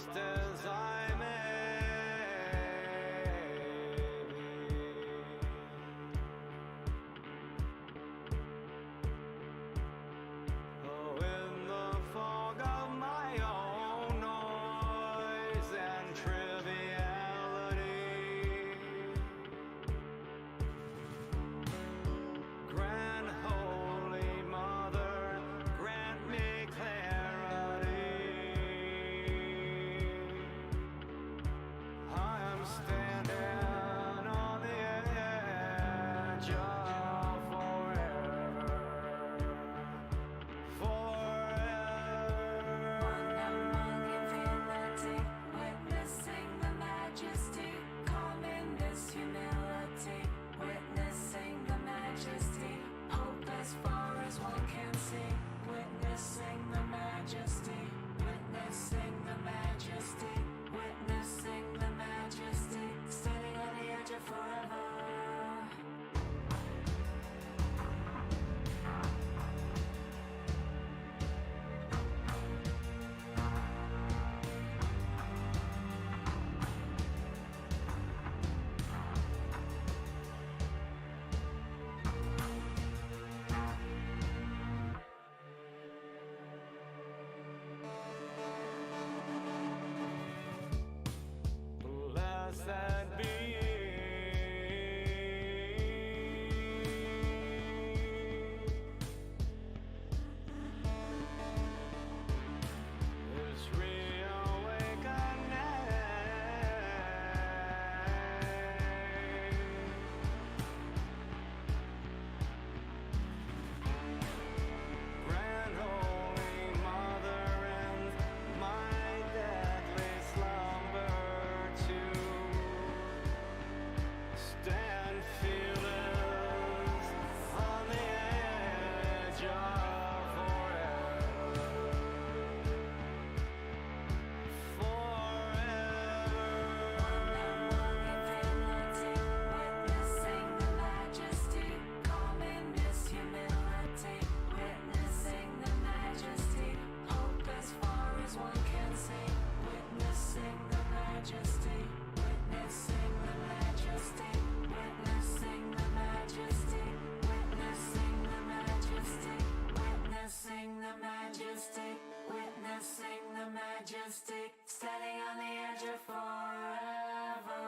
just as I may be. Oh, in the fog of my own noise and triviality, Grand Holy Mother, grant me clarity. I am standing on the edge of forever. One among infinity, witnessing the majesty, calm in this humility, witnessing the majesty, hope as far as one can see, witnessing the majesty, witnessing the majesty, witnessing the majesty, standing on the edge of forever. Blessed be this reawakening. Grand Holy Mother ends my deadly slumber to stand fearless on the edge of Witnessing the majesty, calm in this humility, witnessing the majesty, hope as far as one can see, witnessing the majesty, witnessing the majesty, witnessing the majesty, witnessing the majesty, witnessing the majesty, witnessing the majesty, standing on the edge of forever.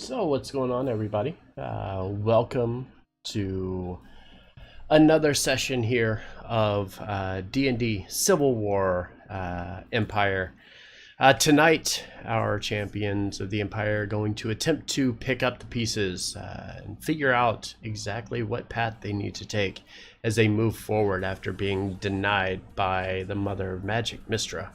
So what's going on, everybody? Welcome to another session here of D&D Civil War Empire. Tonight, our champions of the Empire are going to attempt to pick up the pieces and figure out exactly what path they need to take as they move forward after being denied by the Mother of Magic, Mystra.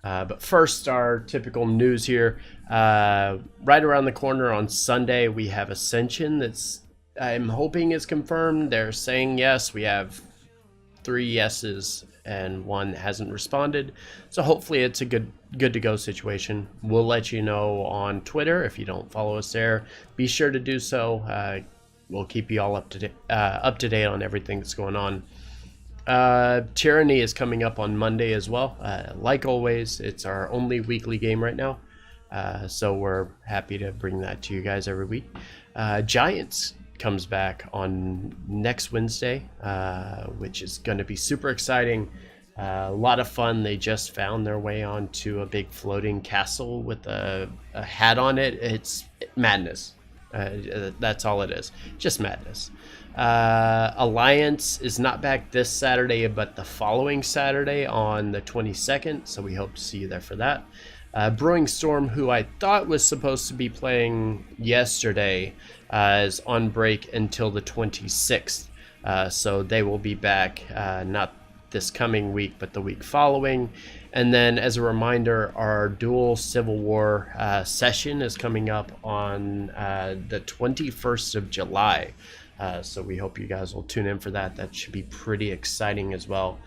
But first, our typical news here. Right around the corner on Sunday, we have Ascension that's, I'm hoping, is confirmed. They're saying yes. We have 3 yeses and 1 hasn't responded. So hopefully it's a good to go situation. We'll let you know on Twitter. If you don't follow us there, be sure to do so. We'll keep you all up to date on everything that's going on. Tyranny is coming up on Monday as well. Like always, it's our only weekly game right now, so we're happy to bring that to you guys every week. Giants comes back on next Wednesday, which is going to be super exciting. A lot of fun. They just found their way onto a big floating castle with a hat on it. It's madness. That's all it is, just madness. Alliance is not back this Saturday, but the following Saturday on the 22nd, so we hope to see you there for that. Brewing Storm, who I thought was supposed to be playing yesterday, is on break until the 26th, so they will be back not this coming week, but the week following. And then, as a reminder, our dual Civil War session is coming up on the 21st of July. So we hope you guys will tune in for that. That should be pretty exciting as well.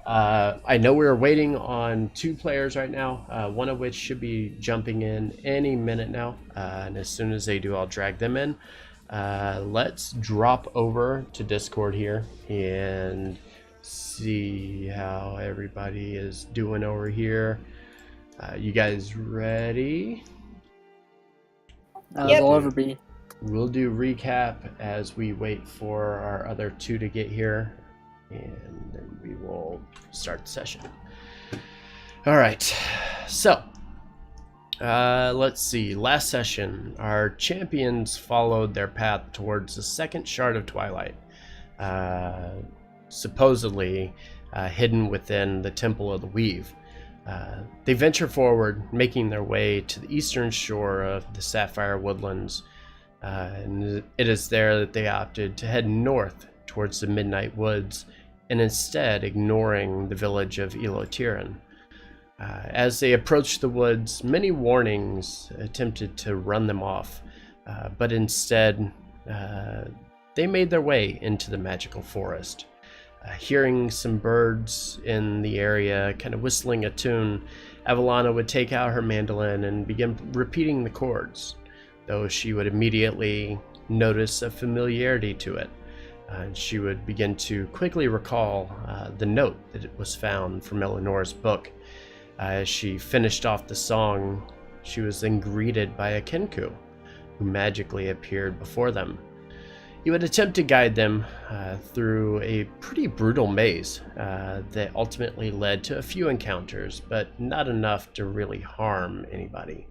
I know we're waiting on 2 players right now, one of which should be jumping in any minute now. And as soon as they do, I'll drag them in. Let's drop over to Discord here and see how everybody is doing over here. You guys ready? Yep. They'll ever be. We'll do recap as we wait for our other 2 to get here, and then we will start the session. All right, so let's see. Last session, our champions followed their path towards the second shard of Twilight, supposedly hidden within the Temple of the Weave. They venture forward, making their way to the eastern shore of the Sapphire Woodlands. And it is there that they opted to head north towards the Midnight Woods, and instead ignoring the village of Elotiran. As they approached the woods, many warnings attempted to run them off, but instead they made their way into the magical forest. Hearing some birds in the area kind of whistling a tune, Avalana would take out her mandolin and begin repeating the chords, though she would immediately notice a familiarity to it. She would begin to quickly recall the note that it was found from Eleanor's book. As she finished off the song, she was then greeted by a Kenku, who magically appeared before them. He would attempt to guide them through a pretty brutal maze that ultimately led to a few encounters, but not enough to really harm anybody.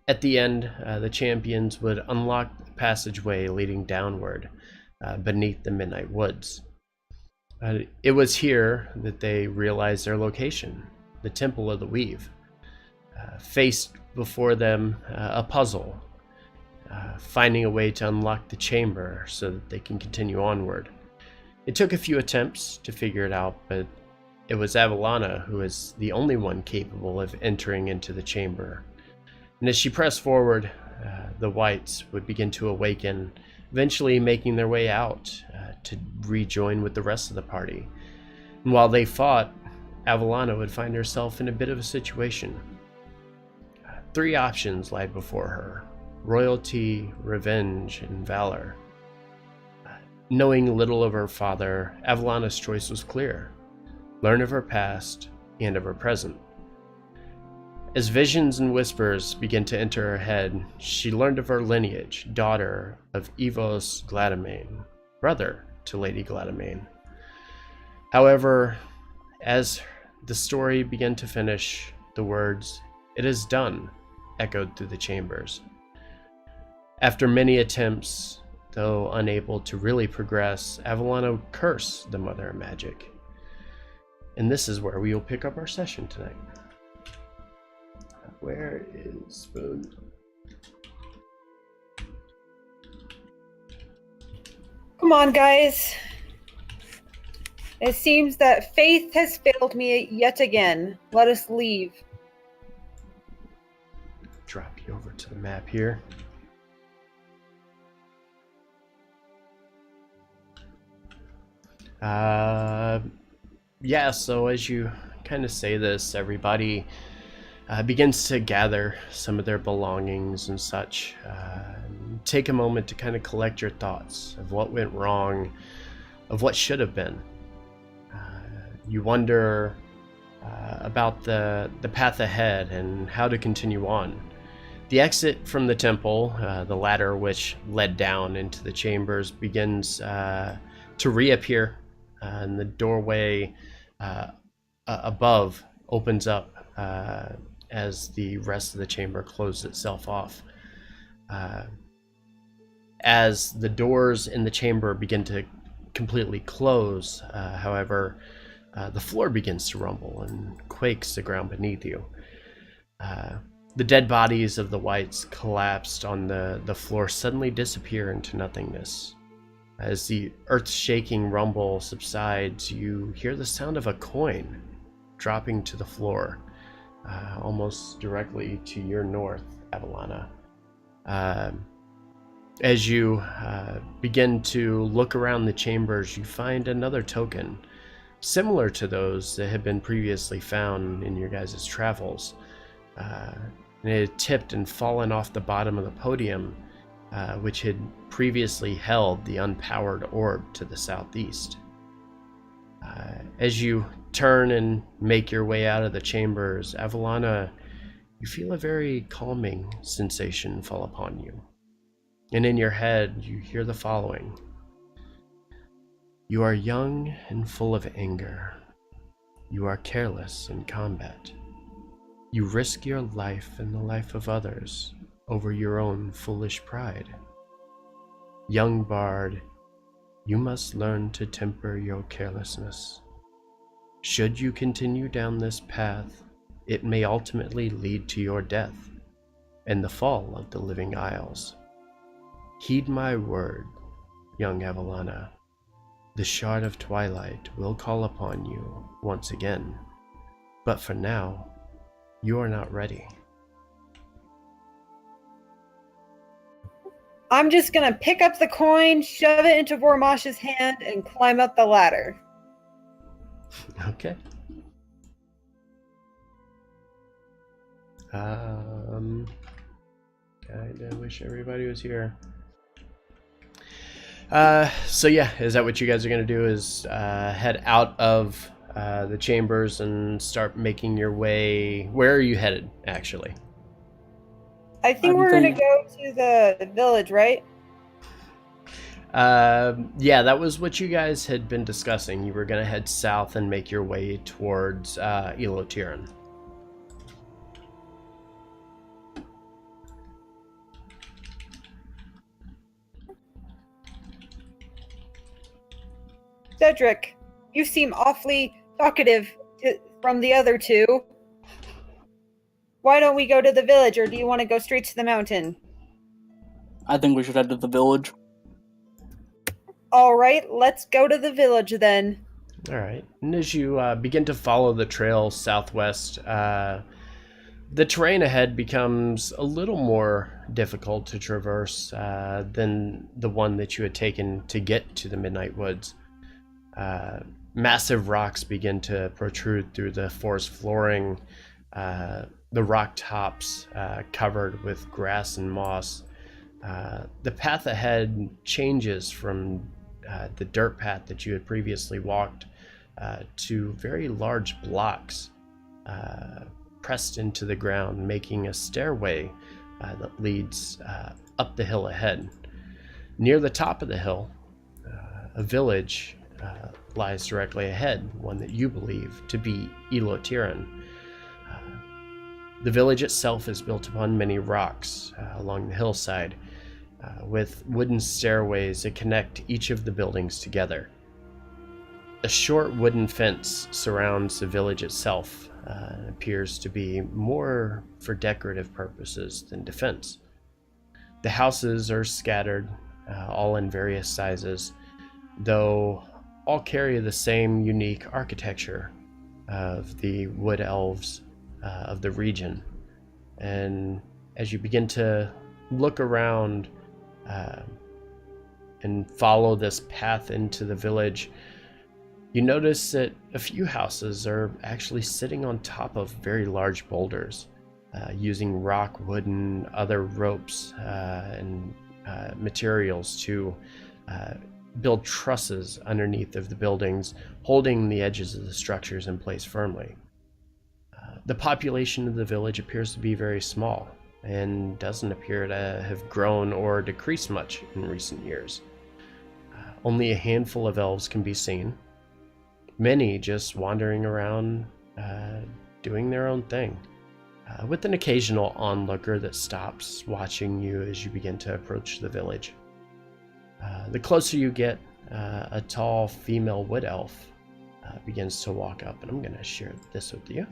At the end, the champions would unlock the passageway leading downward beneath the Midnight Woods. It was here that they realized their location, the Temple of the Weave. Faced before them a puzzle, finding a way to unlock the chamber so that they can continue onward. It took a few attempts to figure it out, but it was Avalana who was the only one capable of entering into the chamber. And as she pressed forward, the whites would begin to awaken, eventually making their way out to rejoin with the rest of the party. And while they fought, Avalana would find herself in a bit of a situation. 3 options lied before her: royalty, revenge, and valor. Knowing little of her father, Avalana's choice was clear: learn of her past and of her present. As visions and whispers began to enter her head, she learned of her lineage, daughter of Evos Gladamain, brother to Lady Gladamain. However, as the story began to finish, the words, "It is done," echoed through the chambers. After many attempts, though unable to really progress, Avalana cursed the Mother of Magic. And this is where we will pick up our session tonight. Where is Spoon? Come on, guys. It seems that faith has failed me yet again. Let us leave. Drop you over to the map here. Yeah, so as you kind of say this, everybody begins to gather some of their belongings and such. Take a moment to kind of collect your thoughts of what went wrong, of what should have been. You wonder about the path ahead and how to continue on. The exit from the temple, the ladder which led down into the chambers, begins to reappear, and the doorway above opens up as the rest of the chamber closes itself off. As the doors in the chamber begin to completely close, however, the floor begins to rumble and quakes the ground beneath you. The dead bodies of the whites collapsed on the floor suddenly disappear into nothingness. As the earth-shaking rumble subsides, you hear the sound of a coin dropping to the floor, almost directly to your north, Avalana. As you begin to look around the chambers, you find another token, similar to those that had been previously found in your guys' travels. And it had tipped and fallen off the bottom of the podium, which had previously held the unpowered orb to the southeast. As you turn and make your way out of the chambers, Avalana, you feel a very calming sensation fall upon you. And in your head, you hear the following. You are young and full of anger. You are careless in combat. You risk your life and the life of others over your own foolish pride. Young bard, you must learn to temper your carelessness. Should you continue down this path, it may ultimately lead to your death and the fall of the Living Isles. Heed my word, young Avalana. The Shard of Twilight will call upon you once again, but for now, you are not ready. I'm just gonna pick up the coin, shove it into Vormash's hand, and climb up the ladder. Okay. Kinda wish everybody was here. So yeah, is that what you guys are gonna do? Is head out of the chambers and start making your way? Where are you headed, actually? I think we're gonna go to the village, right? Yeah, that was what you guys had been discussing. You were gonna head south and make your way towards Elotiran. Cedric, you seem awfully talkative from the other two. Why don't we go to the village, or do you want to go straight to the mountain? I think we should head to the village. All right, let's go to the village then. All right. And as you begin to follow the trail southwest, the terrain ahead becomes a little more difficult to traverse than the one that you had taken to get to the Midnight Woods. Massive rocks begin to protrude through the forest flooring, the rock tops covered with grass and moss. The path ahead changes from the dirt path that you had previously walked to very large blocks pressed into the ground, making a stairway that leads up the hill ahead. Near the top of the hill, a village lies directly ahead, one that you believe to be Elotiran. The village itself is built upon many rocks along the hillside, with wooden stairways that connect each of the buildings together. A short wooden fence surrounds the village itself, appears to be more for decorative purposes than defense. The houses are scattered, all in various sizes, though all carry the same unique architecture of the wood elves of the region. And as you begin to look around and follow this path into the village, you notice that a few houses are actually sitting on top of very large boulders, using rock, wood, and other ropes and materials to build trusses underneath of the buildings, holding the edges of the structures in place firmly. The population of the village appears to be very small and doesn't appear to have grown or decreased much in recent years. Only a handful of elves can be seen, many just wandering around doing their own thing, with an occasional onlooker that stops watching you as you begin to approach the village. The closer you get, a tall female wood elf begins to walk up, and I'm going to share this with you.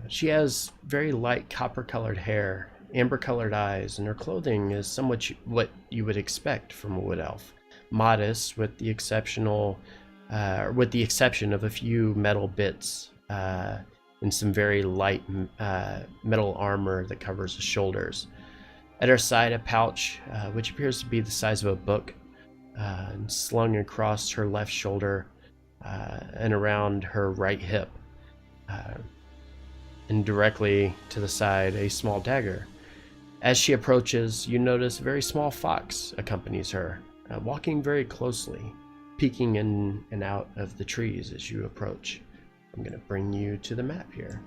She has very light copper-colored hair, amber-colored eyes, and her clothing is somewhat what you would expect from a wood elf. Modest, with the exception of a few metal bits and some very light metal armor that covers the shoulders. At her side, a pouch, which appears to be the size of a book, slung across her left shoulder and around her right hip. And directly to the side, a small dagger. As she approaches, you notice a very small fox accompanies her, walking very closely, peeking in and out of the trees as you approach. I'm going to bring you to the map here.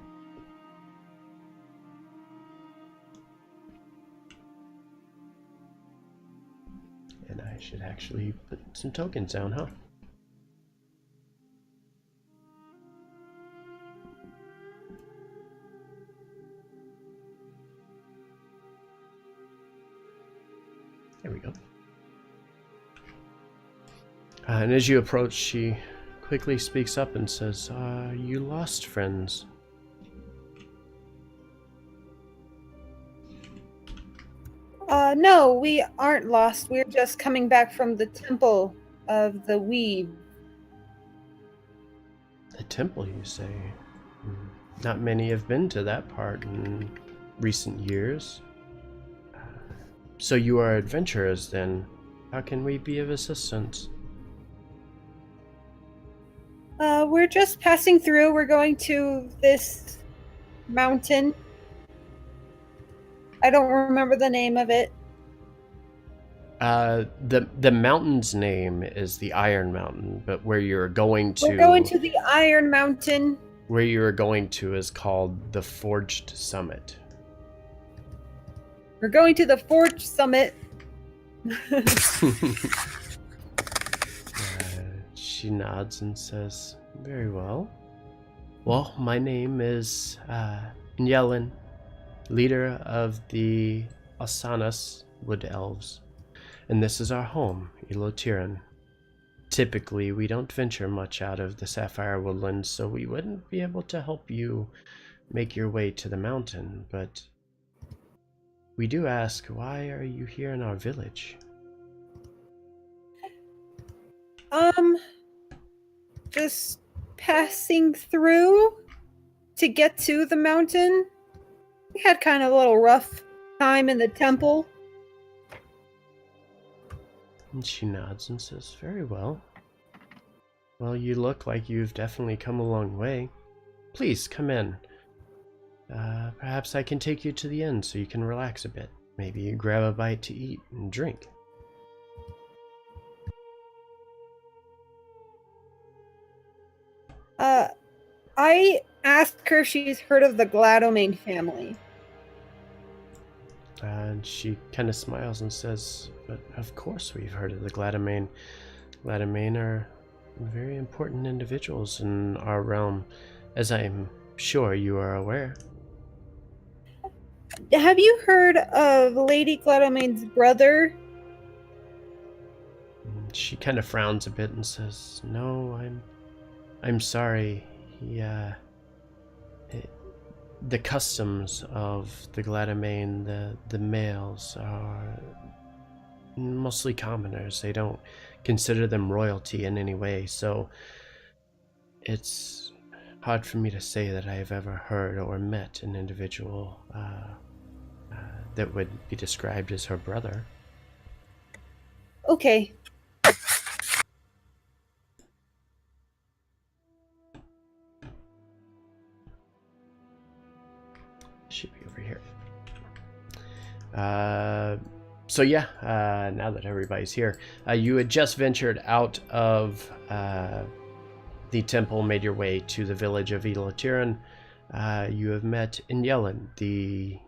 And I should actually put some tokens down, huh? There we go. And as you approach, she quickly speaks up and says, you lost friends. No, we aren't lost. We're just coming back from the Temple of the Weave. The temple, you say? Not many have been to that part in recent years. So you are adventurers then. How can we be of assistance? We're just passing through. We're going to this mountain. I don't remember the name of it. The mountain's name is the Iron Mountain, but where you're going to... We're going to the Iron Mountain. Where you're going to is called the Forged Summit. We're going to the Forged Summit. She nods and says, very well. Well, my name is Nyelin, leader of the Asanas Wood Elves, and this is our home, Elotiran. Typically, we don't venture much out of the Sapphire Woodlands, so we wouldn't be able to help you make your way to the mountain, but we do ask, why are you here in our village? Just passing through to get to the mountain. We had kind of a little rough time in the temple. And she nods and says, very well. Well, you look like you've definitely come a long way. Please, come in. Perhaps I can take you to the inn so you can relax a bit. Maybe you grab a bite to eat and drink. I asked her if she's heard of the Gladomain family. And she kind of smiles and says, but of course we've heard of the Gladomain. Gladomain are very important individuals in our realm, as I'm sure you are aware. Have you heard of Lady Gladamane's brother? She kind of frowns a bit and says, "No, I'm sorry. The customs of the Gladamane, the males are mostly commoners. They don't consider them royalty in any way, so it's hard for me to say that I have ever heard or met an individual that would be described as her brother." Okay. Should be over here. So yeah, now that everybody's here, you had just ventured out of the temple, made your way to the village of Elatiran. You have met Inyelin, the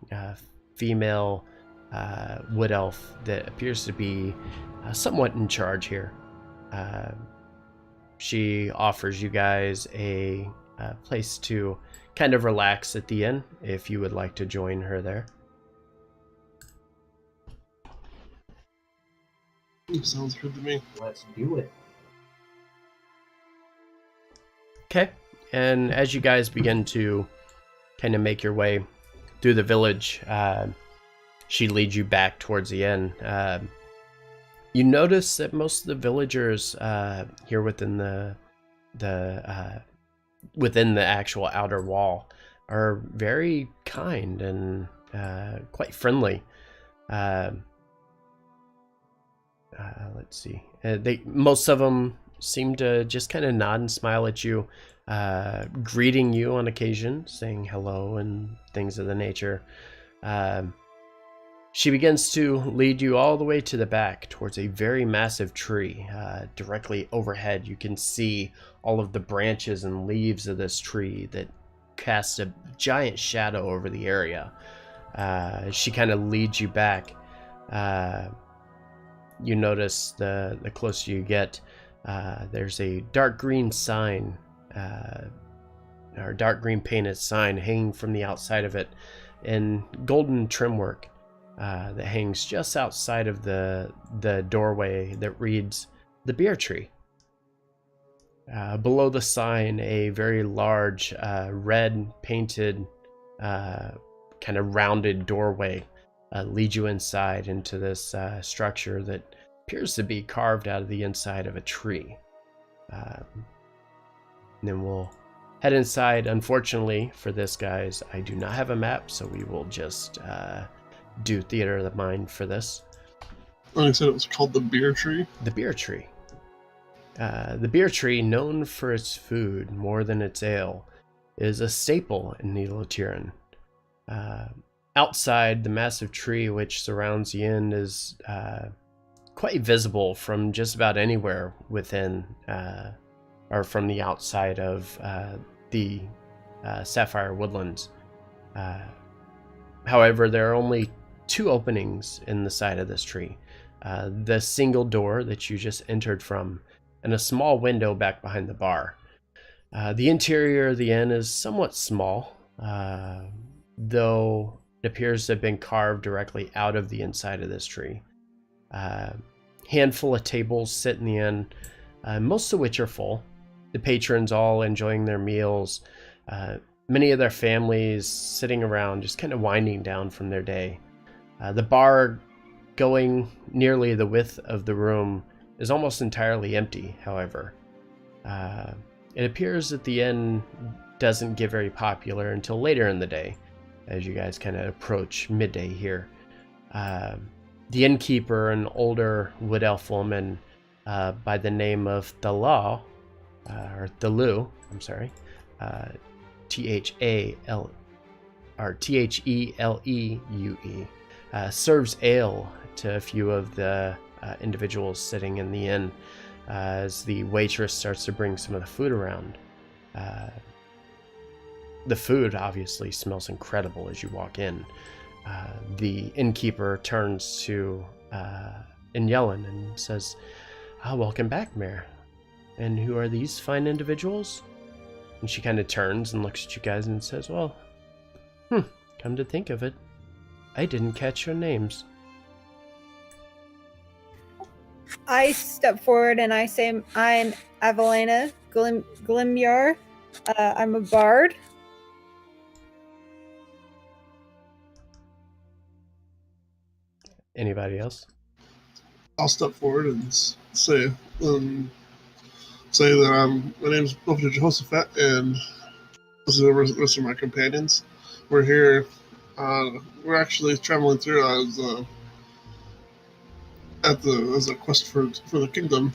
female wood elf that appears to be somewhat in charge here. She offers you guys a place to kind of relax at the inn if you would like to join her there. Sounds good to me. Let's do it. Okay, and as you guys begin to kind of make your way through the village, she leads you back towards the inn. You notice that most of the villagers here within the actual outer wall are very kind and quite friendly. Let's see. Most of them seem to just kind of nod and smile at you, greeting you on occasion, saying hello and things of the nature. She begins to lead you all the way to the back towards a very massive tree. Directly overhead, you can see all of the branches and leaves of this tree that cast a giant shadow over the area. She kind of leads you back. You notice the closer you get, there's a dark green sign, or dark green painted sign hanging from the outside of it in golden trim work that hangs just outside of the doorway that reads "The Beer Tree." Below the sign, a very large red painted kind of rounded doorway lead you inside into this structure that appears to be carved out of the inside of a tree. And then we'll head inside. Unfortunately for this, guys, I do not have a map, so we will just do theater of the mind for this. I said it was called the Beer Tree. The Beer Tree. The Beer Tree, known for its food more than its ale, is a staple in Elatiran. Outside, the massive tree which surrounds the inn is quite visible from just about anywhere within or from the outside of the Sapphire Woodlands. However, there are only two openings in the side of this tree. The single door that you just entered from, and a small window back behind the bar. The interior of the inn is somewhat small, though it appears to have been carved directly out of the inside of this tree. Handful of tables sit in the inn, most of which are full. The patrons all enjoying their meals, many of their families sitting around just kind of winding down from their day. The bar, going nearly the width of the room, is almost entirely empty, however. It appears that the inn doesn't get very popular until later in the day, as you guys kind of approach midday here. The innkeeper, an older wood elf woman by the name of Thalau, or Thalu, I'm sorry, Theleue, serves ale to a few of the individuals sitting in the inn as the waitress starts to bring some of the food around. The food obviously smells incredible as you walk in. The innkeeper turns to Inyelin and says, "Welcome back, Mayor. And who are these fine individuals? And she kind of turns and looks at you guys and says, well, come to think of it, I didn't catch your names. I step forward and I say, I'm Avalena Glimyar. I'm a bard. Anybody else? I'll step forward and say that my name's Dr. Jehoshaphat, and this is the rest of my companions. We're here. We're actually traveling through as a quest for the kingdom.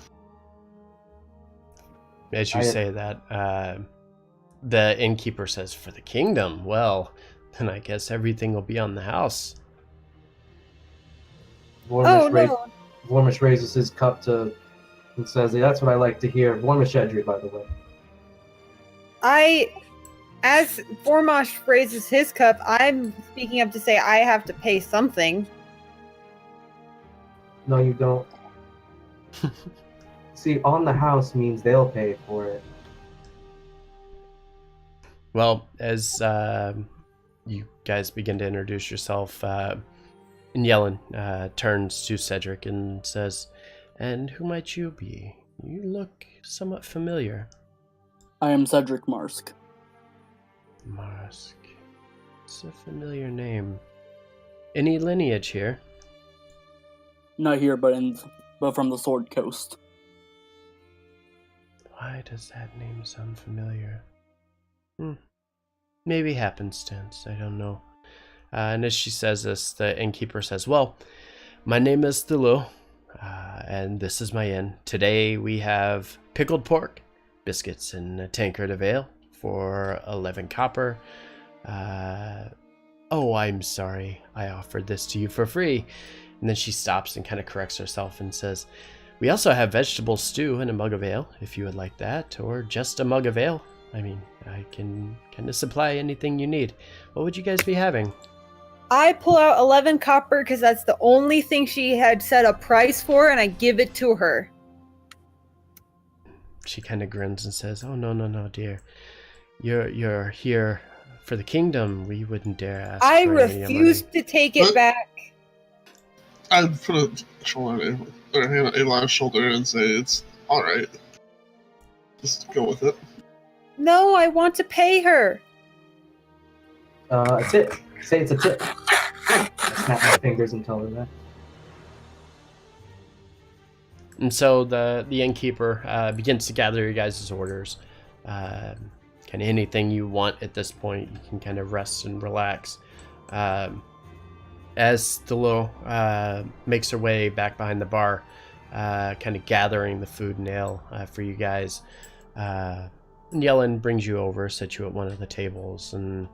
As you say that, the innkeeper says, for the kingdom? Well, then I guess everything will be on the house. Vormish raises his cup and says, that's what I like to hear. Vormish Edry, by the way. As Vormosh raises his cup, I'm speaking up to say I have to pay something. No, you don't. See, on the house means they'll pay for it. Well, as you guys begin to introduce yourself, and Yellen turns to Cedric and says, and who might you be? You look somewhat familiar. I am Cedric Marsk. Marsk. It's a familiar name. Any lineage here? Not here, but from the Sword Coast. Why does that name sound familiar? Maybe happenstance, I don't know. And as she says this, the innkeeper says, well, my name is Thulu, and this is my inn. Today we have pickled pork, biscuits, and a tankard of ale for 11 copper. Oh, I'm sorry. I offered this to you for free. And then she stops and kind of corrects herself and says, we also have vegetable stew and a mug of ale, if you would like that, or just a mug of ale. I mean, I can kind of supply anything you need. What would you guys be having? I pull out 11 copper because that's the only thing she had set a price for, and I give it to her. She kind of grins and says, oh, no, dear. You're here for the kingdom. We wouldn't dare ask I for any refuse money. to take it back. I'd put a hand on Eli's shoulder and say, it's alright. Just go with it. No, I want to pay her. A tip. Say it's a tip. I snap my fingers and tell her that. And so the innkeeper begins to gather your guys' orders. Kind of anything you want at this point, you can kind of rest and relax. As Thulu makes her way back behind the bar, kind of gathering the food and ale for you guys, Yellen brings you over, sets you at one of the tables, and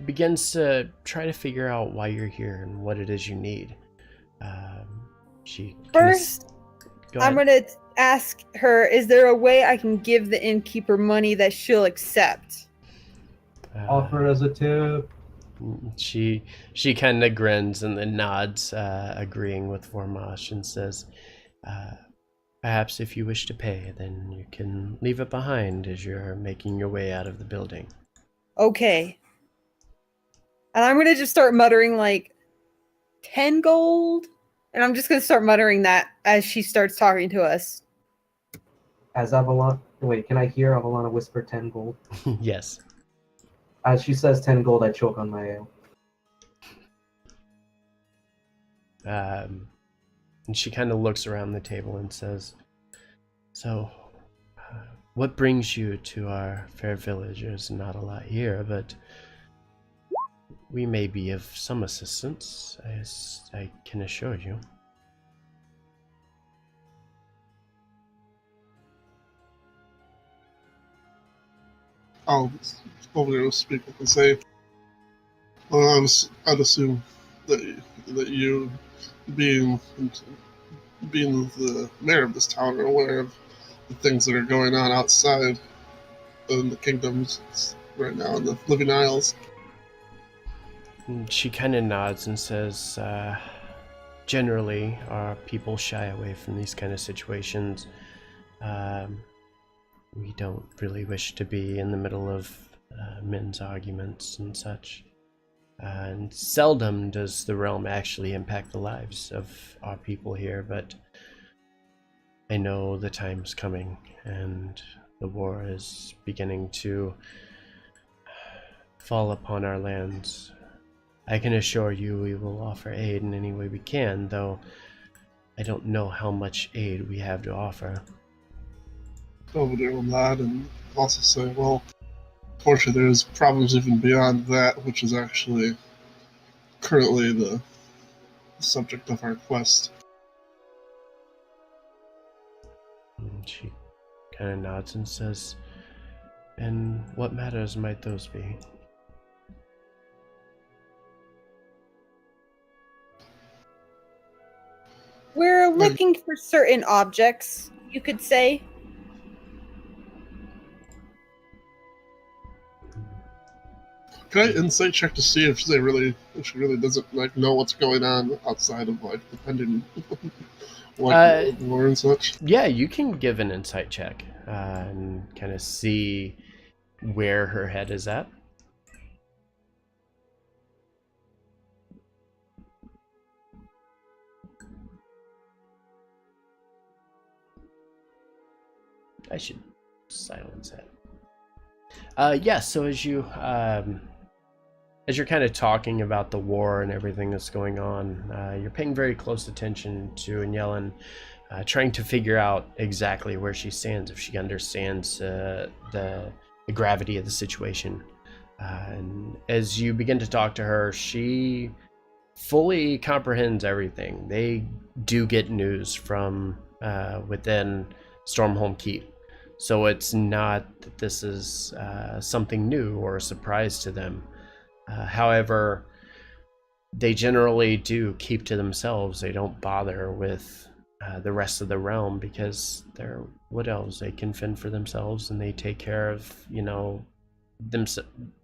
begins to try to figure out why you're here and what it is you need. First, I'm going to ask her, is there a way I can give the innkeeper money that she'll accept? Offer as a tip. She kind of grins and then nods, agreeing with Vormosh, and says, perhaps if you wish to pay, then you can leave it behind as you're making your way out of the building. Okay. And I'm going to just start muttering like 10 gold. And I'm just going to start muttering that as she starts talking to us. As Avalana... Wait, can I hear Avalana whisper 10 gold? Yes. As she says 10 gold, I choke on my ale. And she kind of looks around the table and says, so, what brings you to our fair village? There's not a lot here, but we may be of some assistance, as I can assure you. I'll over there speak up and say, well, I'd assume that you, being the mayor of this town, are aware of the things that are going on outside in the kingdoms right now in the Living Isles. And she kind of nods and says, generally, our people shy away from these kind of situations. We don't really wish to be in the middle of men's arguments and such. And seldom does the realm actually impact the lives of our people here, but I know the time's coming, and the war is beginning to fall upon our lands. I can assure you we will offer aid in any way we can, though I don't know how much aid we have to offer. Over there a lot, and also say, well, fortunately, there's problems even beyond that, which is actually currently the subject of our quest. And she kind of nods and says, "And what matters might those be?" We're looking for certain objects, you could say. Can I insight check to see if she really doesn't like know what's going on outside of like the pending war and such? Yeah, you can give an insight check and kind of see where her head is at. I should silence it. Yeah, so as you're kind of talking about the war and everything that's going on, you're paying very close attention to Yellen, trying to figure out exactly where she stands, if she understands the gravity of the situation. And as you begin to talk to her, she fully comprehends everything. They do get news from within Stormholm Keep. So it's not that this is something new or a surprise to them. However, they generally do keep to themselves. They don't bother with the rest of the realm because they're wood elves. They can fend for themselves and they take care of,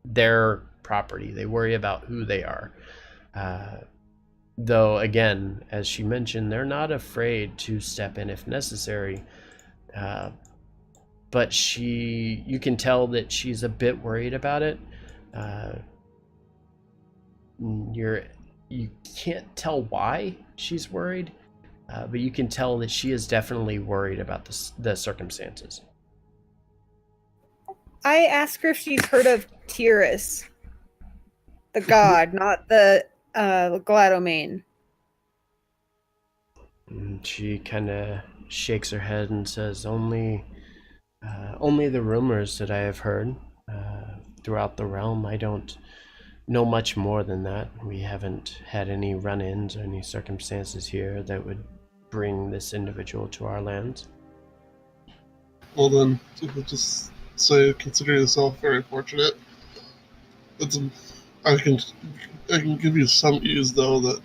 their property. They worry about who they are. Though, again, as she mentioned, they're not afraid to step in if necessary. But you can tell that she's a bit worried about it. You can't tell why she's worried, but you can tell that she is definitely worried about the circumstances. I ask her if she's heard of Tyrus, the god, not the Gladomane. And she kind of shakes her head and says, only the rumors that I have heard throughout the realm. I don't know much more than that. We haven't had any run-ins or any circumstances here that would bring this individual to our lands. Well then, you could just say, consider yourself very fortunate. I can give you some ease though that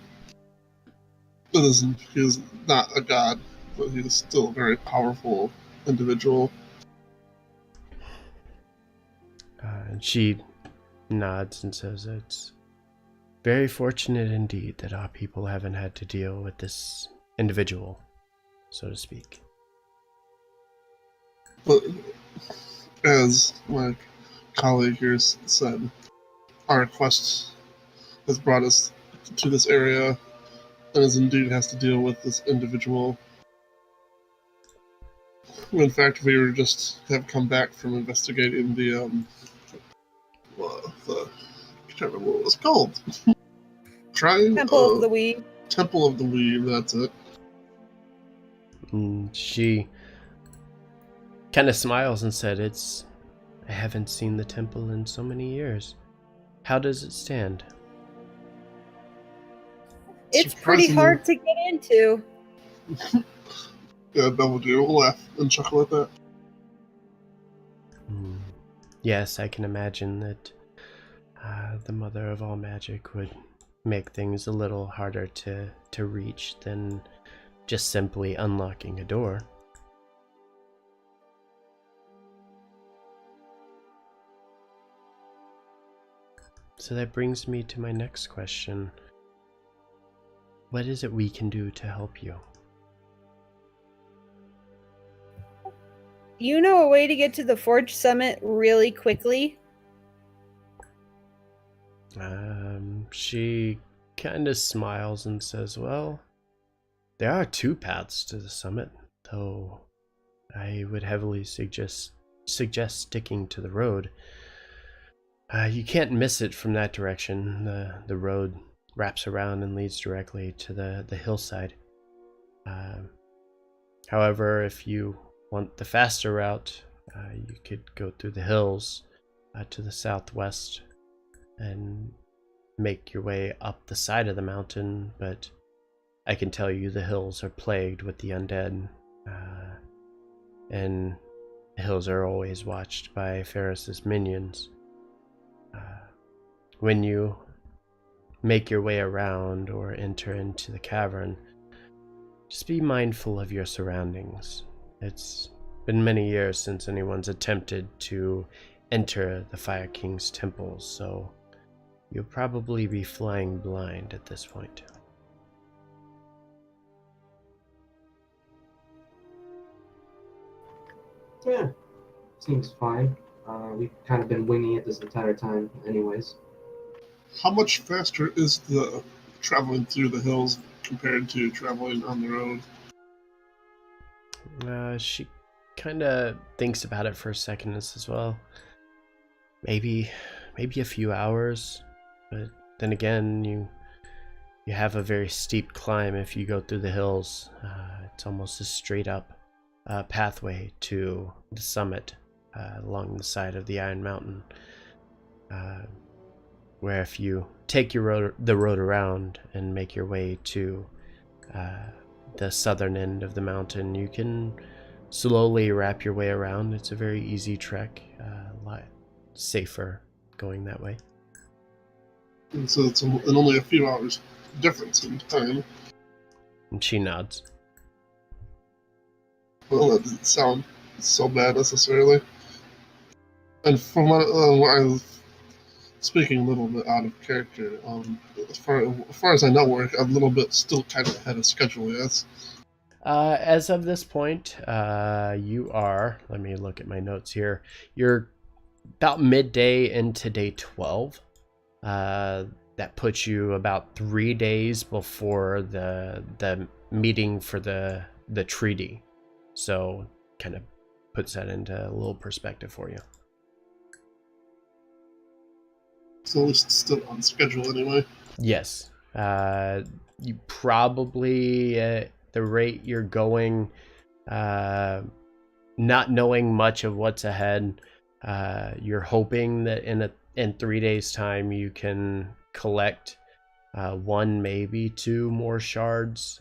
he's not a god, but he's still a very powerful individual. And she nods and says, it's very fortunate indeed that our people haven't had to deal with this individual, so to speak. But as my colleague here said, our quest has brought us to this area and is indeed has to deal with this individual. In fact, we have come back from investigating the I can't remember what it was called. Temple of the Weave. Temple of the Weave, that's it. And she kind of smiles and said, I haven't seen the temple in so many years. How does it stand? It's pretty hard to get into. Yeah, Double G will laugh and chuckle at that. Yes, I can imagine that the mother of all magic would make things a little harder to reach than just simply unlocking a door. So that brings me to my next question. what is it we can do to help you? You know a way to get to the Forge Summit really quickly? She kind of smiles and says, well, there are 2 paths to the summit, though I would heavily suggest sticking to the road. You can't miss it from that direction. The road wraps around and leads directly to the hillside. However, if you want the faster route, you could go through the hills to the southwest and make your way up the side of the mountain, but I can tell you the hills are plagued with the undead, and the hills are always watched by Ferris's minions. When you make your way around or enter into the cavern, just be mindful of your surroundings. It's been many years since anyone's attempted to enter the Fire King's temple, so you'll probably be flying blind at this point. Yeah, seems fine. We've kind of been winging it this entire time, anyways. How much faster is the traveling through the hills compared to traveling on the road? She kind of thinks about it for a second and says, well, maybe a few hours, but then again, you have a very steep climb if you go through the hills. It's almost a straight up pathway to the summit along the side of the Iron Mountain, where if you take the road around and make your way to the southern end of the mountain, you can slowly wrap your way around. It's a very easy trek, a lot safer going that way. And so it's only a few hours difference in time. And she nods. Well, that doesn't sound so bad necessarily. And from what I was speaking a little bit out of character, as far as I know, we're a little bit still kind of ahead of schedule, yes? As of this point, you are, let me look at my notes here, you're about midday into day 12. That puts you about 3 days before the meeting for the treaty. So kind of puts that into a little perspective for you. So it's still on schedule anyway. Yes. You probably, at the rate you're going, not knowing much of what's ahead, you're hoping that in 3 days' time you can collect 1, maybe 2 more shards.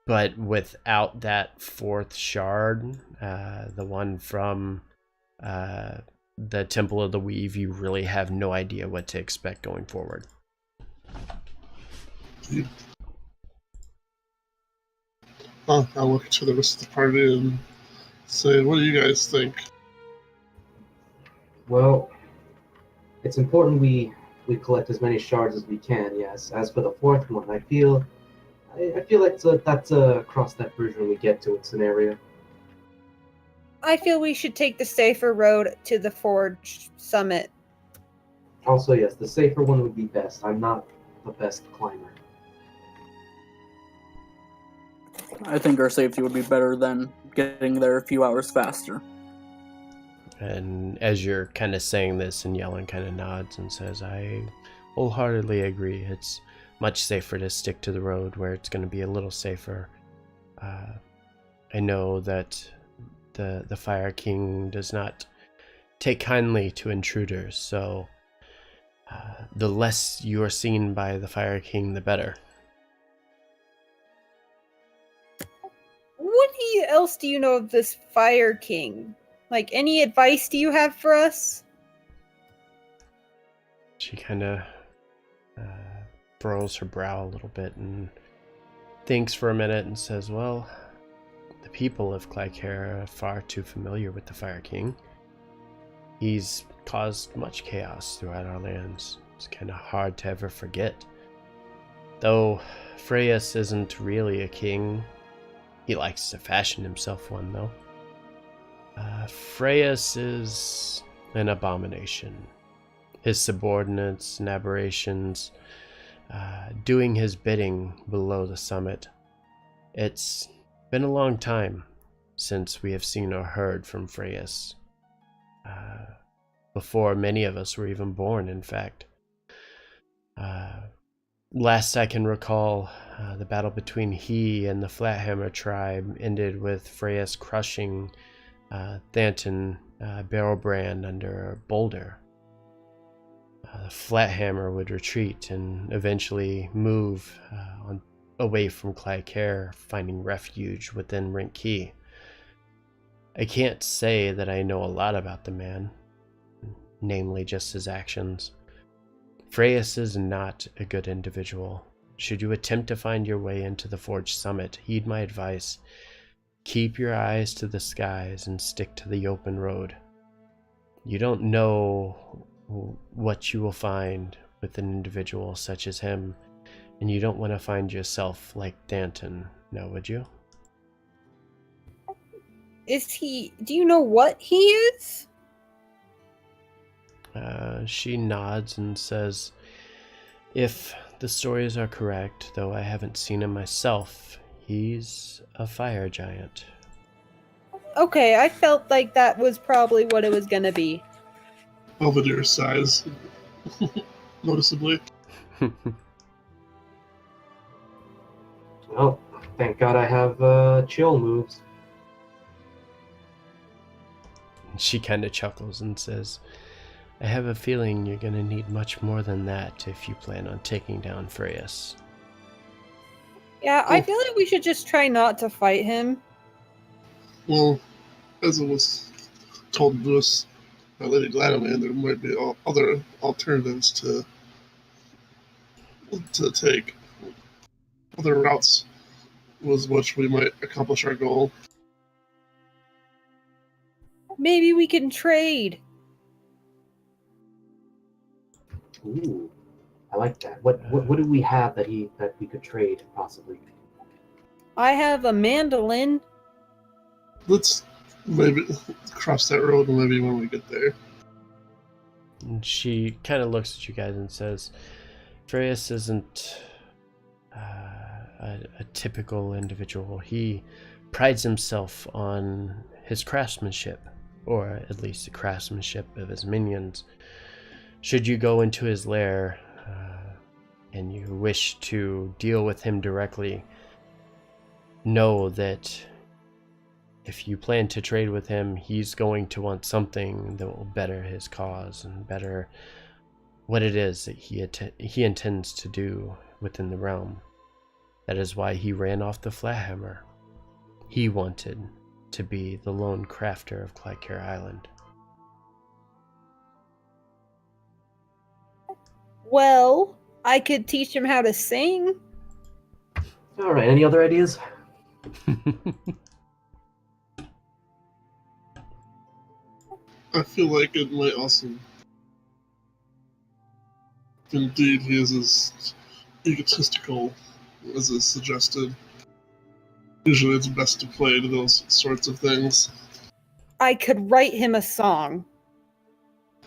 But without that 4th shard, the one from the Temple of the Weave, you really have no idea what to expect going forward. I'll look to the rest of the party and say, what do you guys think? Well, it's important we collect as many shards as we can, yes. As for the 4th one, I feel like that's a cross that bridge when we get to it scenario. I feel we should take the safer road to the Forge Summit. Also, yes, the safer one would be best. I'm not the best climber. I think our safety would be better than getting there a few hours faster. And as you're kind of saying this, and Yellen kind of nods and says, I wholeheartedly agree. It's much safer to stick to the road where it's going to be a little safer. I know that the Fire King does not take kindly to intruders, so the less you are seen by the Fire King, the better. What else do you know of this Fire King? Like, any advice do you have for us? She kind of furrows her brow a little bit and thinks for a minute and says, well, the people of Clycair are far too familiar with the Fire King. He's caused much chaos throughout our lands. It's kind of hard to ever forget. Though Freyas isn't really a king, he likes to fashion himself one, though. Freyas is an abomination. His subordinates and aberrations doing his bidding below the summit. It's been a long time since we have seen or heard from Freyas. Before many of us were even born, in fact. Last I can recall, the battle between he and the Flathammer tribe ended with Freyas crushing Thanton Barrelbrand under a boulder. The Flathammer would retreat and eventually move away from Clycair, finding refuge within Rink Key. I can't say that I know a lot about the man, namely just his actions. Freyas is not a good individual. Should you attempt to find your way into the Forge Summit, heed my advice. Keep your eyes to the skies and stick to the open road. You don't know what you will find with an individual such as him, and you don't want to find yourself like Danton, now would you? Do you know what he is? She nods and says, if the stories are correct, though I haven't seen him myself, he's a fire giant. Okay, I felt like that was probably what it was gonna be. Belvedere sighs noticeably. Well, thank God I have chill moves. She kind of chuckles and says, I have a feeling you're going to need much more than that if you plan on taking down Freyas. Yeah, I feel like we should just try not to fight him. Well, as it was told to us by Lady Gladwin, there might be other alternatives to take. Other routes was which we might accomplish our goal. Maybe we can trade. Ooh, I like that. What do we have that we could trade possibly? I have a mandolin. Let's maybe cross that road maybe when we get there. And she kind of looks at you guys and says, Freyas isn't a typical individual. He prides himself on his craftsmanship, or at least the craftsmanship of his minions. Should you go into his lair and you wish to deal with him directly, know that if you plan to trade with him, he's going to want something that will better his cause and better what it is that he intends to do within the realm. That is why he ran off the Flathammer. He wanted to be the lone crafter of Clycair Island. Well, I could teach him how to sing. All right. Any other ideas? I feel like it might also. Indeed, he is as egotistical as is suggested. Usually it's best to play to those sorts of things. I could write him a song.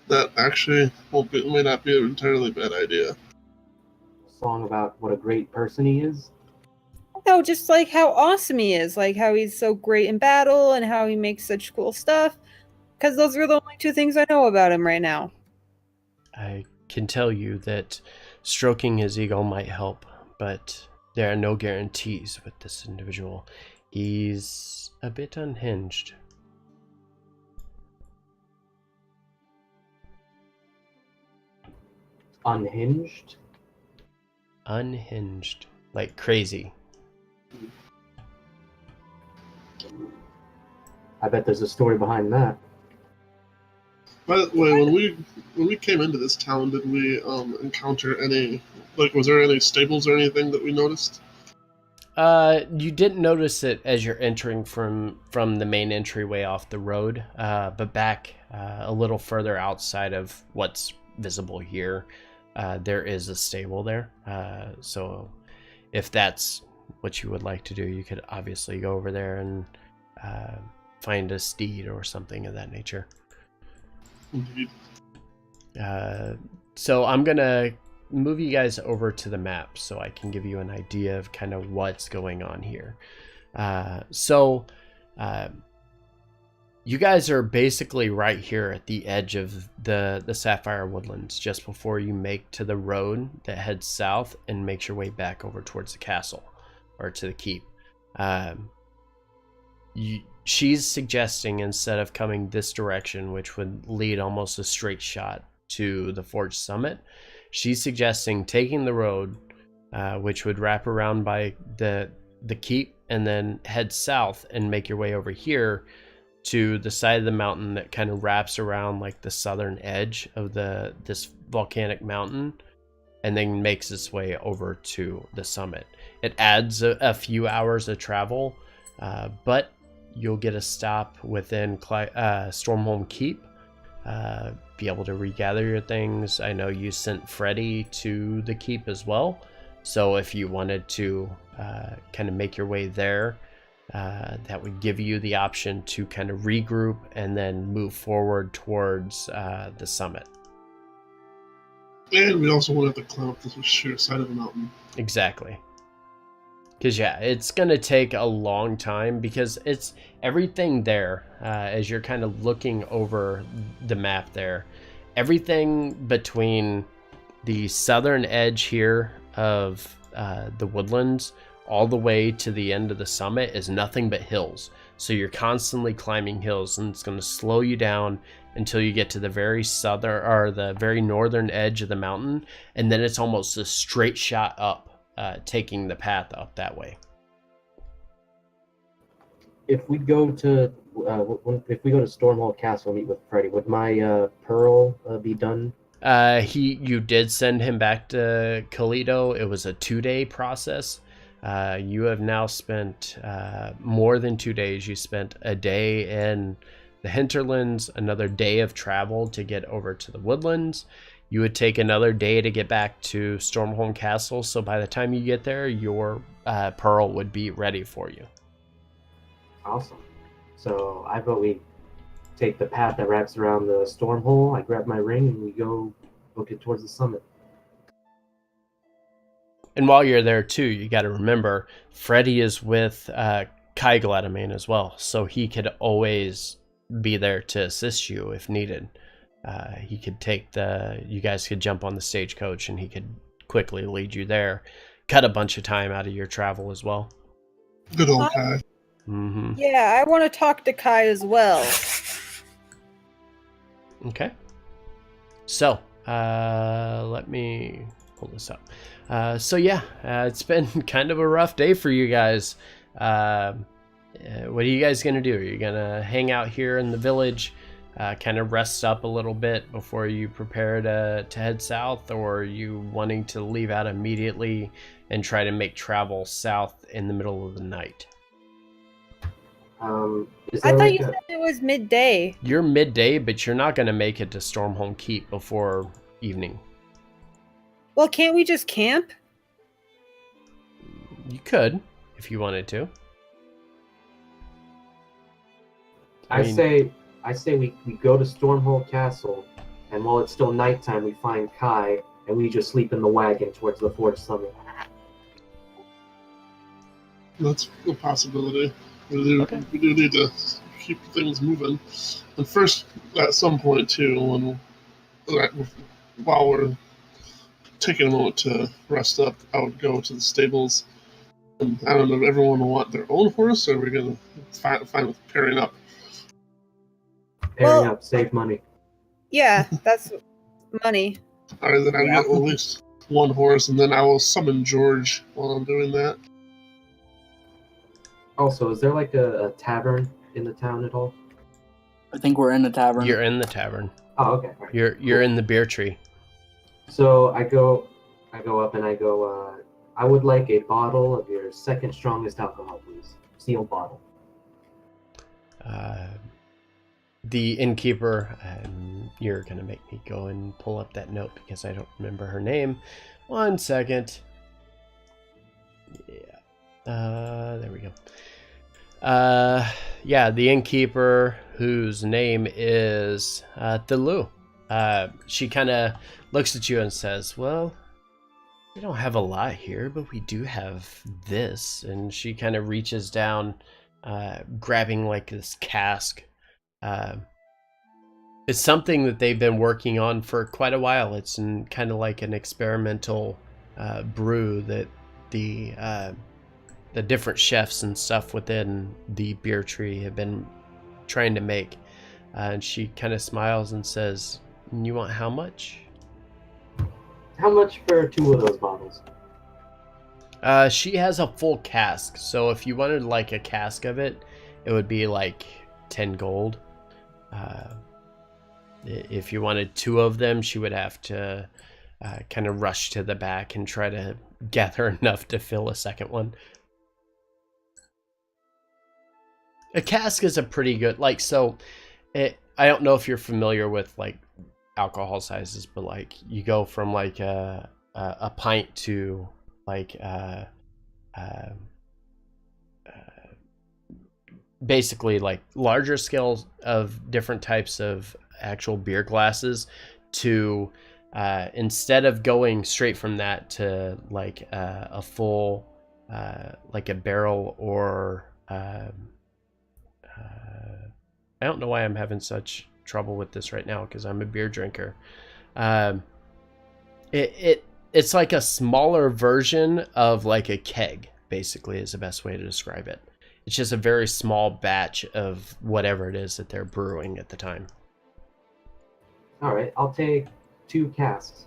That actually may not be an entirely bad idea. A song about what a great person he is? No, just like how awesome he is. Like how he's so great in battle and how he makes such cool stuff. Because those are the only two things I know about him right now. I can tell you that stroking his ego might help, but there are no guarantees with this individual. He's a bit unhinged. Unhinged? Unhinged. Like crazy. I bet there's a story behind that. By the way, when we came into this town, did we encounter any, like, was there any stables or anything that we noticed? You didn't notice it as you're entering from the main entryway off the road, but back a little further outside of what's visible here, there is a stable there. So if that's what you would like to do, you could obviously go over there and find a steed or something of that nature. Indeed. So I'm gonna move you guys over to the map so I can give you an idea of kind of what's going on here. You guys are basically right here at the edge of the Sapphire Woodlands, just before you make to the road that heads south and makes your way back over towards the castle, or to the keep. She's suggesting, instead of coming this direction, which would lead almost a straight shot to the Forge Summit, she's suggesting taking the road, which would wrap around by the keep and then head south and make your way over here to the side of the mountain that kind of wraps around like the southern edge of this volcanic mountain, and then makes its way over to the summit. It adds a few hours of travel, but you'll get a stop within Stormholm Keep, be able to regather your things. I know you sent Freddy to the keep as well, so if you wanted to kind of make your way there, that would give you the option to kind of regroup and then move forward towards the summit. And we also won't have to climb up the sheer side of the mountain. Exactly. Because yeah, it's going to take a long time, because it's everything there, as you're kind of looking over the map there, everything between the southern edge here of the woodlands all the way to the end of the summit is nothing but hills. So you're constantly climbing hills, and it's going to slow you down until you get to the very southern, or the very northern edge of the mountain, and then it's almost a straight shot up, taking the path up that way. If we go to Stormhall Castle and meet with Freddy, would my pearl be done? You did send him back to Kalido. It was a 2-day process. You have now spent more than 2 days. You spent a day in the hinterlands, another day of travel to get over to the woodlands. You would take another day to get back to Stormholm Castle. So by the time you get there, your pearl would be ready for you. Awesome. So I vote we take the path that wraps around the Stormhole. I grab my ring and we go book it towards the summit. And while you're there too, you got to remember Freddy is with Kai Gladamain as well, so he could always be there to assist you if needed. He could you guys could jump on the stagecoach and he could quickly lead you there, cut a bunch of time out of your travel as well. Good old Kai. Mm-hmm. Yeah, I want to talk to Kai as well. Okay. So, let me pull this up. It's been kind of a rough day for you guys. What are you guys going to do? Are you going to hang out here in the village, kind of rest up a little bit before you prepare to head south, or are you wanting to leave out immediately and try to make travel south in the middle of the night? I thought you said it was midday. You're midday, but you're not going to make it to Stormholm Keep before evening. Well, can't we just camp? You could, if you wanted to. I say we go to Stormhole Castle, and while it's still nighttime, we find Kai, and we just sleep in the wagon towards the Forge Summit. That's a possibility. We do need to keep things moving. And first, at some point too, while we're taking a moment to rest up, I would go to the stables. And I don't know if everyone will want their own horse, or we're going to find with pairing up. Pairing up, save money. Yeah, that's money. All right, then I'll get at least one horse, and then I will summon George while I'm doing that. Also, is there like a tavern in the town at all? I think we're in the tavern. You're in the tavern. Oh, okay. Right. You're in the beer tree. So I go up and I go, I would like a bottle of your second strongest alcohol, please. Sealed bottle. The innkeeper, you're going to make me go and pull up that note because I don't remember her name. 1 second. There we go. Yeah, the innkeeper, whose name is Thilu. She kind of looks at you and says, well, we don't have a lot here, but we do have this. And she kind of reaches down, grabbing like this cask. It's something that they've been working on for quite a while. It's kind of like an experimental brew that the different chefs and stuff within the beer tree have been trying to make. And she kind of smiles and says, you want how much? How much for 2 of those bottles? She has a full cask, so if you wanted like a cask of it, it would be like 10 gold. If you wanted 2 of them, she would have to kind of rush to the back and try to gather enough to fill a second one. A cask is a pretty good, like, so I don't know if you're familiar with like alcohol sizes, but like you go from like a pint to like basically like larger scales of different types of actual beer glasses to instead of going straight from that to like a full like a barrel or I don't know why I'm having such trouble with this right now because I'm a beer drinker. It's like a smaller version of like a keg, basically, is the best way to describe it. It's just a very small batch of whatever it is that they're brewing at the time. All right, I'll take 2 casks.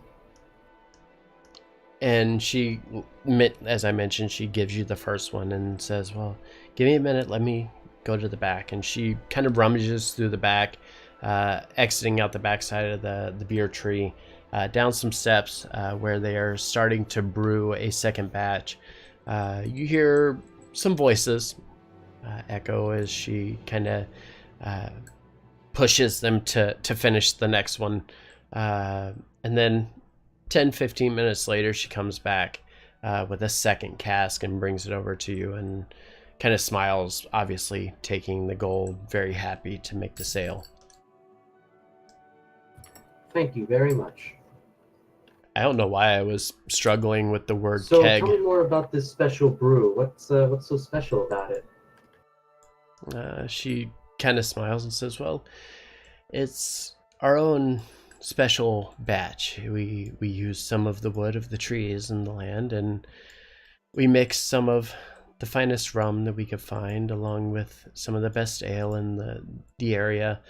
And she, as I mentioned, she gives you the first one and says, well, give me a minute, let me go to the back. And she kind of rummages through the back, exiting out the backside of the beer tree, down some steps where they are starting to brew a second batch. You hear some voices echo as she kind of pushes them to finish the next one. And then 10-15 minutes later, she comes back with a second cask and brings it over to you and kind of smiles, obviously taking the gold, very happy to make the sale. Thank you very much. I don't know why I was struggling with the word So keg. tell me more about this special brew. What's so special about it? She kind of smiles and says, well, it's our own special batch. We use some of the wood of the trees in the land, and we mix some of the finest rum that we could find along with some of the best ale in the area.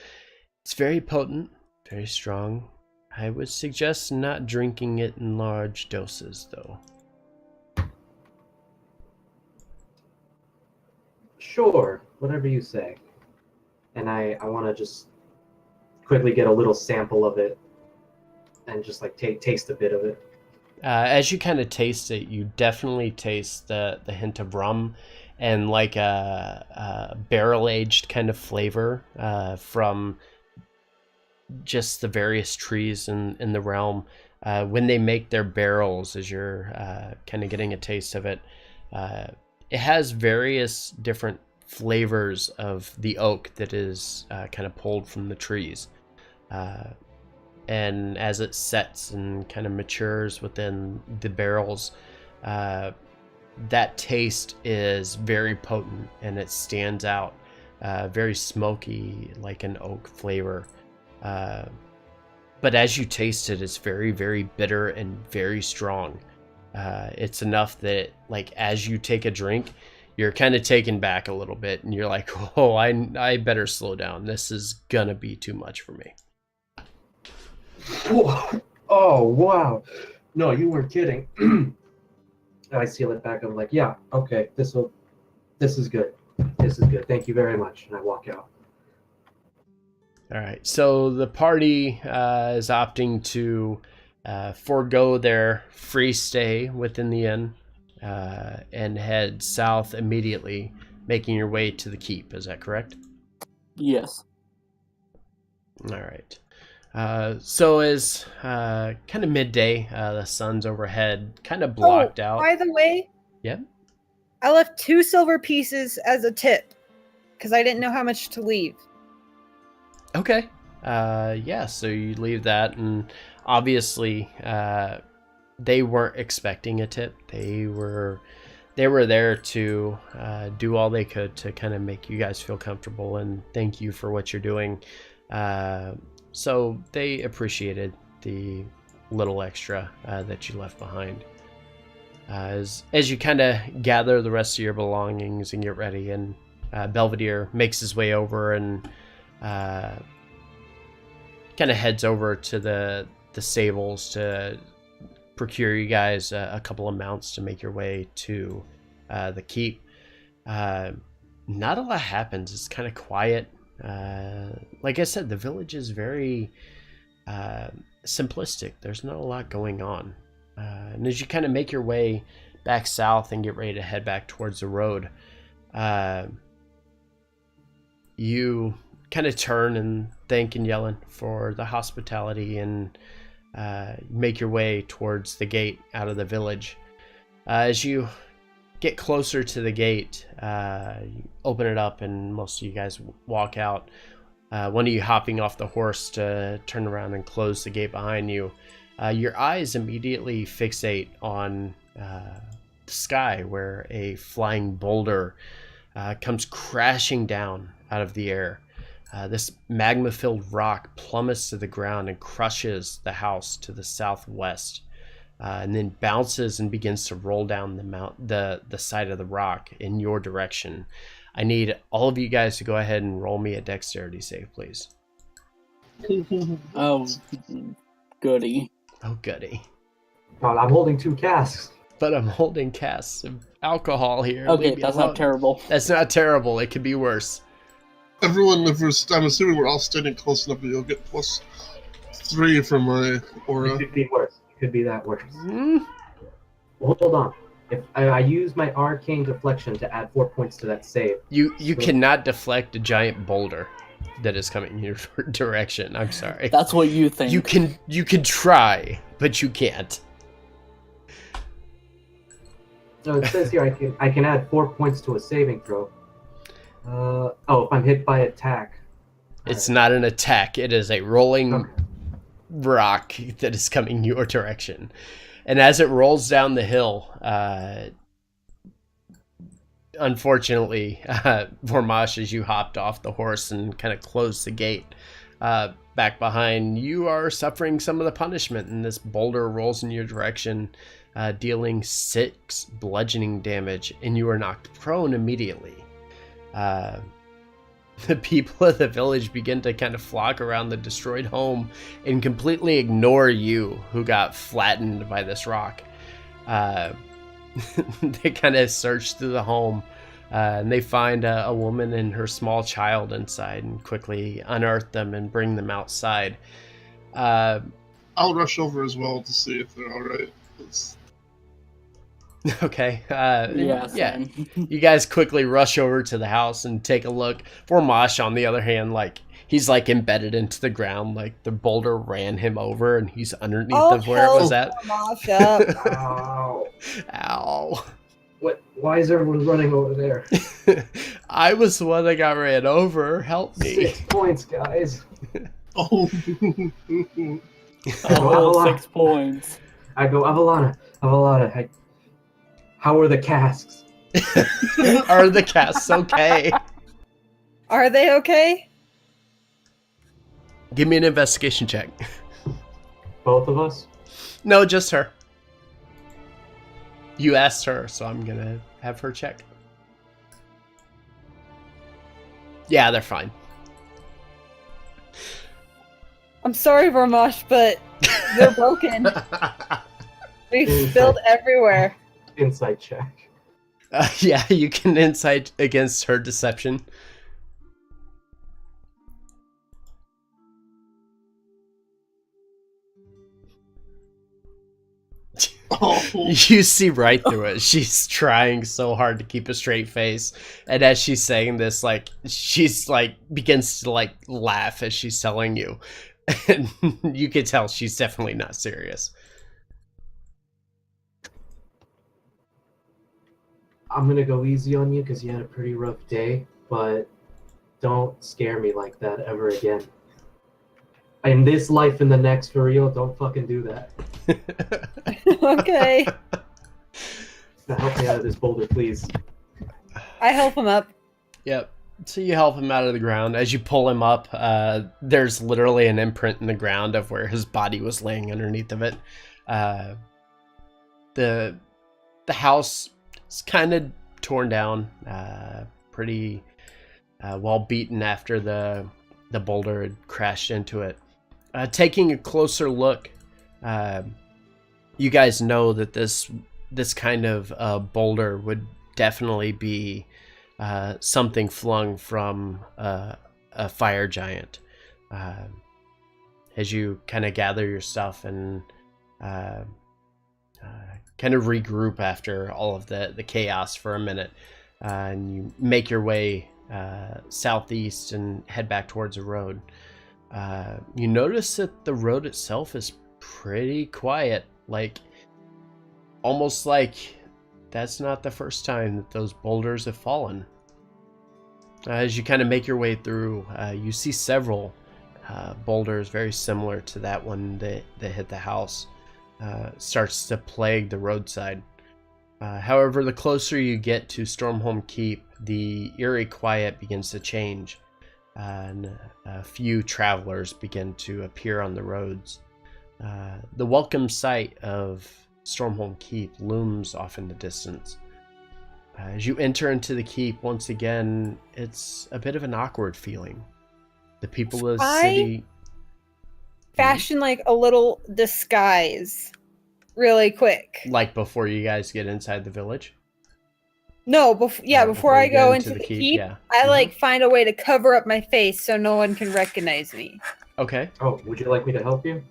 It's very potent, very strong. I would suggest not drinking it in large doses, though. Sure, whatever you say. And I want to just quickly get a little sample of it and just like taste a bit of it. As you kind of taste it, you definitely taste the hint of rum and like a barrel-aged kind of flavor from just the various trees in the realm. When they make their barrels, as you're kind of getting a taste of it, it has various different flavors of the oak that is kind of pulled from the trees. And as it sets and kind of matures within the barrels, that taste is very potent and it stands out, very smoky, like an oak flavor. But as you taste it, it's very, very bitter and very strong. It's enough that, like, as you take a drink, you're kind of taken back a little bit and you're like, oh, I better slow down. This is gonna be too much for me. Oh, wow. No, you weren't kidding. I seal it back. I'm like, yeah, okay, this is good. This is good. Thank you very much. And I walk out. All right. So the party is opting to forego their free stay within the inn and head south immediately, making your way to the keep. Is that correct? Yes. All right. So as kind of midday, the sun's overhead, kind of blocked out. By the way, Yeah. I left 2 silver pieces as a tip because I didn't know how much to leave. Okay. Yeah, so you leave that, and obviously they weren't expecting a tip. They were there to do all they could to kind of make you guys feel comfortable and thank you for what you're doing. So they appreciated the little extra that you left behind. As you kind of gather the rest of your belongings and get ready, and Belvedere makes his way over and kind of heads over to the stables to procure you guys a couple of mounts to make your way to the keep. Not a lot happens. It's kind of quiet. Like I said, the village is very simplistic. There's not a lot going on. And as you kind of make your way back south and get ready to head back towards the road, you kind of turn and thank and yelling for the hospitality and make your way towards the gate out of the village. As you get closer to the gate, you open it up and most of you guys walk out. One of you hopping off the horse to turn around and close the gate behind you. Your eyes immediately fixate on the sky, where a flying boulder comes crashing down out of the air. This magma-filled rock plummets to the ground and crushes the house to the southwest, and then bounces and begins to roll down the side of the rock in your direction. I need all of you guys to go ahead and roll me a dexterity save, please. Oh, goody. Oh, goody. God, I'm holding 2 casks. But I'm holding casks of alcohol here. Okay, Leave me that's alone. not terrible. That's not terrible. It could be worse. Everyone, I'm assuming we're all standing close enough that you'll get +3 from my aura. It could be worse. It could be that worse. Hmm? Hold on. If I use my arcane deflection to add 4 points to that save. You cannot deflect a giant boulder that is coming in your direction. I'm sorry. That's what you think. You can try, but you can't. So it says here I can add 4 points to a saving throw. If I'm hit by attack. It's not an attack. It is a rolling Okay. rock that is coming your direction. And as it rolls down the hill, unfortunately, Vormash, as you hopped off the horse and kind of closed the gate back behind, you are suffering some of the punishment, and this boulder rolls in your direction, dealing 6 bludgeoning damage, and you are knocked prone immediately. The people of the village begin to kind of flock around the destroyed home and completely ignore you, who got flattened by this rock. They kind of search through the home, and they find a woman and her small child inside and quickly unearth them and bring them outside. I'll rush over as well to see if they're alright. Okay. Yeah. Yeah. Same. You guys quickly rush over to the house and take a look. Vormash, on the other hand, he's embedded into the ground, like the boulder ran him over, and he's underneath of where it was at. Mosh up. Ow. Ow. What? Why is everyone running over there? I was the one that got ran over. Help me. 6 points, guys. Oh. Oh, 6 points. I go, Avalana, how are the casks? Are the casts okay? Are they okay? Give me an investigation check. Both of us? No, just her. You asked her, so I'm gonna have her check. Yeah, they're fine. I'm sorry, Vormash, but they're broken. They spilled everywhere. Insight check. Yeah, you can insight against her deception. Oh. You see right through it. She's trying so hard to keep a straight face, and as she's saying this, she's begins to laugh as she's telling you, and you can tell she's definitely not serious. I'm gonna go easy on you because you had a pretty rough day, but don't scare me like that ever again. In this life and the next, for real, don't fucking do that. Okay. Now help me out of this boulder, please. I help him up. Yep. So you help him out of the ground. As you pull him up, there's literally an imprint in the ground of where his body was laying underneath of it. The house is kind of torn down, pretty well beaten after the boulder had crashed into it. Taking a closer look, you guys know that this kind of boulder would definitely be something flung from a fire giant. As you kind of gather your stuff and kind of regroup after all of the chaos for a minute, and you make your way southeast and head back towards the road. You notice that the road itself is pretty quiet, like almost like that's not the first time that those boulders have fallen. As you kind of make your way through, you see several boulders very similar to that one that hit the house. Starts to plague the roadside. However, the closer you get to Stormholm Keep, the eerie quiet begins to change, and a few travelers begin to appear on the roads. The welcome sight of Stormholm Keep looms off in the distance. As you enter into the keep, once again, it's a bit of an awkward feeling. The people of the city fashion like a little disguise really quick. Like before you guys get inside the village? No, before I go into the keep, yeah. I like find a way to cover up my face so no one can recognize me. Okay. Oh, would you like me to help you?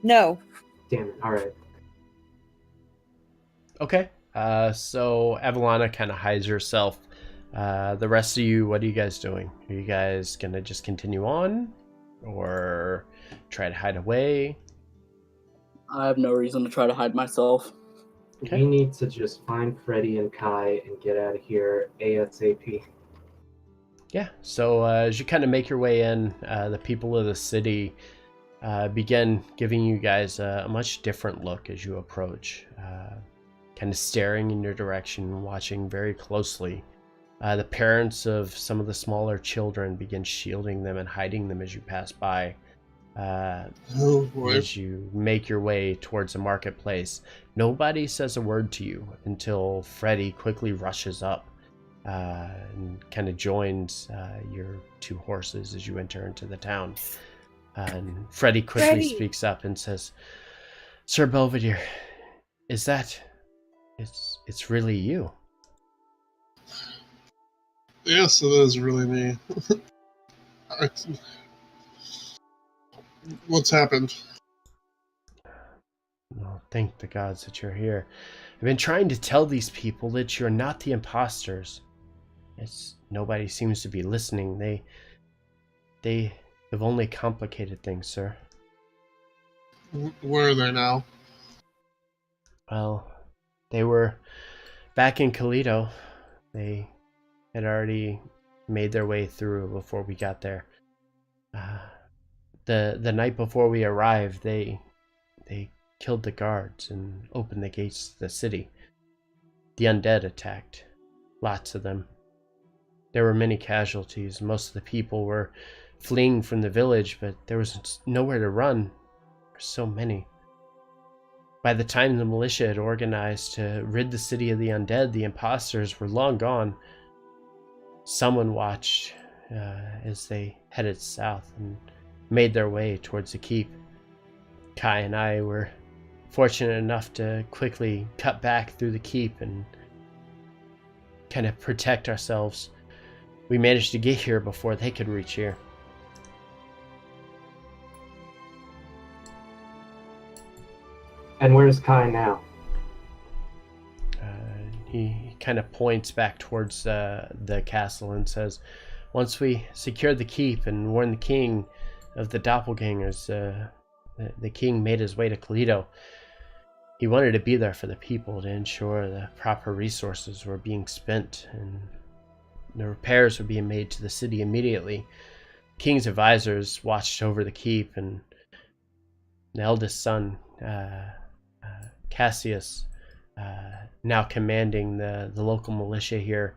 No. Damn it, alright. Okay. So Avalana kind of hides herself. The rest of you, what are you guys doing? Are you guys gonna just continue on? Or try to hide away? I have no reason to try to hide myself. Okay. We need to just find Freddy and Kai and get out of here ASAP. Yeah, so as you kind of make your way in, the people of the city begin giving you guys a much different look as you approach. Kind of staring in your direction, watching very closely. The parents of some of the smaller children begin shielding them and hiding them as you pass by. Oh boy. As you make your way towards the marketplace, nobody says a word to you until Freddy quickly rushes up and kind of joins your two horses as you enter into the town. And Freddy quickly speaks up and says, "Sir Belvedere, is that... It's really you?" Yes, it is really me. What's happened? Well, thank the gods that you're here. I've been trying to tell these people that you're not the imposters. Nobody seems to be listening. They have only complicated things, sir. Where are they now? Well, they were back in Kalido. They had already made their way through before we got there. The night before we arrived, they killed the guards and opened the gates to the city. The undead attacked. Lots of them. There were many casualties. Most of the people were fleeing from the village, but there was nowhere to run. There were so many. By the time the militia had organized to rid the city of the undead, the imposters were long gone. Someone watched as they headed south and made their way towards the keep. Kai and I were fortunate enough to quickly cut back through the keep and kind of protect ourselves. We managed to get here before they could reach here. And where's Kai now? He kind of points back towards the castle and says, "Once we secured the keep and warned the king of the doppelgangers, the king made his way to Kalido. he wanted to be there for the people to ensure the proper resources were being spent and the repairs were being made to the city immediately. King's advisors watched over the keep, and the eldest son, Cassius, now commanding the local militia here,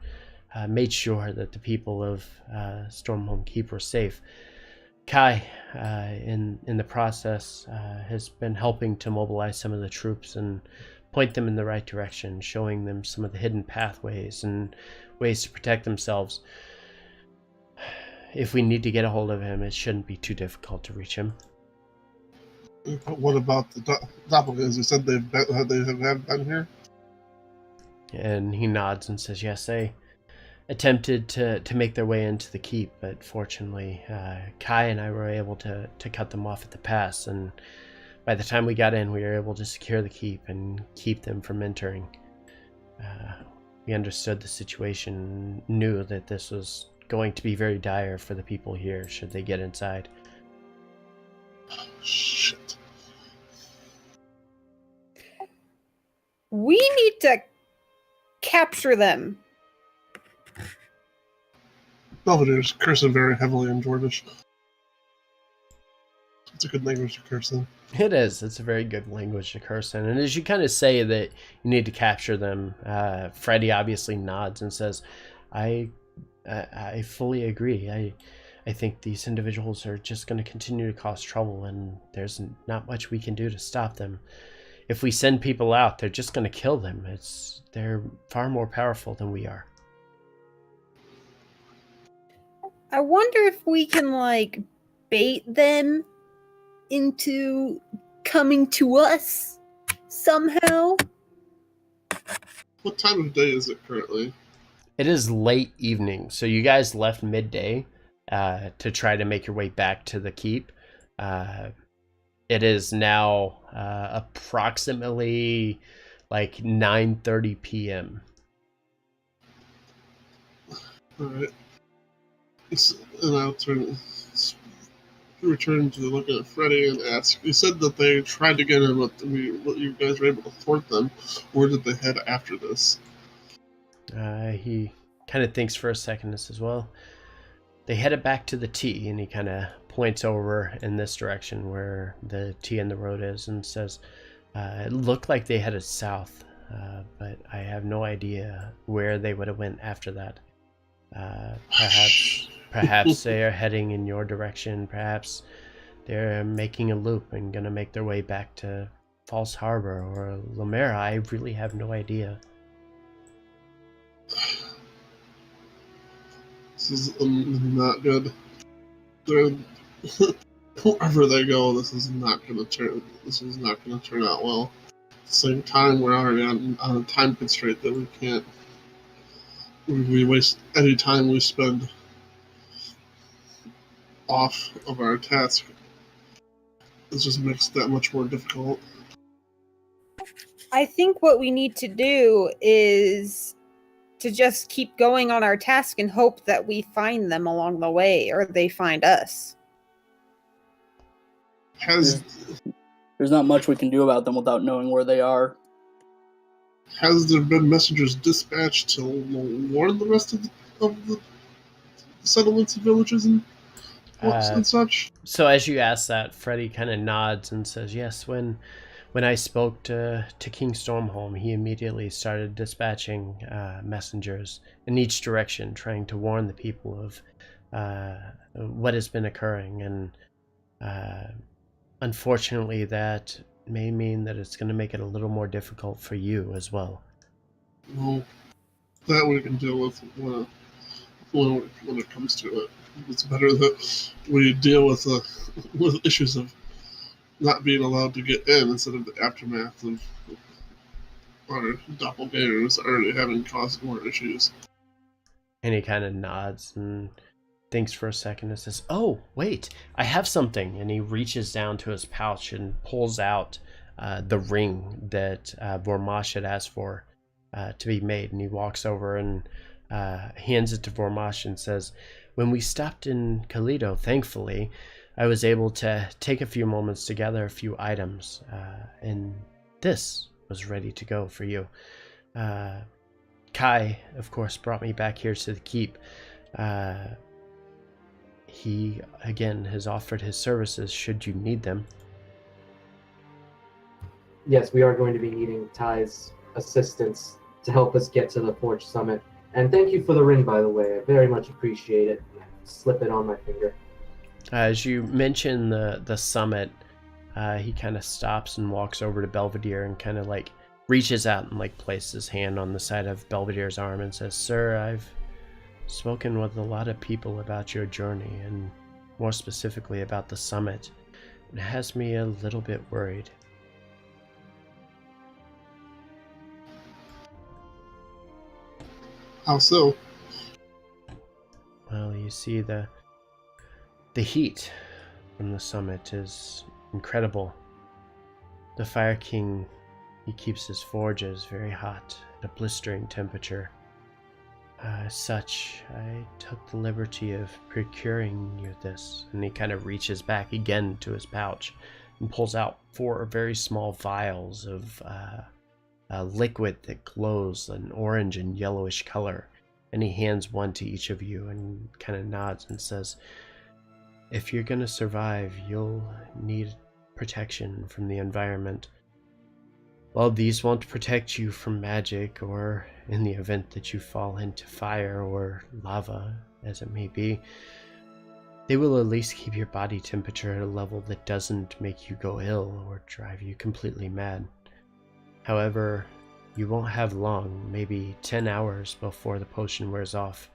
made sure that the people of Stormhome Keep were safe. Kai, in the process, has been helping to mobilize some of the troops and point them in the right direction, showing them some of the hidden pathways and ways to protect themselves. If we need to get a hold of him, it shouldn't be too difficult to reach him. What about the doppelgangers? You said they have been here? And he nods and says, yes, they attempted to make their way into the keep, but fortunately, Kai and I were able to cut them off at the pass, and by the time we got in, we were able to secure the keep and keep them from entering. We understood the situation, knew that this was going to be very dire for the people here should they get inside. Shit. We need to capture them. Belvedere's cursing very heavily in Dwarvish. It's a good language to curse in. It is. It's a very good language to curse in. And as you kind of say that you need to capture them, Freddy obviously nods and says, I fully agree. I think these individuals are just going to continue to cause trouble, and there's not much we can do to stop them. If we send people out, they're just going to kill them. They're far more powerful than we are. I wonder if we can, like, bait them into coming to us somehow. What time of day is it currently? It is late evening, so you guys left midday to try to make your way back to the keep. It is now approximately like 9:30 p.m. All right. And I'll return to look at Freddy and ask. You said that they tried to get in, but you guys were able to thwart them. Where did they head after this? He kind of thinks for a second and says, well, they headed back to the T, and he kind of points over in this direction where the T in the road is and says, it looked like they headed south, but I have no idea where they would have went after that. Perhaps they are heading in your direction. Perhaps they're making a loop and going to make their way back to False Harbor or Lamera. I really have no idea. This is not good. Wherever they go, this is not going to turn out well. At the same time, we're already on a time constraint that we can't. We waste any time we spend off of our task. It just makes it that much more difficult. I think what we need to do is to just keep going on our task and hope that we find them along the way, or they find us. There's not much we can do about them without knowing where they are. Has there been messengers dispatched to warn the rest of the settlements and villages and such? So as you ask that, Freddy kind of nods and says, yes, when I spoke to King Stormhome, he immediately started dispatching messengers in each direction, trying to warn the people of what has been occurring. And unfortunately, that may mean that it's going to make it a little more difficult for you as well. Well, that we can deal with when it comes to it. It's better that we deal with issues of not being allowed to get in instead of the aftermath of our doppelgangers already having caused more issues. And he kind of nods and thinks for a second and says, oh, wait, I have something. And he reaches down to his pouch and pulls out the ring that Vormash had asked for to be made. And he walks over and hands it to Vormash and says, when we stopped in Kalido, thankfully, I was able to take a few moments to gather a few items. And this was ready to go for you. Kai, of course, brought me back here to the keep. He, again, has offered his services should you need them. Yes, we are going to be needing Ty's assistance to help us get to the Forge Summit. And thank you for the ring, by the way. I very much appreciate it. Slip it on my finger. As you mention the summit, he kind of stops and walks over to Belvedere and kind of like reaches out and like places his hand on the side of Belvedere's arm and says, "Sir, I've spoken with a lot of people about your journey, and more specifically about the summit. It has me a little bit worried." How so? Well, you see, the heat from the summit is incredible. The Fire King, he keeps his forges very hot at a blistering temperature. As such, I took the liberty of procuring you this. And he kind of reaches back again to his pouch and pulls out 4 very small vials of a liquid that glows an orange and yellowish color. And he hands one to each of you and kind of nods and says, "If you're going to survive, you'll need protection from the environment. While these won't protect you from magic, or in the event that you fall into fire or lava, as it may be, they will at least keep your body temperature at a level that doesn't make you go ill or drive you completely mad. However, you won't have long, maybe 10 hours before the potion wears off.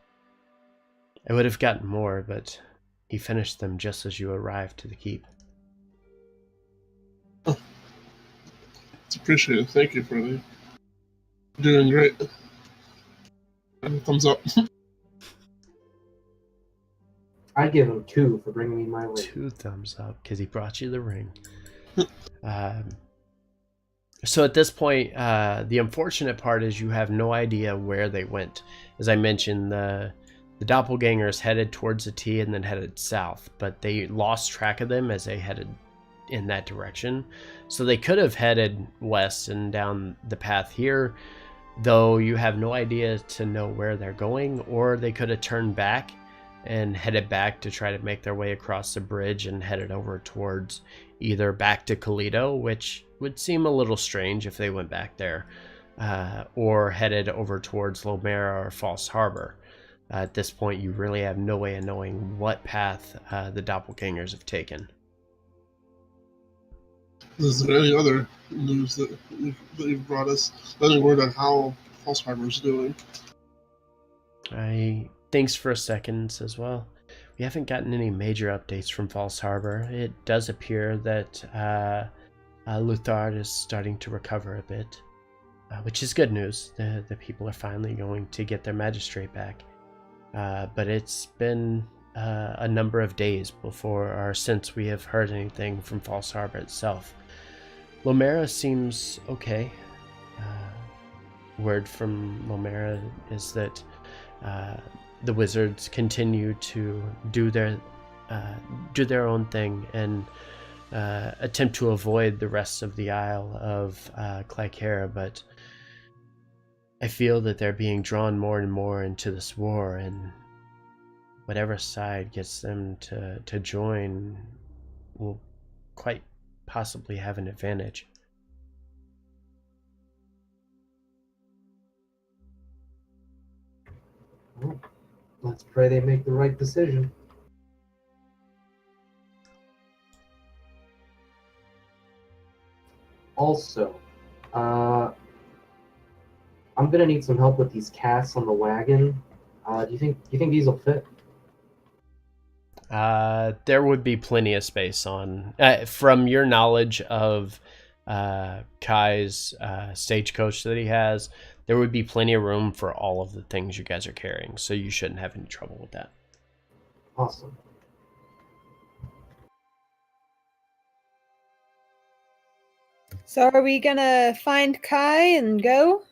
I would have gotten more, but he finished them just as you arrived to the keep." It's appreciated. Thank you, Freddie. You're doing great. And thumbs up. I give him 2 for bringing me my ring. 2 thumbs up, because he brought you the ring. So at this point, the unfortunate part is you have no idea where they went. As I mentioned, the doppelgangers headed towards the T and then headed south, but they lost track of them as they headed in that direction. So they could have headed west and down the path here, though you have no idea to know where they're going, or they could have turned back and headed back to try to make their way across the bridge and headed over towards either back to Toledo, which would seem a little strange if they went back there, or headed over towards Lomera or False Harbor. At this point, you really have no way of knowing what path the doppelgangers have taken. Is there any other news that you've brought us? Any word on how False Harbor's doing? He thinks for a second and says, "Well, we haven't gotten any major updates from False Harbor. It does appear that Luthard is starting to recover a bit, which is good news. The people are finally going to get their magistrate back. But it's been a number of days since we have heard anything from False Harbor itself. Lomera seems okay. Word from Lomera is that the wizards continue to do their own thing and attempt to avoid the rest of the Isle of Clycara, but I feel that they're being drawn more and more into this war, and whatever side gets them to join will quite possibly have an advantage." Well, let's pray they make the right decision. Also, I'm gonna need some help with these casts on the wagon. Do you think these will fit? There would be plenty of space on. From your knowledge of Kai's stagecoach that he has, there would be plenty of room for all of the things you guys are carrying, so you shouldn't have any trouble with that. Awesome. So are we gonna find Kai and go?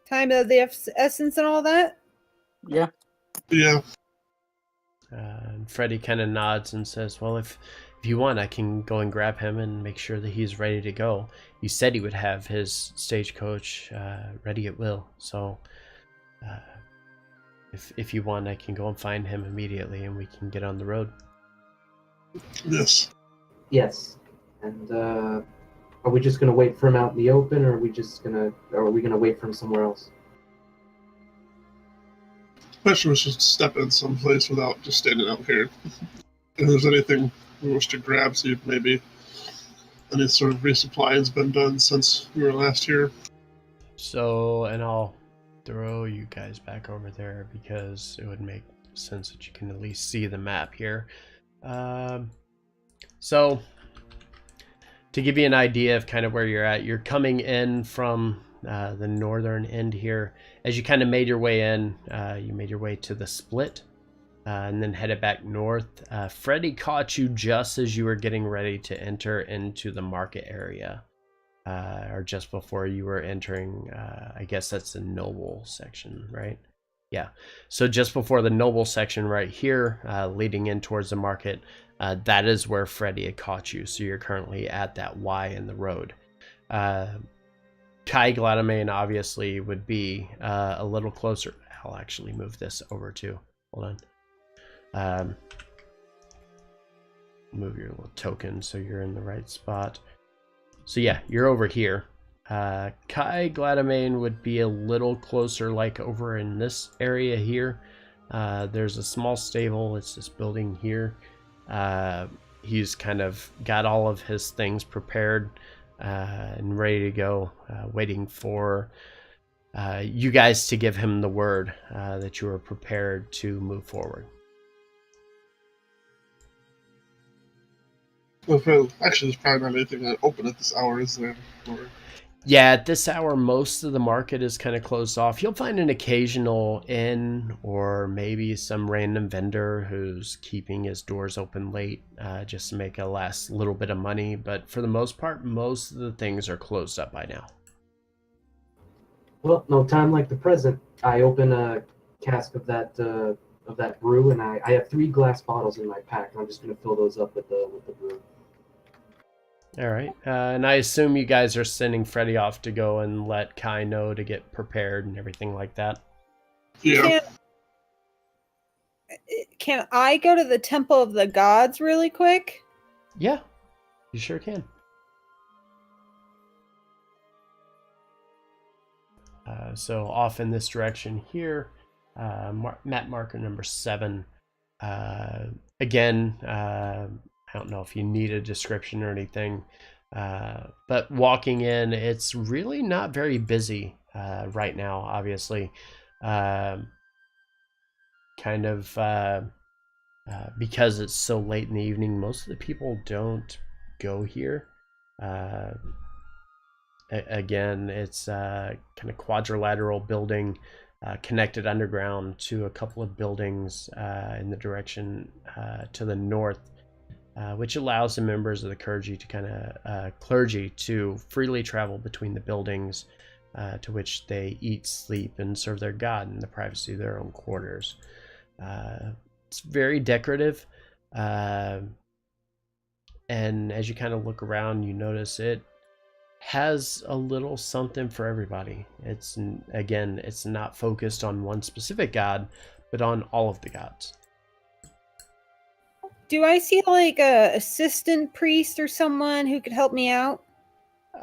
Time of the essence and all that? Yeah. Yeah. And Freddy kind of nods and says, "Well, if if you want, I can go and grab him and make sure that he's ready to go. He said he would have his stagecoach ready at will. So if you want, I can go and find him immediately and we can get on the road. Yes. Yes. And are we just gonna wait for him out in the open, or are we gonna wait for him somewhere else? Especially we should step in someplace without just standing out here. If there's anything we wish to grab, see if maybe any sort of resupply has been done since we were last here. So, and I'll throw you guys back over there because it would make sense that you can at least see the map here. So, to give you an idea of kind of where you're at, you're coming in from the northern end here. As you kind of made your way in, you made your way to the split and then headed back north. Freddy caught you just as you were getting ready to enter into the market area, or just before you were entering. I guess that's the noble section, right? Yeah. So just before the noble section right here, leading in towards the market, that is where Freddy had caught you. So you're currently at that Y in the road. Kai Gladamain obviously would be a little closer. I'll actually move this over too. Hold on. Move your little token so you're in the right spot. So yeah, you're over here. Kai Gladamain would be a little closer, like over in this area here. There's a small stable. It's this building here. He's kind of got all of his things prepared and ready to go, waiting for you guys to give him the word that you are prepared to move forward. Well, actually, there's probably not anything open at this hour, is there? Or... Yeah, at this hour, most of the market is kind of closed off. You'll find an occasional inn or maybe some random vendor who's keeping his doors open late just to make a last little bit of money. But for the most part, most of the things are closed up by now. Well, no time like the present. I open a cask of that brew, and I have 3 glass bottles in my pack. I'm just gonna fill those up with the brew. All right, and I assume you guys are sending Freddy off to go and let Kai know to get prepared and everything like that. Yeah. Can I go to the Temple of the Gods really quick? Yeah, you sure can. So off in this direction here, map marker number 7. Again, I don't know if you need a description or anything, but walking in, it's really not very busy right now, obviously. Because it's so late in the evening, most of the people don't go here. Again, it's kind of quadrilateral building connected underground to a couple of buildings in the direction to the north. Which allows the members of the clergy to freely travel between the buildings to which they eat, sleep, and serve their god in the privacy of their own quarters. It's very decorative, and as you kind of look around, you notice it has a little something for everybody. It's not focused on one specific god, but on all of the gods. Do I see like a assistant priest or someone who could help me out?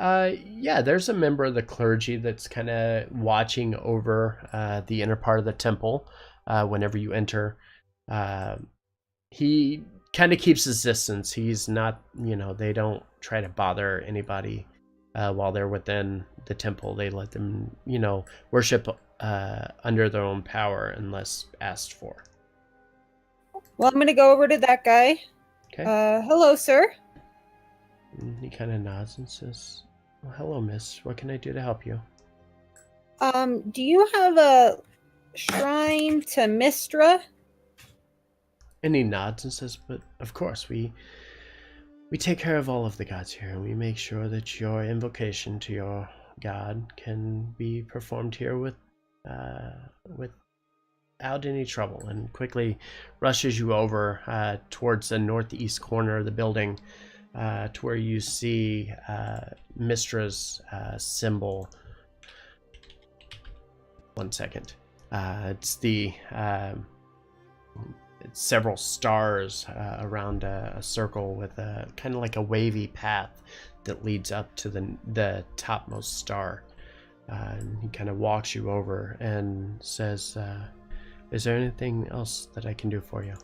Yeah, there's a member of the clergy that's kind of watching over the inner part of the temple whenever you enter. He kind of keeps his distance. He's not, they don't try to bother anybody while they're within the temple. They let them, worship under their own power unless asked for. Well, I'm going to go over to that guy. Okay. Hello, sir. And he kind of nods and says, well, hello, miss. What can I do to help you? Do you have a shrine to Mistra? And he nods and says, but of course, we take care of all of the gods here, and we make sure that your invocation to your god can be performed here with without any trouble and quickly rushes you over towards the northeast corner of the building to where you see Mistra's symbol. 1 second. It's it's several stars around a circle with a kind of like a wavy path that leads up to the topmost star. And he kind of walks you over and says, is there anything else that I can do for you?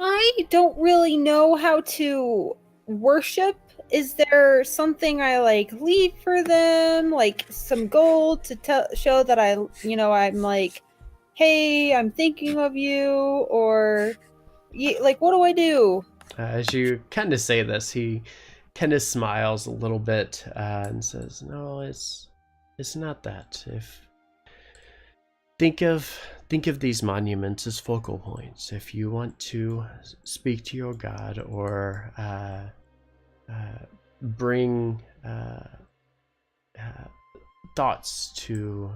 I don't really know how to worship. Is there something I like leave for them, like some gold to show that I'm like, hey, I'm thinking of you, or like, what do I do? As you kind of say this, he kind of smiles a little bit and says, no, it's not that. Think of these monuments as focal points. If you want to speak to your god or bring thoughts to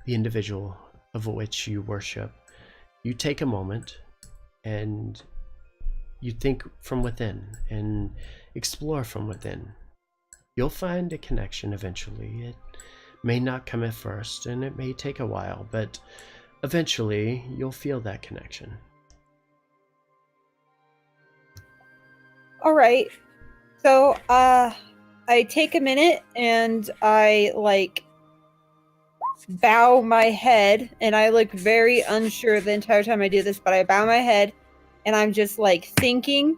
the individual of which you worship, you take a moment and you think from within and explore from within. You'll find a connection eventually. It may not come at first, and it may take a while, but eventually you'll feel that connection. All right. So, I take a minute and I like bow my head, and I look very unsure the entire time I do this, but I bow my head and I'm just like thinking,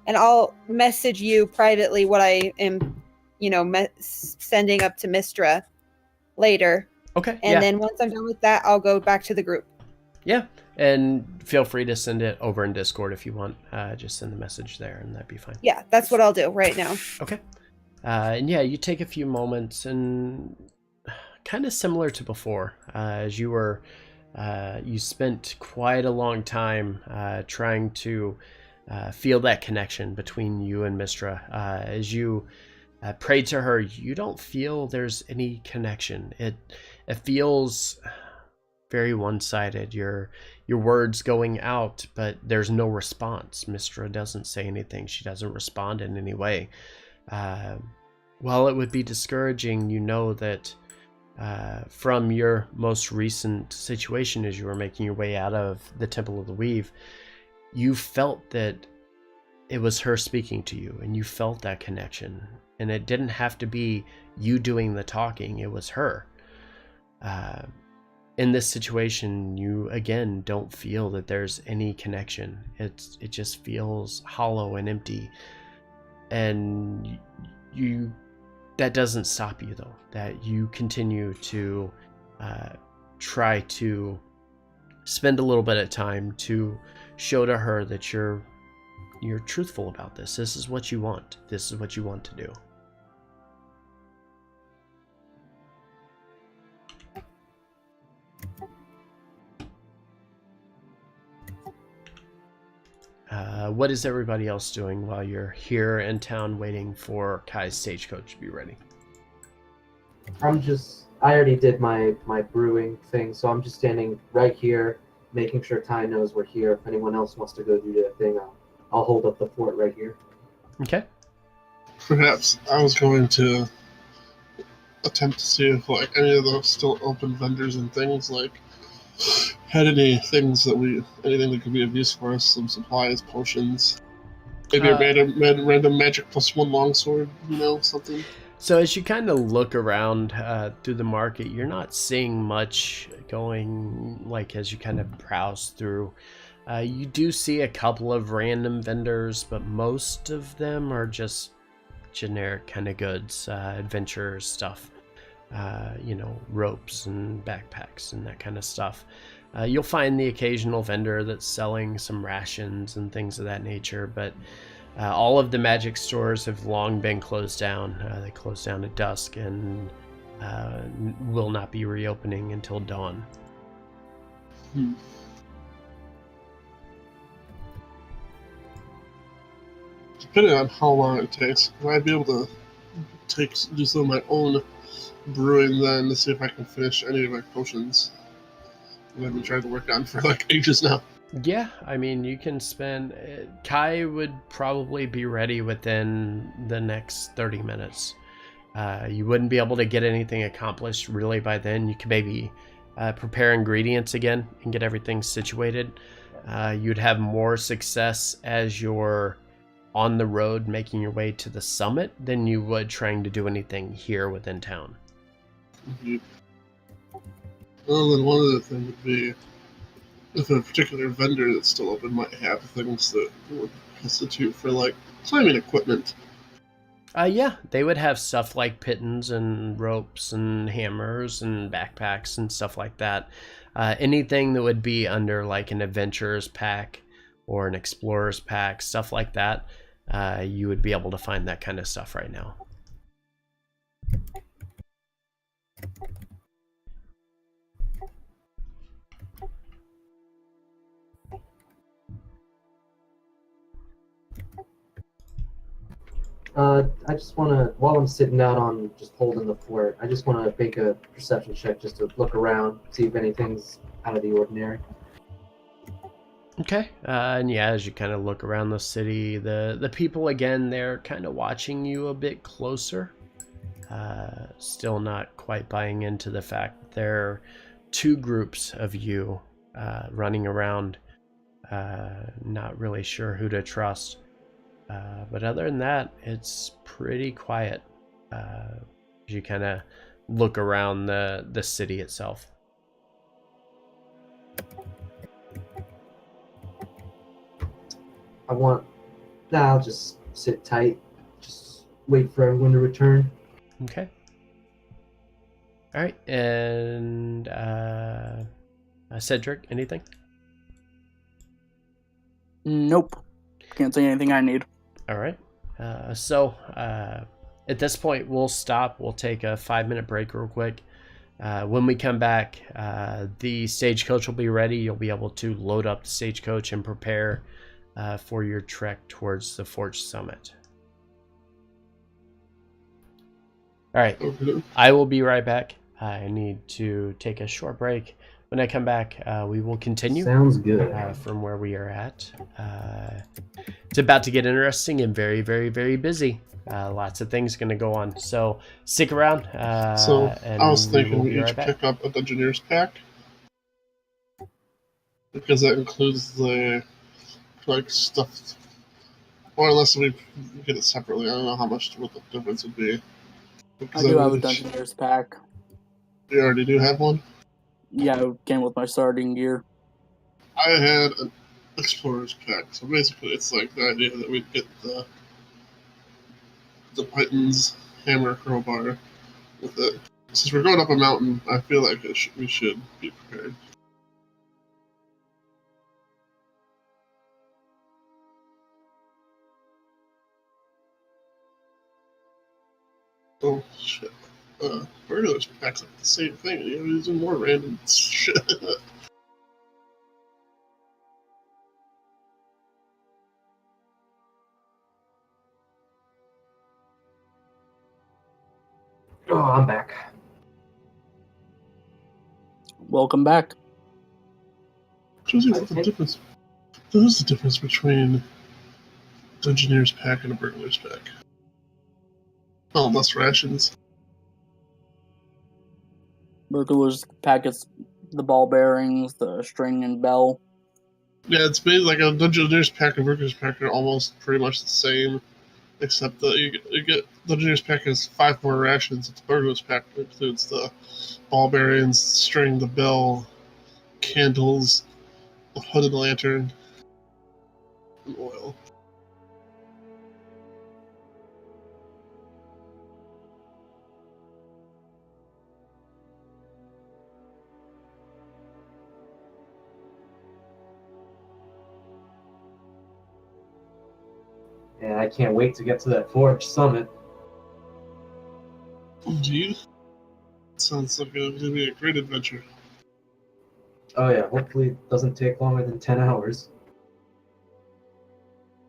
and I'll message you privately what I am, sending up to Mistra later. Okay. And then once I'm done with that, I'll go back to the group. Yeah. And feel free to send it over in Discord if you want. Just send the message there and that'd be fine. Yeah, that's what I'll do right now. Okay. And yeah, you take a few moments and kind of similar to before, as you were, you spent quite a long time trying to feel that connection between you and Mistra. As you prayed to her, you don't feel there's any connection. It feels very one-sided. Your words going out, but there's no response. Mistra doesn't say anything. She doesn't respond in any way. While it would be discouraging, you know that from your most recent situation as you were making your way out of the Temple of the Weave, you felt that it was her speaking to you, and you felt that connection. And it didn't have to be you doing the talking, it was her. In this situation, you again don't feel that there's any connection. It just feels hollow and empty. And that doesn't stop you though. That you continue to try to spend a little bit of time to show to her that you're truthful about this. This is what you want. This is what you want to do. What is everybody else doing while you're here in town waiting for Kai's stagecoach to be ready? I already did my brewing thing, so I'm just standing right here, making sure Ty knows we're here. If anyone else wants to go do their thing, I'll hold up the fort right here. Okay. Perhaps I was going to attempt to see if any of the still open vendors and things had anything that could be of use for us, some supplies, potions, maybe a random magic +1 longsword, something. So as you kind of look around through the market, you're not seeing much going, as you kind of browse through. You do see a couple of random vendors, but most of them are just generic kind of goods, adventure stuff, ropes and backpacks and that kind of stuff. You'll find the occasional vendor that's selling some rations and things of that nature, but all of the magic stores have long been closed down. They closed down at dusk and will not be reopening until dawn. Depending on how long it takes, I'd be able to do some of my own brewing then to see if I can finish any of my potions that I've been trying to work on for like ages now. Yeah, I mean, you can spend. Kai would probably be ready within the next 30 minutes. You wouldn't be able to get anything accomplished really by then. You could maybe prepare ingredients again and get everything situated. You'd have more success as you're on the road making your way to the summit than you would trying to do anything here within town. Mhm. Well, then one other thing would be if a particular vendor that's still open might have things that would constitute for like climbing equipment. Yeah, they would have stuff like pittons and ropes and hammers and backpacks and stuff like that. Anything that would be under like an adventurer's pack or an explorer's pack, stuff like that, you would be able to find that kind of stuff right now. I just want to, while I'm sitting out on just holding the fort, I just want to make a perception check just to look around, see if anything's out of the ordinary. Okay, and yeah, as you kind of look around the city, the people again, they're kind of watching you a bit closer. Still not quite buying into the fact that there are two groups of you running around, not really sure who to trust. But other than that, it's pretty quiet as you kind of look around the city itself. I'll just sit tight, just wait for everyone to return. Okay. All right, and Cedric, anything? Nope. Can't say anything I need. All right. So at this point, we'll stop. We'll take a 5-minute break real quick. When we come back, the stagecoach will be ready. You'll be able to load up the stagecoach and prepare for your trek towards the Forge Summit. All right. Okay. I will be right back. I need to take a short break. When I come back, we will continue. Sounds good. From where we are at. It's about to get interesting and very, very, very busy. Lots of things going to go on. So stick around. So and I was thinking will we be each right back. pick up a Dungeoneer's pack because that includes the like stuff. Or unless we get it separately, I don't know how much what the difference would be. I Because do have a really Dungeoneer's pack. You already do have one. Yeah, it came with my starting gear. I had an Explorer's pack, so basically it's like the idea that we'd get the Python's hammer crowbar with it. Since we're going up a mountain, I feel like we should be prepared. Oh shit! Burglar's pack's like the same thing. You're using more random shit. Oh, I'm back. Welcome back. Shows you what the difference. There's the difference between Dungeoneer's pack and a burglar's pack. Oh, less rations. Burglar's pack is the ball bearings, the string and bell. Yeah, it's basically like a Dungeoneer's pack and burglar's pack are almost pretty much the same, except that you get Dungeoneer's pack has 5 more rations. The burglar's pack includes the ball bearings, string, the bell, candles, a hooded lantern, and oil. Yeah, I can't wait to get to that Forge Summit. Indeed. Sounds like it's going to be a great adventure. Oh yeah, hopefully it doesn't take longer than 10 hours.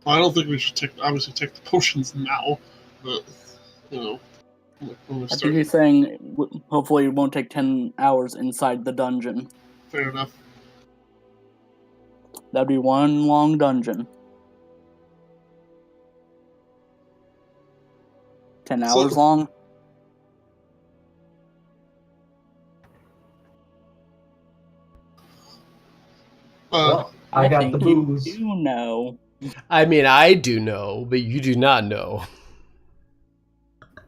Well, I don't think we should obviously take the potions now, but, you know. When we I start. think he's saying hopefully it won't take 10 hours inside the dungeon. Fair enough. That'd be one long dungeon. 10 So- hours long? Well, I got the think you booze. do know. I mean, I do know, but you do not know.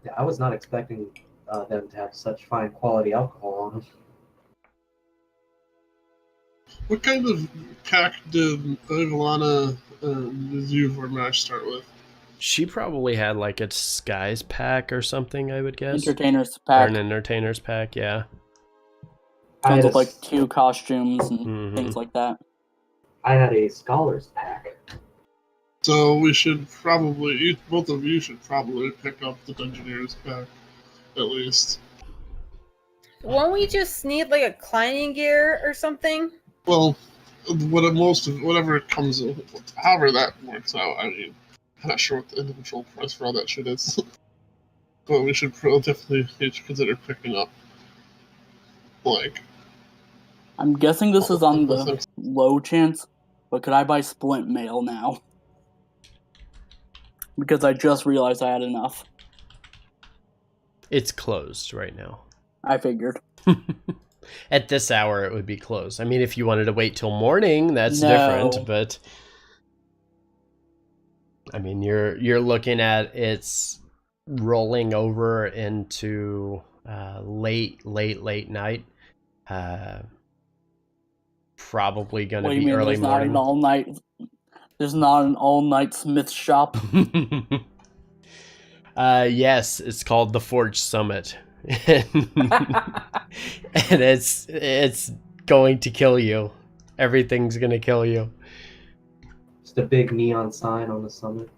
Yeah, I was not expecting them to have such fine quality alcohol on them. what kind of pack did Ivana did you or Mash start with? She probably had like a disguise pack or something, I would guess. Entertainer's Or pack an entertainer's pack, yeah. I comes had, with a, like 2 costumes and Mhm. things like that. I had a scholar's pack. So we should probably, both of you should probably pick up the Dungeoneer's pack, at least. Won't we just need like a climbing gear or something? Well, whatever it comes, however that works out. I mean, I'm not sure what the individual price for all that shit is, but we should definitely each consider picking up. Like, I'm guessing this is on the things. low chance, but could I buy splint mail now? Because I just realized I had enough. It's closed right now. I figured. At this hour, it would be closed. I mean, if you wanted to wait till morning, that's No. different. But I mean, you're looking at it's rolling over into late night. Probably going to What do be you mean early there's not morning. an all-night... There's not an all-night smith shop? Yes, it's called the Forge Summit. And it's going to kill you. Everything's gonna kill you. Just a big neon sign on the summit.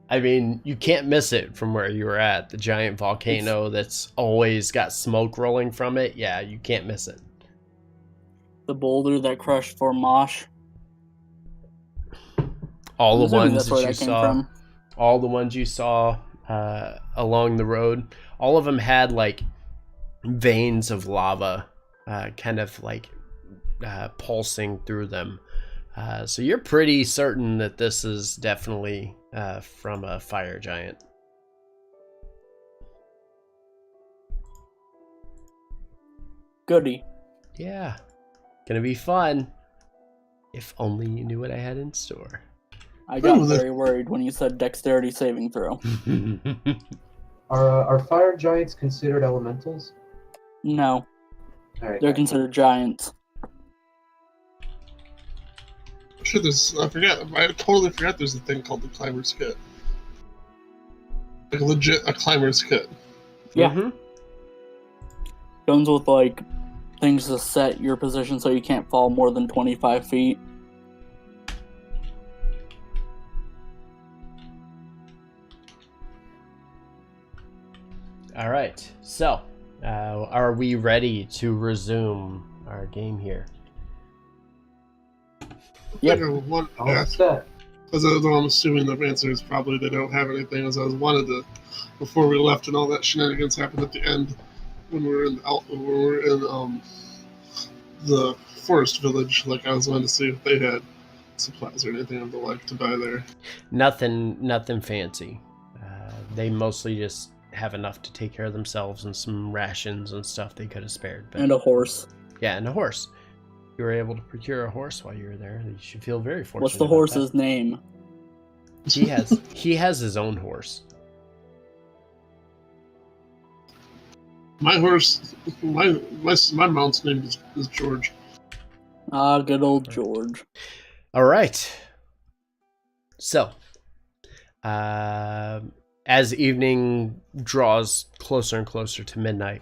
I mean, you can't miss it from where you were at. The giant volcano that's always got smoke rolling from it. Yeah, you can't miss it. The boulder that crushed for Mosh. All I'm the assuming ones that's where that you came saw, from. all the ones you saw along the road, all of them had like veins of lava, kind of like pulsing through them. So you're pretty certain that this is definitely from a fire giant. Goody. Yeah, gonna be fun. If only you knew what I had in store. I got Ooh, very worried when you said dexterity saving throw. Are fire giants considered elementals? No, All right, they're gotcha. considered giants. Shit, I totally forgot there's a thing called the Climber's Kit. Like legit a Climber's Kit. Yeah. Mhm. Comes with like things to set your position so you can't fall more than 25 feet. All right, so are we ready to resume our game here? Yep. All set. Because I'm assuming the answer is probably they don't have anything, as I wanted to before we left and all that shenanigans happened at the end when we were in the forest village. Like I was wanting to see if they had supplies or anything of the like to buy there. Nothing fancy. They mostly just have enough to take care of themselves and some rations and stuff they could have spared. But And a horse. yeah, and a horse. You were able to procure a horse while you were there. You should feel very fortunate. What's the about horse's name? that. He has his own horse. My horse, my mount's name is George. Ah, good old George. All right. So, as evening draws closer and closer to midnight,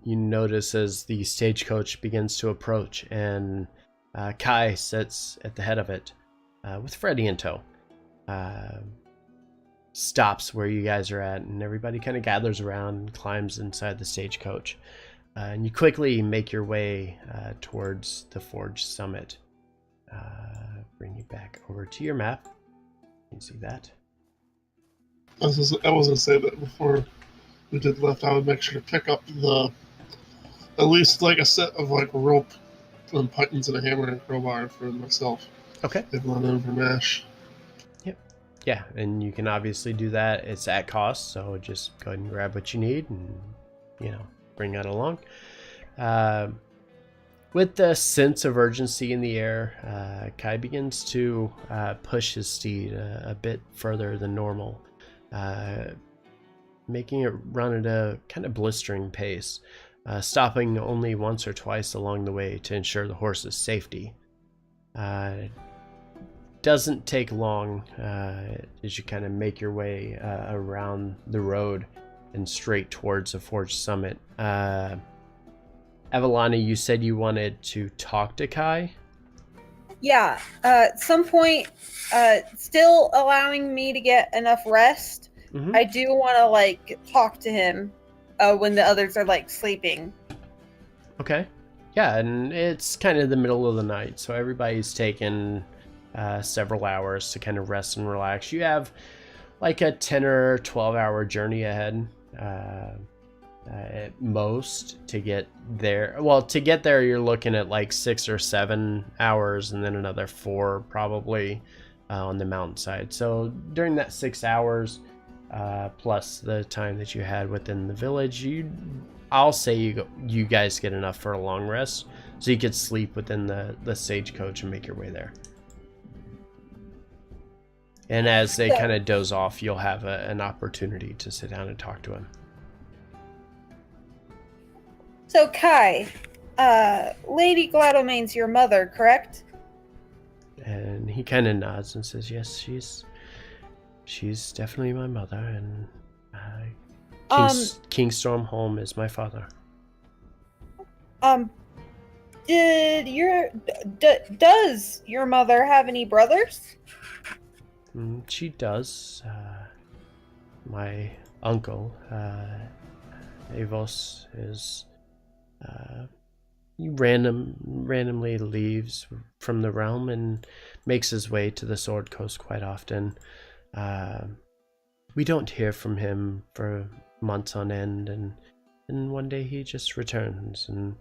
you notice as the stagecoach begins to approach, and Kai sits at the head of it with Freddy in tow. Stops where you guys are at, and everybody kind of gathers around and climbs inside the stagecoach. And you quickly make your way towards the Forge Summit. Bring you back over to your map. You can see that. I was gonna say that before we did left, I would make sure to pick up at least like a set of like rope and pythons and a hammer and crowbar for myself. Okay. They've run over mash. Yeah, and you can obviously do that. It's at cost, so just go ahead and grab what you need and, bring that along. With the sense of urgency in the air, Kai begins to push his steed a bit further than normal, making it run at a kind of blistering pace, stopping only once or twice along the way to ensure the horse's safety. Doesn't take long as you kind of make your way around the road and straight towards the Forge Summit. Avalana, you said you wanted to talk to Kai? Yeah, at some point, still allowing me to get enough rest, Mm-hmm. I do want to, like, talk to him when the others are, like, sleeping. Okay. Yeah, and it's kind of the middle of the night, so everybody's taken several hours to kind of rest and relax. You have like a 10 or 12 hour journey ahead at most to get there. Well, to get there you're looking at like 6 or 7 hours and then another 4 probably on the mountainside. So during that 6 hours plus the time that you had within the village, I'll say you guys get enough for a long rest so you could sleep within the stagecoach and make your way there. And as they kind of doze off, you'll have an opportunity to sit down and talk to him. So, Kai, Lady Gladomain's your mother, correct? And he kind of nods and says, "Yes, she's definitely my mother, and King Stormholm is my father." Does your mother have any brothers? She does. My uncle, Avos, is he randomly leaves from the realm and makes his way to the Sword Coast quite often. We don't hear from him for months on end, and one day he just returns, and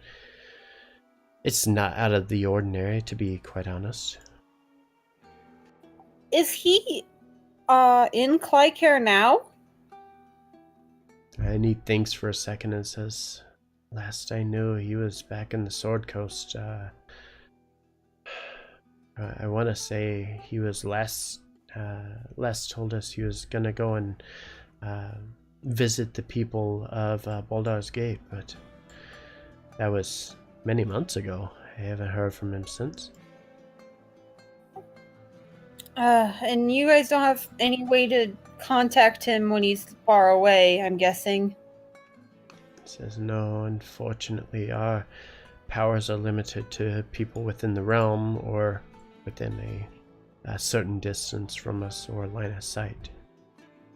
it's not out of the ordinary, to be quite honest. Is he in Clycare now? And he thinks for a second and says, "Last I knew, he was back in the Sword Coast. I want to say he was last told us he was going to go and visit the people of Baldar's Gate, but that was many months ago. I haven't heard from him since." And you guys don't have any way to contact him when he's far away, I'm guessing. He says, "No, unfortunately, our powers are limited to people within the realm or within a certain distance from us or line of sight.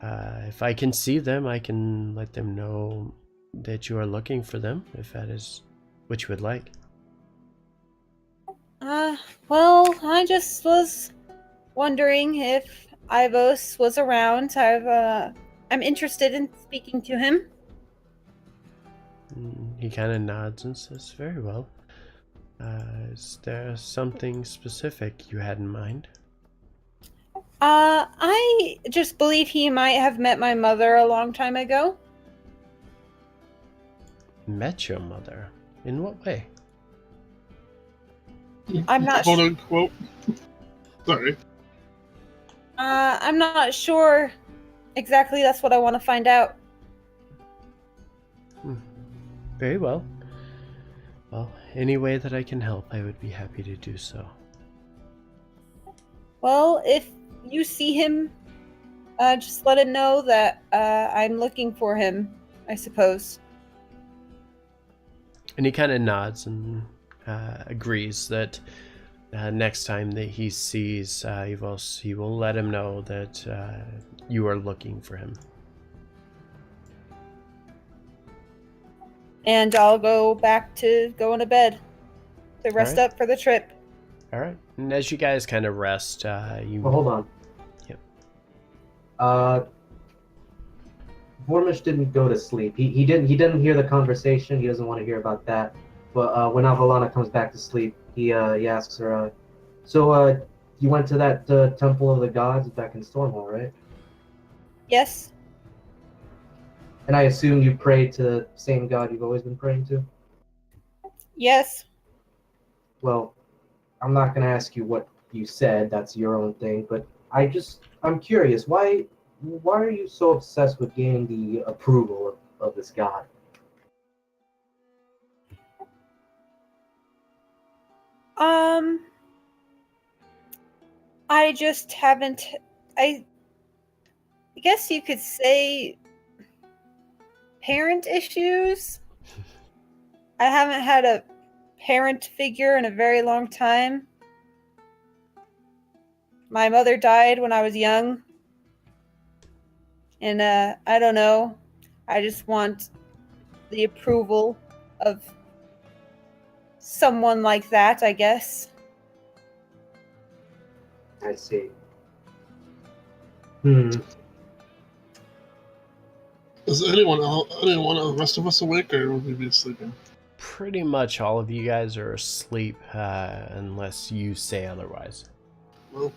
If I can see them, I can let them know that you are looking for them, if that is what you would like." Well, I just was wondering if Ivos was around. I'm interested in speaking to him. He kind of nods and says, "Very well. Is there something specific you had in mind?" I just believe he might have met my mother a long time ago. Met your mother? In what way? I'm not quote unquote. Sorry. I'm not sure exactly. That's what I want to find out. Very well. Well, any way that I can help, I would be happy to do so. Well, if you see him, just let him know that I'm looking for him, I suppose. And he kind of nods and agrees that next time that he sees Evos, he will let him know that you are looking for him. And I'll go back to going to bed to rest up for the trip. All right. And as you guys kind of rest, you... Well, hold on. Yep. Vormish didn't go to sleep. He didn't hear the conversation. He doesn't want to hear about that. But when Avalana comes back to sleep, he asks her, so you went to that temple of the gods back in Stormhall, right? Yes. And I assume you prayed to the same god you've always been praying to? Yes. Well, I'm not going to ask you what you said. That's your own thing. But I'm curious. Why are you so obsessed with gaining the approval of this god? I just haven't. I guess you could say parent issues. I haven't had a parent figure in a very long time. My mother died when I was young. And I don't know. I just want the approval of someone like that, I guess. I see. Is anyone of the rest of us awake, or will we be sleeping? Pretty much all of you guys are asleep, unless you say otherwise. Well,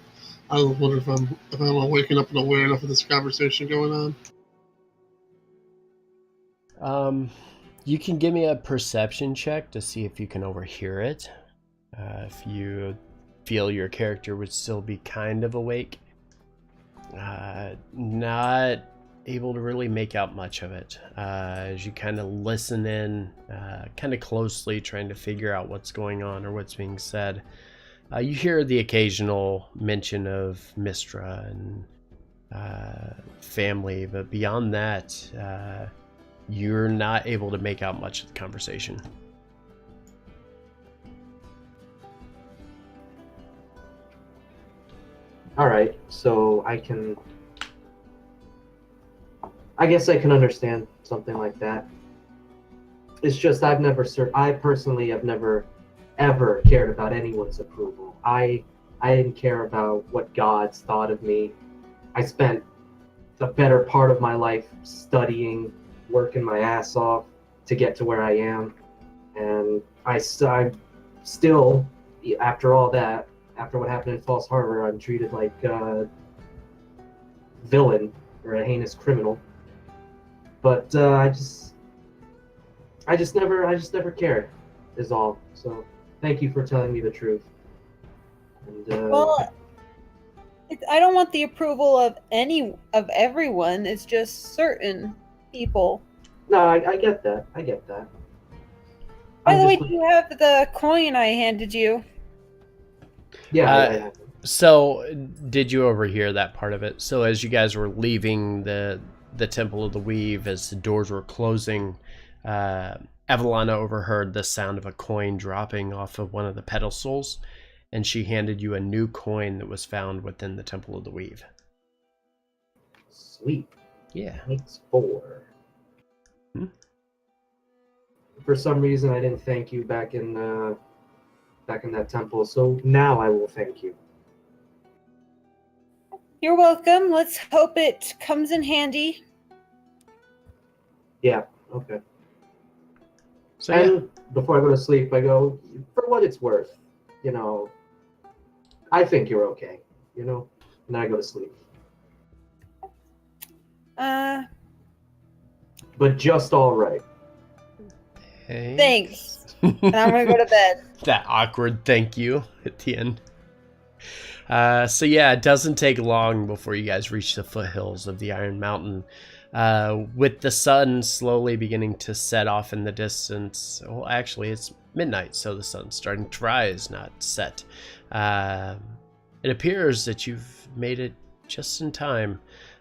I wonder if I'm waking up and aware enough of this conversation going on. You can give me a perception check to see if you can overhear it. If you feel your character would still be kind of awake. Not able to really make out much of it. As you kind of listen in kind of closely, trying to figure out what's going on or what's being said. You hear the occasional mention of Mistra and family, but beyond that, you're not able to make out much of the conversation. All right, so I guess I can understand something like that. It's just I personally have never ever cared about anyone's approval. I didn't care about what gods thought of me. I spent the better part of my life studying, working my ass off to get to where I am, and I'm still, after all that, after what happened in False Harbor, I'm treated like a villain or a heinous criminal. But I just never cared, is all. So thank you for telling me the truth. And, Well, I don't want the approval of everyone. It's just certain people. no, I get that. I get that. By the way, just- do you have the coin I handed you? yeah, I have it. So, did you overhear that part of it? So, as you guys were leaving the Temple of the Weave, as the doors were closing, Avalana overheard the sound of a coin dropping off of one of the pedestals, and she handed you a new coin that was found within the Temple of the Weave. Sweet. Yeah. Thanks 4. For some reason, I didn't thank you back in that temple, so now I will thank you. You're welcome. Let's hope it comes in handy. Yeah. Okay. So, yeah. And before I go to sleep, I go, for what it's worth, I think you're okay, and then I go to sleep. But just all right. Thanks. And I'm gonna go to bed. That awkward thank you at the end. So yeah, it doesn't take long before you guys reach the foothills of the Iron Mountain. With the sun slowly beginning to set off in the distance. Well, actually, it's midnight, so the sun's starting to rise, not set. It appears that you've made it just in time.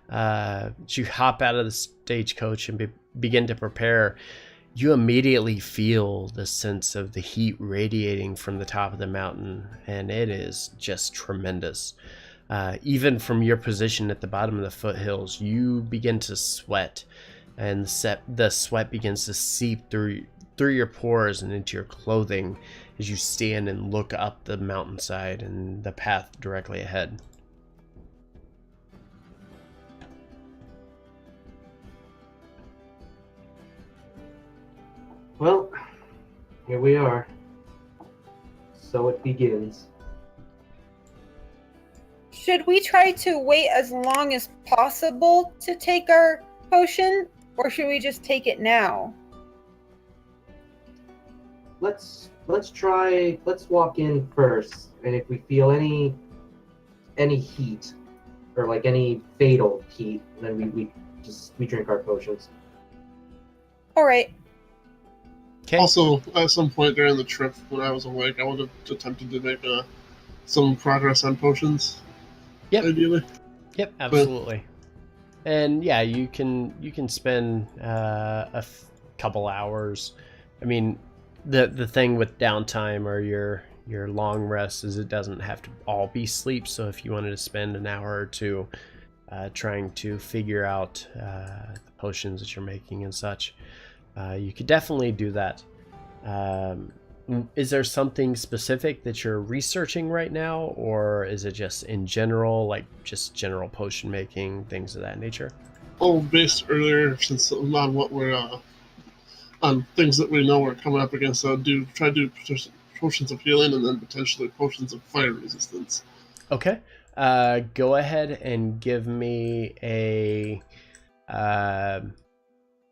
You hop out of the stagecoach and begin to prepare. You immediately feel the sense of the heat radiating from the top of the mountain, and it is just tremendous. Even from your position at the bottom of the foothills, you begin to sweat, and the sweat begins to seep through your pores and into your clothing as you stand and look up the mountainside and the path directly ahead. Well, here we are. So it begins. Should we try to wait as long as possible to take our potion, or should we just take it now? Let's walk in first, and if we feel any heat or like any fatal heat, then we drink our potions. All right. Okay. Also, at some point during the trip, when I was awake, I would have attempted to make some progress on potions. Yep. Ideally. Yep, absolutely. And yeah, you can spend couple hours. I mean, the thing with downtime or your long rest is it doesn't have to all be sleep. So if you wanted to spend an hour or two trying to figure out the potions that you're making and such, you could definitely do that. Is there something specific that you're researching right now, or is it just in general, like just general potion making, things of that nature? Oh, based earlier, since on what we're on things that we know we're coming up against, try to do potions of healing and then potentially potions of fire resistance. Okay. Go ahead and give me a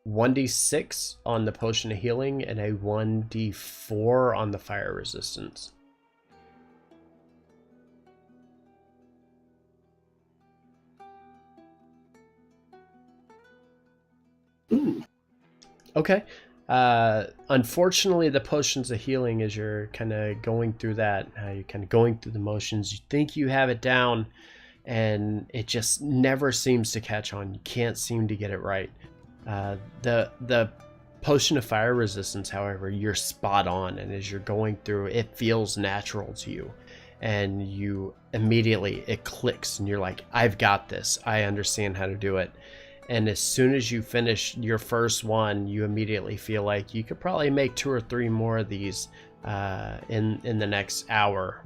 1d6 on the potion of healing and a 1d4 on the fire resistance. Ooh. Okay. Unfortunately, the potions of healing, as you're kind of going through that, you're kind of going through the motions, you think you have it down, and it just never seems to catch on. You can't seem to get it right. The potion of fire resistance, however, you're spot on, and as you're going through, it feels natural to you, and you immediately, it clicks, and you're like, I've got this. I understand how to do it. And as soon as you finish your first one, you immediately feel like you could probably make 2 or 3 more of these in the next hour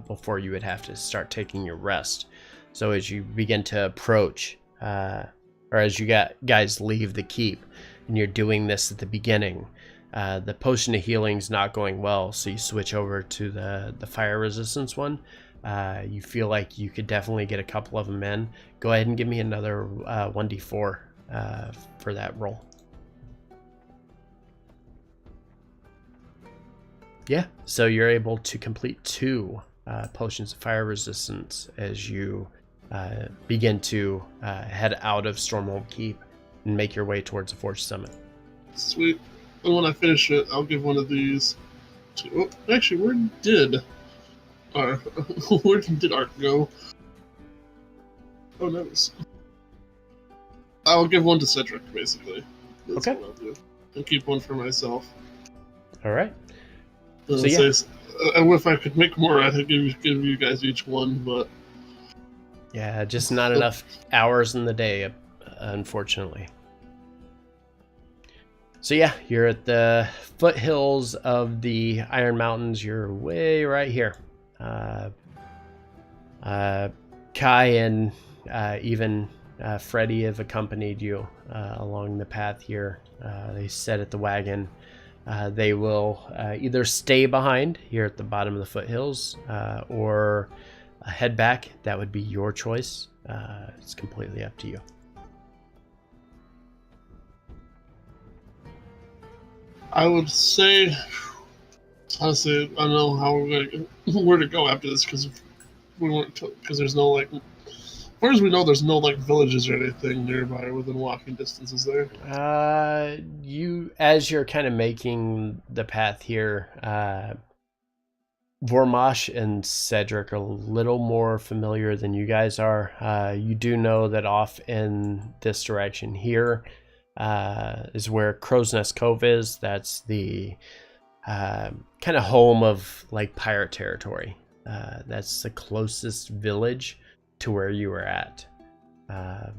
before you would have to start taking your rest. So as you begin to approach, or as you guys leave the keep, and you're doing this at the beginning, the potion of healing's not going well, so you switch over to the fire resistance one. You feel like you could definitely get a couple of them in. Go ahead and give me another 1d4 for that roll. Yeah, so you're able to complete 2 potions of fire resistance as you begin to head out of Stormhold Keep and make your way towards the Forge Summit. Sweet. And when I finish it, I'll give one of these to... Oh, actually, where did Ark go? Oh, nice. I'll give one to Cedric, basically. That's Okay. what I'll do. And keep one for myself. All right. So yeah. If I could make more, I'd give you guys each one, but... Yeah, just not enough hours in the day, unfortunately. So yeah, you're at the foothills of the Iron Mountains. You're way right here. Kai and even Freddie have accompanied you along the path here. They sit at the wagon. They will either stay behind here at the bottom of the foothills or head back. That would be your choice. It's completely up to you. I would say, honestly, I don't know how where to go after this because there's no like, as far as we know, there's no like villages or anything nearby within walking distance. Is there? As you're kind of making the path here, Vormash and Cedric are a little more familiar than you guys are. You do know that off in this direction here is where Crow's Nest Cove is. That's the kind of home of like pirate territory. That's the closest village to where you were at.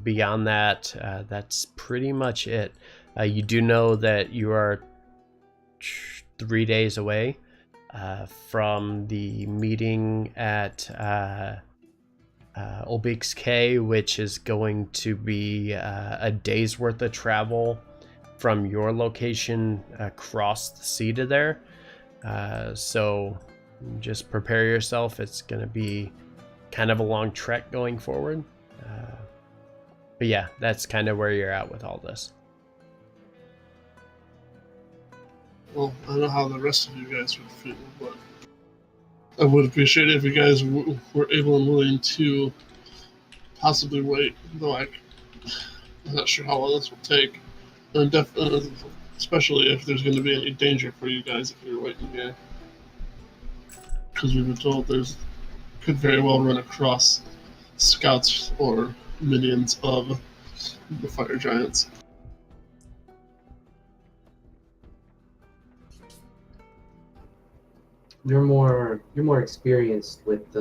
Beyond that, that's pretty much it. You do know that you are 3 days away from the meeting at Olbeek's Cay, which is going to be a day's worth of travel from your location across the sea to there. So just prepare yourself. It's going to be kind of a long trek going forward. But yeah, that's kind of where you're at with all this. Well, I don't know how the rest of you guys would feel, but I would appreciate it if you guys were able and willing to possibly wait, though I'm not sure how long this will take. And especially if there's going to be any danger for you guys if you're waiting here. Because we've been told could very well run across scouts or minions of the fire giants. You're more experienced with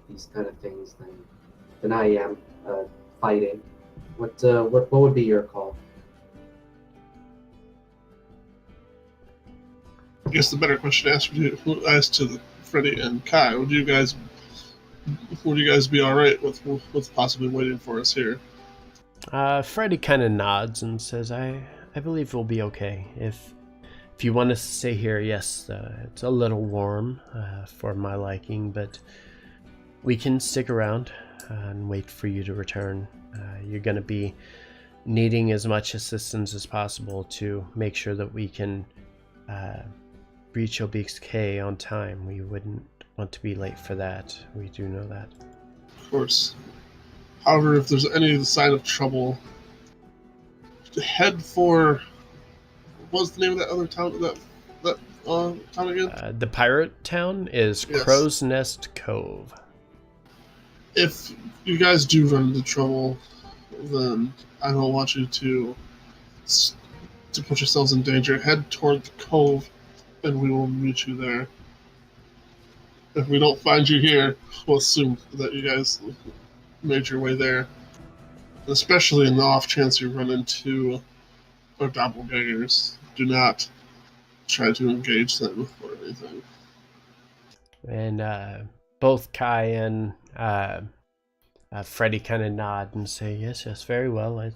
these kind of things than I am fighting. What would be your call? I guess the better question to ask to Freddy and Kai, would you guys be all right with possibly waiting for us here? Freddy kind of nods and says, I believe we'll be okay. If you want us to stay here, yes, it's a little warm for my liking, but we can stick around and wait for you to return. You're going to be needing as much assistance as possible to make sure that we can reach Obeek's Cay on time. We wouldn't want to be late for that. We do know that. Of course. However, if there's any sign of trouble, head for... What's the name of that other town? That town again? The pirate town is Yes. Crow's Nest Cove. If you guys do run into trouble, then I don't want you to put yourselves in danger. Head toward the cove, and we will meet you there. If we don't find you here, we'll assume that you guys made your way there. Especially in the off chance you run into our doppelgangers, do not try to engage them or anything. And both Kai and Freddy kind of nod and say, yes, very well.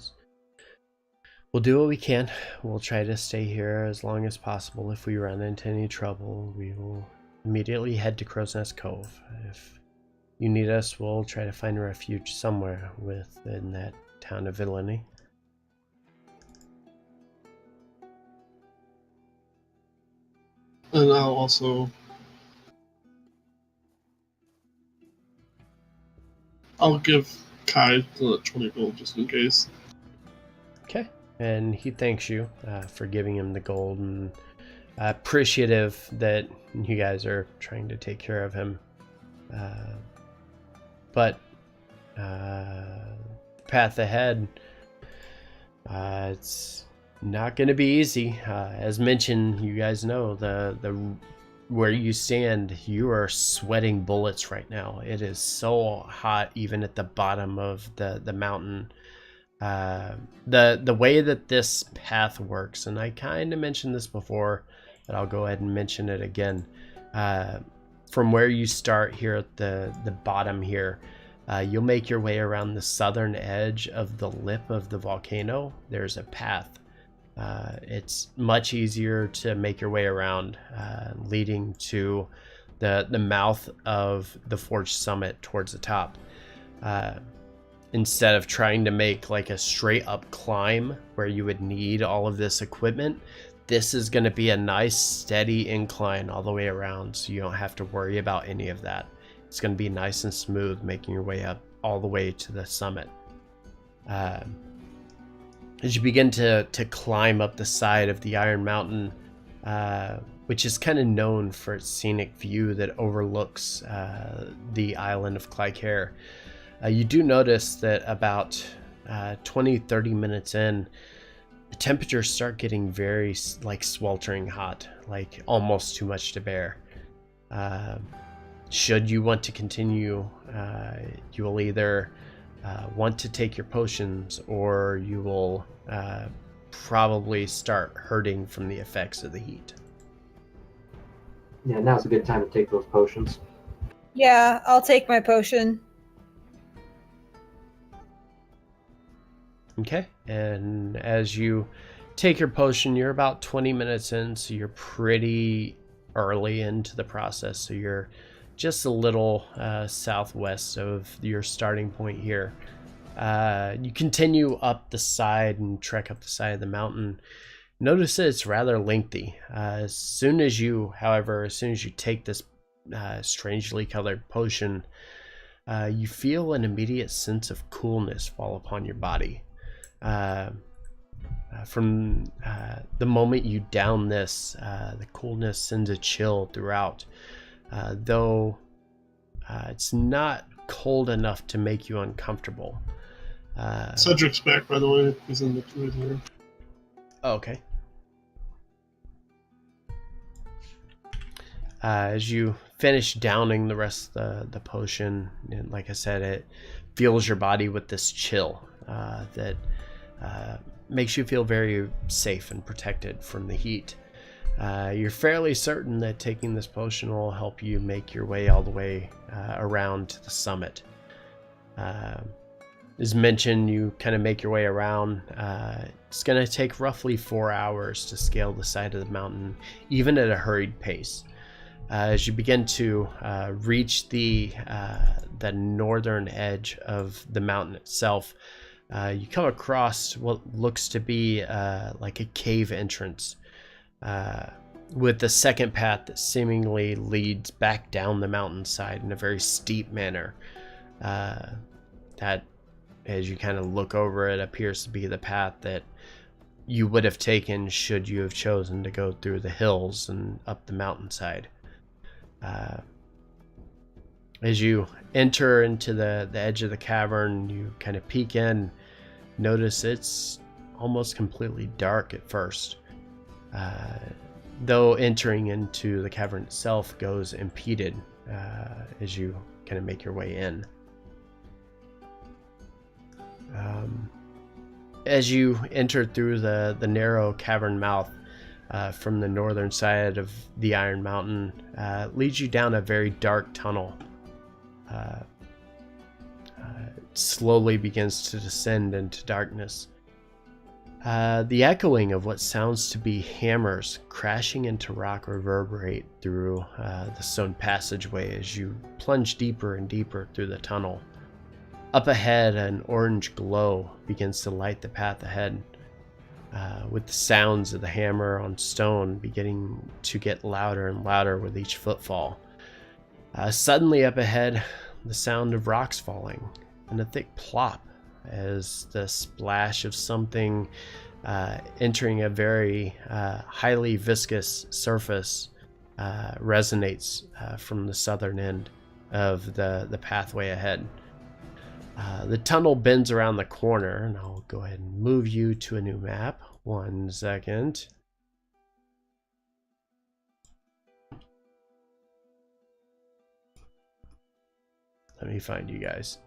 We'll do what we can. We'll try to stay here as long as possible. If we run into any trouble, we will immediately head to Crow's Nest Cove. If you need us, we'll try to find refuge somewhere within that town of Villainy. And I'll give Kai the 20 gold just in case. Okay. And he thanks you for giving him the gold and appreciative that you guys are trying to take care of him. But path ahead, it's not going to be easy. As mentioned, you guys know the where you stand, you are sweating bullets right now. It is so hot even at the bottom of the mountain. The way that this path works, and I kind of mentioned this before, but I'll go ahead and mention it again. From where you start here at the bottom here, you'll make your way around the southern edge of the lip of the volcano. There's a path. It's much easier to make your way around, leading to the mouth of the Forge Summit towards the top. Instead of trying to make like a straight up climb where you would need all of this equipment, this is going to be a nice steady incline all the way around, so you don't have to worry about any of that. It's going to be nice and smooth making your way up all the way to the summit. As you begin to climb up the side of the Iron Mountain, which is kind of known for its scenic view that overlooks the island of Clycair, you do notice that about 20-30 minutes in, the temperatures start getting very sweltering hot, like almost too much to bear. Should you want to continue, you will either want to take your potions, or you will probably start hurting from the effects of the heat. Yeah, now's a good time to take those potions. Yeah, I'll take my potion. Okay, and as you take your potion, you're about 20 minutes in, so you're pretty early into the process. So you're just a little southwest of your starting point here. You continue up the side and trek up the side of the mountain. Notice that it's rather lengthy. As soon as you take this strangely colored potion, you feel an immediate sense of coolness fall upon your body. From the moment you down this, the coolness sends a chill throughout, though it's not cold enough to make you uncomfortable. Cedric's back, by the way. He's in the waiting room. Okay. As you finish downing the rest of the potion, and like I said, it fills your body with this chill that makes you feel very safe and protected from the heat. You're fairly certain that taking this potion will help you make your way all the way around to the summit. As mentioned, you kind of make your way around. It's going to take roughly 4 hours to scale the side of the mountain, even at a hurried pace. As you begin to reach the northern edge of the mountain itself, you come across what looks to be like a cave entrance, with the second path that seemingly leads back down the mountainside in a very steep manner. That, as you kind of look over it, appears to be the path that you would have taken should you have chosen to go through the hills and up the mountainside. As you enter into the edge of the cavern, you kind of peek in. Notice it's almost completely dark at first, though entering into the cavern itself goes impeded as you kind of make your way in. As you enter through the narrow cavern mouth from the northern side of the Iron Mountain, leads you down a very dark tunnel. It slowly begins to descend into darkness. The echoing of what sounds to be hammers crashing into rock reverberate through the stone passageway as you plunge deeper and deeper through the tunnel. Up ahead, an orange glow begins to light the path ahead, with the sounds of the hammer on stone beginning to get louder and louder with each footfall. Suddenly up ahead, the sound of rocks falling, and a thick plop as the splash of something entering a very highly viscous surface resonates from the southern end of the pathway ahead. The tunnel bends around the corner, and I'll go ahead and move you to a new map. 1 second. Let me find you guys.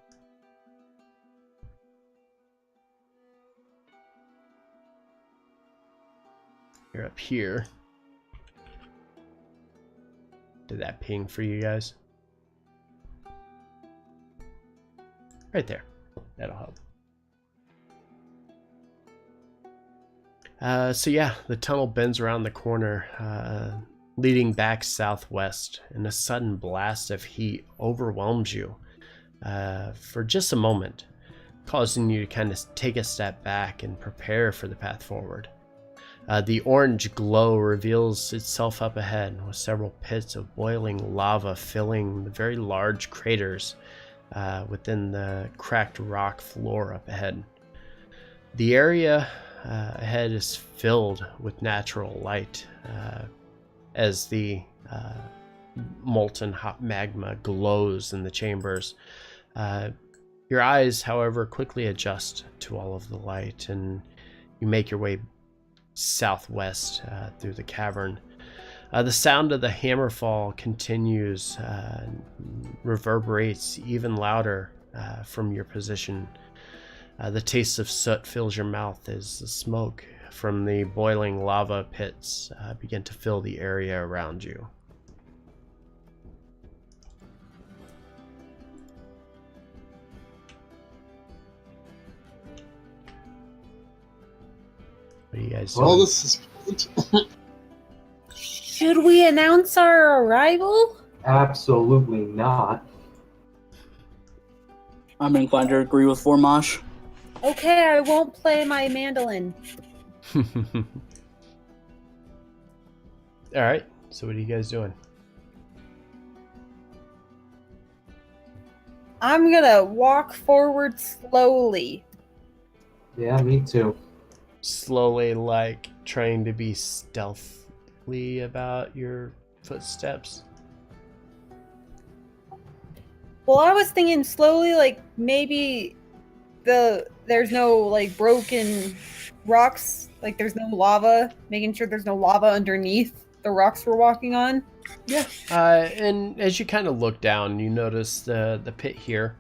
You're up here. Did that ping for you guys? Right there. That'll help. So yeah, the tunnel bends around the corner, leading back southwest, and a sudden blast of heat overwhelms you for just a moment, causing you to kind of take a step back and prepare for the path forward. The orange glow reveals itself up ahead, with several pits of boiling lava filling the very large craters within the cracked rock floor up ahead. The area ahead is filled with natural light as the molten hot magma glows in the chambers. Your eyes, however, quickly adjust to all of the light, and you make your way southwest through the cavern. The sound of the hammerfall continues, reverberates even louder from your position. The taste of soot fills your mouth as the smoke from the boiling lava pits begin to fill the area around you. What are you guys doing? Well, this is. Should we announce our arrival? Absolutely not. I'm inclined to agree with Vormash. Okay, I won't play my mandolin. All right. So what are you guys doing? I'm gonna walk forward slowly. Yeah, me too. Slowly, like trying to be stealthily about your footsteps. Well, I was thinking slowly, like maybe there's no like broken rocks, like there's no lava, making sure there's no lava underneath the rocks we're walking on. Yeah. And as you kind of look down, you notice the pit here,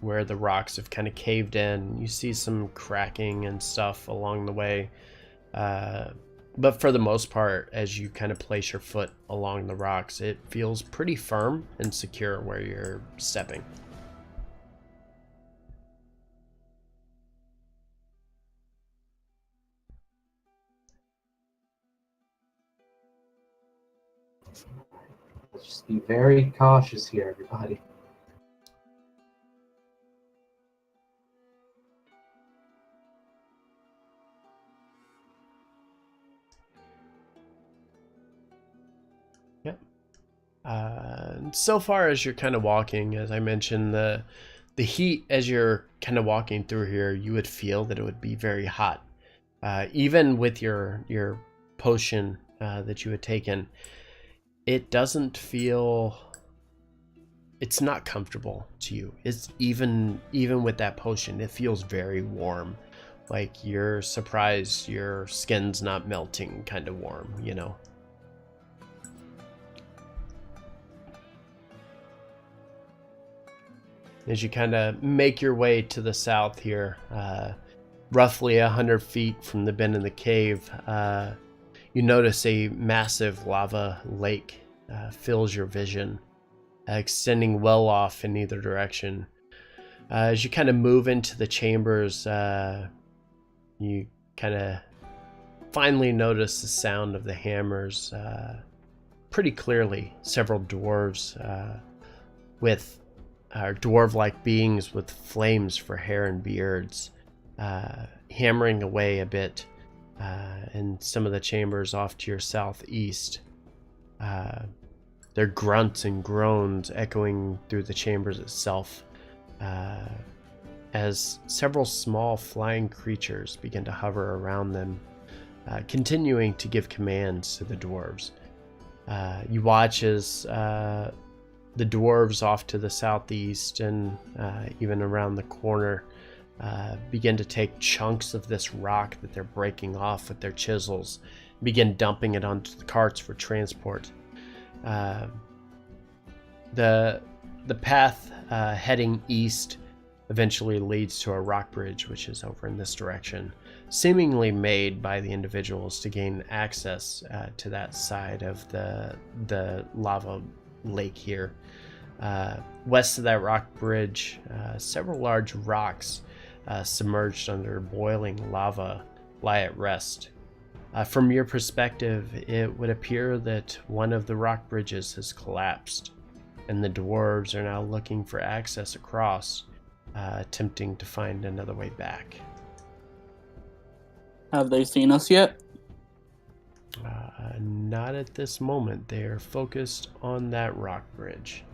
where the rocks have kind of caved in. You see some cracking and stuff along the way. But for the most part, as you kind of place your foot along the rocks, it feels pretty firm and secure where you're stepping. Let's just be very cautious here, everybody. Yep. So far as you're kind of walking, as I mentioned, the heat as you're kind of walking through here, you would feel that it would be very hot. Even with your potion that you had taken, it doesn't feel. It's not comfortable to you. It's even with that potion, it feels very warm. Like you're surprised your skin's not melting, kind of warm, you know. As you kind of make your way to the south here, roughly 100 feet from the bend in the cave, you notice a massive lava lake fills your vision, extending well off in either direction. As you kind of move into the chambers, you kind of finally notice the sound of the hammers pretty clearly. Several dwarves with dwarf-like beings with flames for hair and beards, hammering away a bit in some of the chambers off to your southeast. Their grunts and groans echoing through the chambers itself, as several small flying creatures begin to hover around them, continuing to give commands to the dwarves. You watch as the dwarves off to the southeast and even around the corner begin to take chunks of this rock that they're breaking off with their chisels, begin dumping it onto the carts for transport. The path heading east eventually leads to a rock bridge, which is over in this direction, seemingly made by the individuals to gain access to that side of the lava lake here. West of that rock bridge, several large rocks submerged under boiling lava lie at rest. From your perspective, it would appear that one of the rock bridges has collapsed, and the dwarves are now looking for access across, attempting to find another way back. Have they seen us yet? Not at this moment. They are focused on that rock bridge.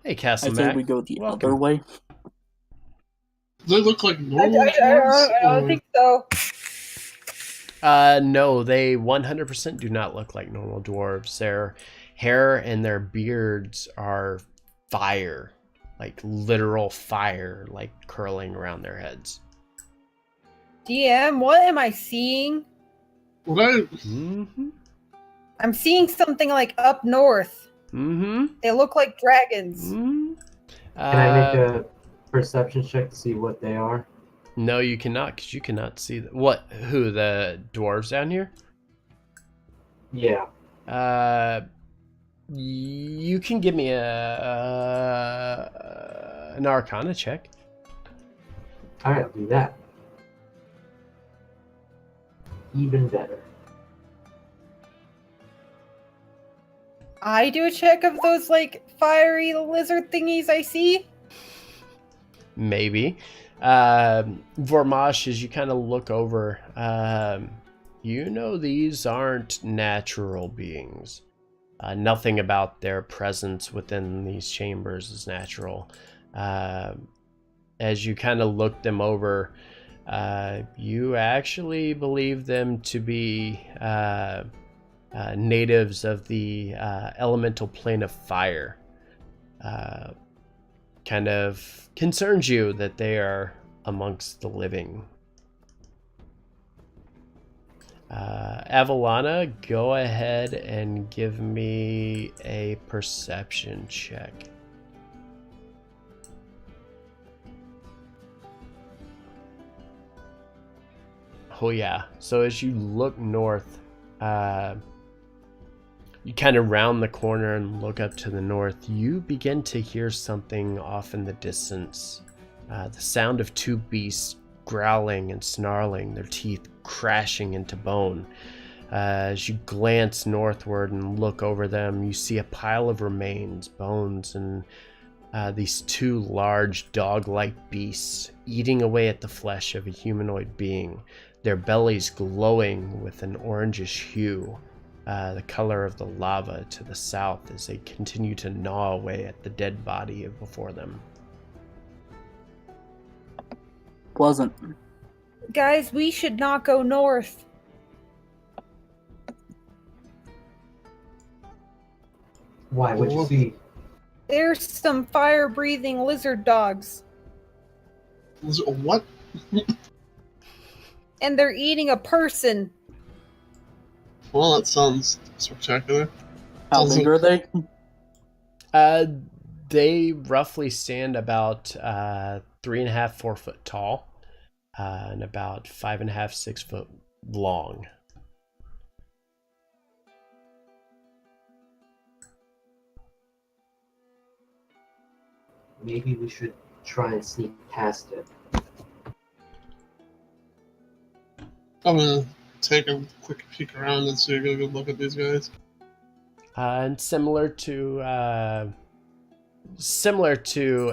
Hey, Castle I say Mac. we go the Welcome. other way. Do they look like I normal dwarves? don't think so. No, they 100% do not look like normal dwarves. Their hair and their beards are fire, like literal fire, like curling around their heads. DM, what am I seeing? What I Mm-hmm. I'm seeing something like up north. Mm-hmm. They look like dragons. Mm-hmm. Can I make a perception check to see what they are? No, you cannot, because you cannot see what? Who? The dwarves down here? Yeah. You can give me an Arcana check. Alright, I'll do that. Even better. I do a check of those like fiery lizard thingies I see. Maybe. Vormash, as you kind of look over, you know these aren't natural beings. Nothing about their presence within these chambers is natural. As you kind of look them over, you actually believe them to be natives of the elemental plane of fire. Kind of concerns you that they are amongst the living. Avalana, go ahead and give me a perception check. Oh yeah, so as you look north, you kind of round the corner and look up to the north, you begin to hear something off in the distance. The sound of two beasts growling and snarling, their teeth crashing into bone. As you glance northward and look over them, you see a pile of remains, bones, and these two large dog-like beasts eating away at the flesh of a humanoid being, their bellies glowing with an orangish hue. The color of the lava to the south as they continue to gnaw away at the dead body before them. Pleasant. Guys, we should not go north. Why? What'd you see? There's some fire-breathing lizard dogs, What? and they're eating a person. Well, that sounds spectacular. How big are they? They roughly stand about 3.5, 4 foot tall, and about 5.5, 6 foot long. Maybe we should try and sneak past it. I'm gonna take a quick peek around and see a good look at these guys. And similar to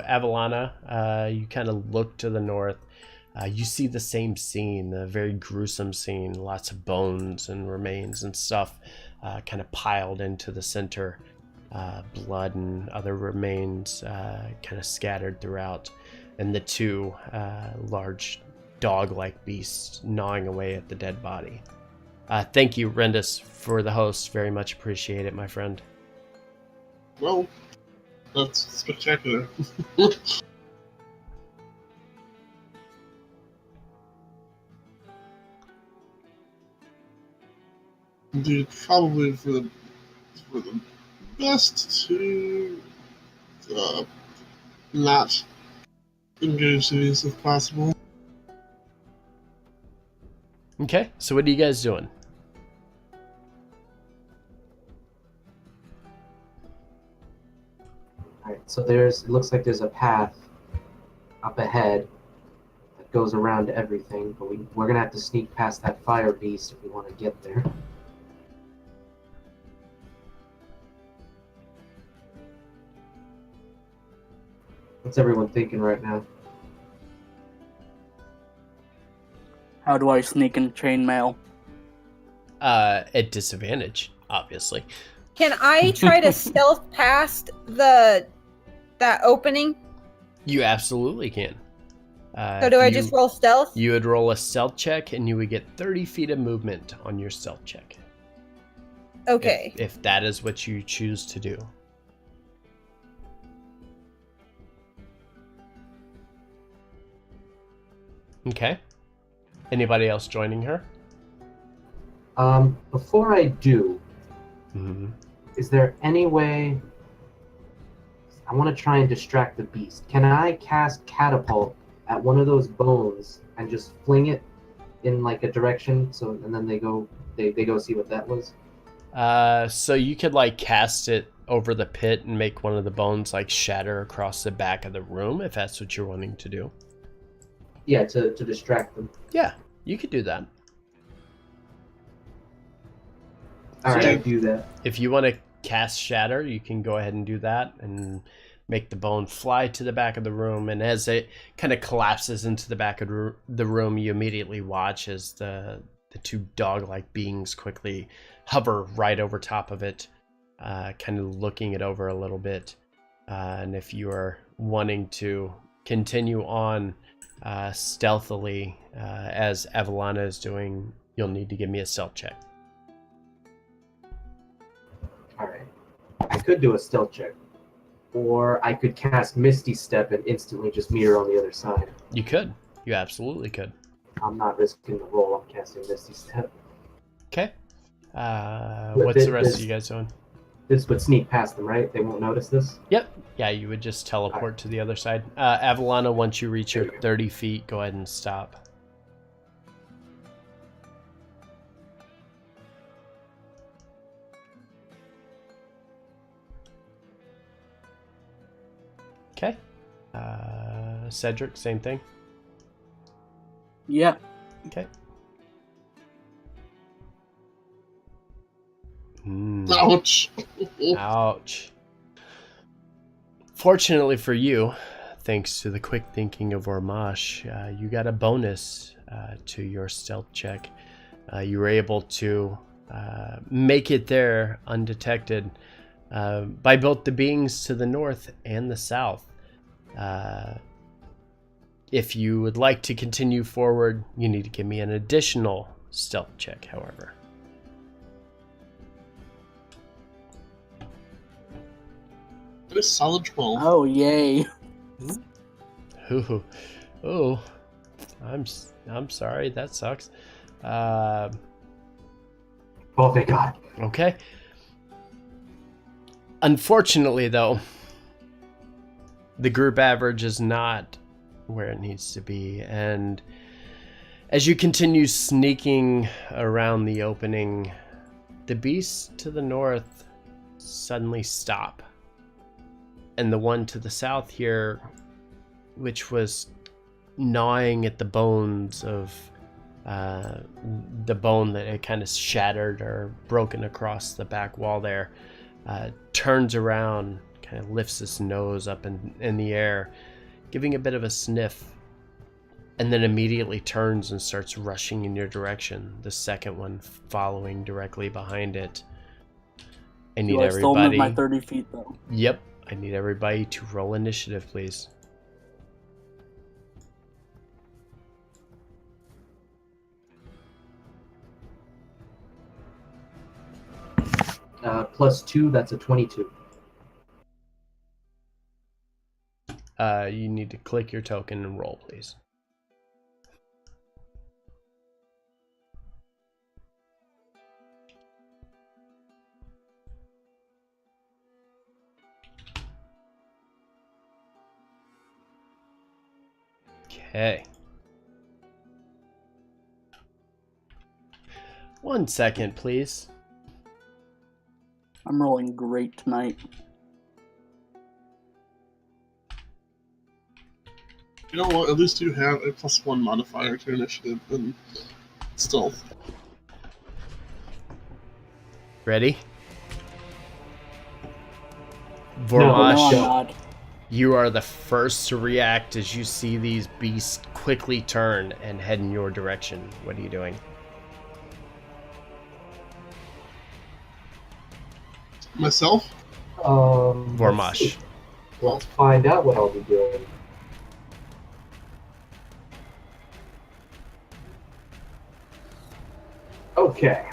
Avalana, you kind of look to the north. You see the same scene, a very gruesome scene, lots of bones and remains and stuff kind of piled into the center. Blood and other remains kind of scattered throughout, and the two large dog-like beasts gnawing away at the dead body. Thank you, Rendus, for the host. Very much appreciate it, my friend. Well, that's spectacular. Indeed, probably for the best to not engage these if possible. Okay, so what are you guys doing? Alright, so it looks like there's a path up ahead that goes around everything, but we're gonna have to sneak past that fire beast if we want to get there. What's everyone thinking right now? How do I sneak in chainmail? At disadvantage, obviously. Can I try to stealth past that opening? You absolutely can. So do I just roll stealth? You would roll a stealth check, and you would get 30 feet of movement on your stealth check. Okay. If that is what you choose to do. Okay. Anybody else joining her? Before I do, is there any way... I want to try and distract the beast. Can I cast catapult at one of those bones and just fling it in like a direction, and then they go see what that was? So you could like cast it over the pit and make one of the bones like shatter across the back of the room if that's what you're wanting to do. Yeah, to distract them. Yeah, you could do that. All right, So I do that. If you want to cast Shatter, you can go ahead and do that and make the bone fly to the back of the room. And as it kind of collapses into the back of the room, you immediately watch as the two dog-like beings quickly hover right over top of it, kind of looking it over a little bit. And if you are wanting to continue on stealthily, as Avalana is doing, you'll need to give me a stealth check. All right. I could do a stealth check, or I could cast Misty Step and instantly just meet her on the other side. You could. You absolutely could. I'm not risking the roll. I'm casting Misty Step. Okay. What's the rest of you guys doing? This would sneak past them, right? They won't notice this? Yep. Yeah, you would just teleport to the other side. Avalana, once you reach your 30 feet, go ahead and stop. Okay. Cedric, same thing. Yeah. Okay. Ouch. Ouch. Fortunately for you, thanks to the quick thinking of Ormash, you got a bonus to your stealth check. You were able to make it there undetected by both the beings to the north and the south. If you would like to continue forward, you need to give me an additional stealth check, however. It is solid 12. Oh, yay. Ooh. Oh, I'm sorry. That sucks. Oh, thank God. Okay. Unfortunately, though, the group average is not where it needs to be, and as you continue sneaking around the opening, the beasts to the north suddenly stop, and the one to the south here, which was gnawing at the bones of the bone that had kind of shattered or broken across the back wall there, turns around, kind of lifts its nose up in the air, giving a bit of a sniff, and then immediately turns and starts rushing in your direction, the second one following directly behind it. I need I still move everybody... my 30 feet, though. Yep, I need everybody to roll initiative, please. +2, that's a 22. You need to click your token and roll, please. Okay. 1 second, please. I'm rolling great tonight. You know what? At least you have a +1 modifier to initiative and stealth. Ready? No, Vormash, No, I'm not. you are the first to react as you see these beasts quickly turn and head in your direction. What are you doing? Myself? Vormash. Let's find out what I'll be doing. Okay.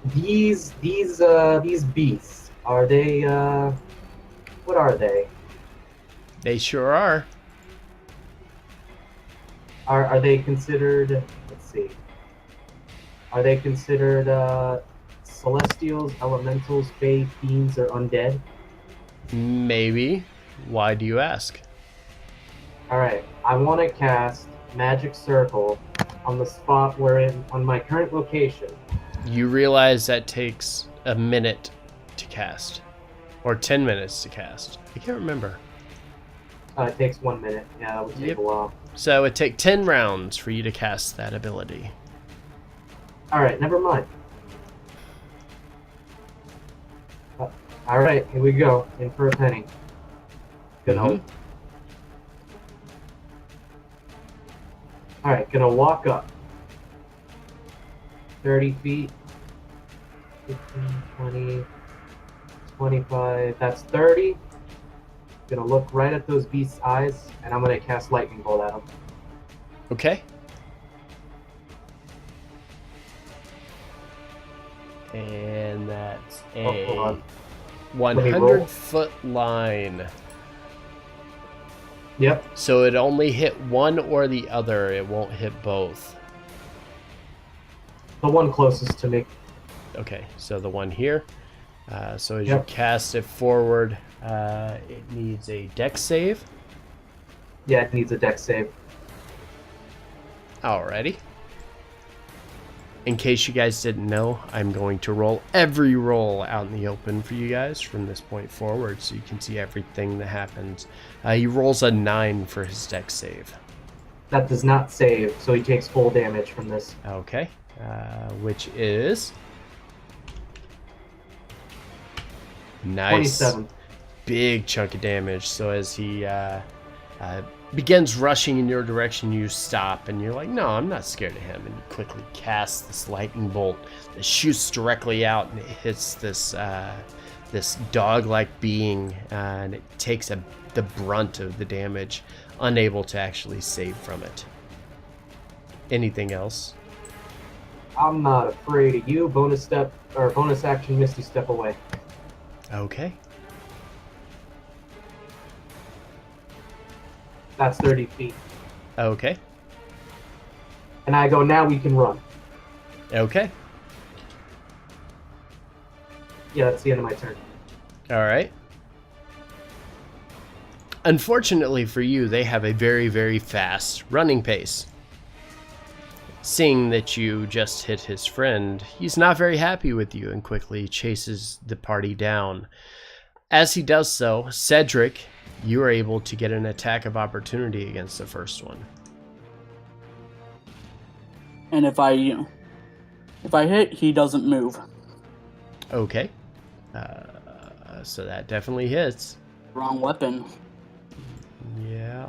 These beasts, are they what are they? They sure are. Are they considered, let's see. Are they considered celestials, elementals, fae, fiends, or undead? Maybe. Why do you ask? Alright, I want to cast Magic Circle on the spot on my current location. You realize that takes a minute to cast. Or 10 minutes to cast. I can't remember. It takes 1 minute. Yeah, that would take Yep. a while. So it would take 10 rounds for you to cast that ability. Alright, never mind. Alright, here we go. In for a penny. Gonna Mhm. Alright, gonna walk up. 30 feet. 15, 20, 25. That's 30. Gonna look right at those beasts' eyes, and I'm gonna cast Lightning Bolt at them. Okay. And that's Oh, hold a on. Let me roll. 100-foot line. Yep. So it only hit one or the other. It won't hit both. The one closest to me. Okay, so the one here. So as you Yep. cast it forward, it needs a dex save. Yeah, it needs a dex save. Alrighty. In case you guys didn't know, I'm going to roll every roll out in the open for you guys from this point forward so you can see everything that happens. He rolls a 9 for his dex save. That does not save, so he takes full damage from this. Okay, which is... Nice. 27. Big chunk of damage. So as he begins rushing in your direction, you stop and you're like, no, I'm not scared of him. And you quickly cast this lightning bolt that shoots directly out and it hits this this dog-like being, and it takes the brunt of the damage, unable to actually save from it. Anything else? I'm not afraid of you. Bonus step or bonus action, Misty Step away. Okay. That's 30 feet. Okay. And I go, now we can run. Okay. Yeah, that's the end of my turn. All right. Unfortunately for you, they have a very, very fast running pace. Seeing that you just hit his friend, he's not very happy with you and quickly chases the party down. As he does so, Cedric, you are able to get an attack of opportunity against the first one. And if I hit, he doesn't move. Okay. So that definitely hits. Wrong weapon. Yeah.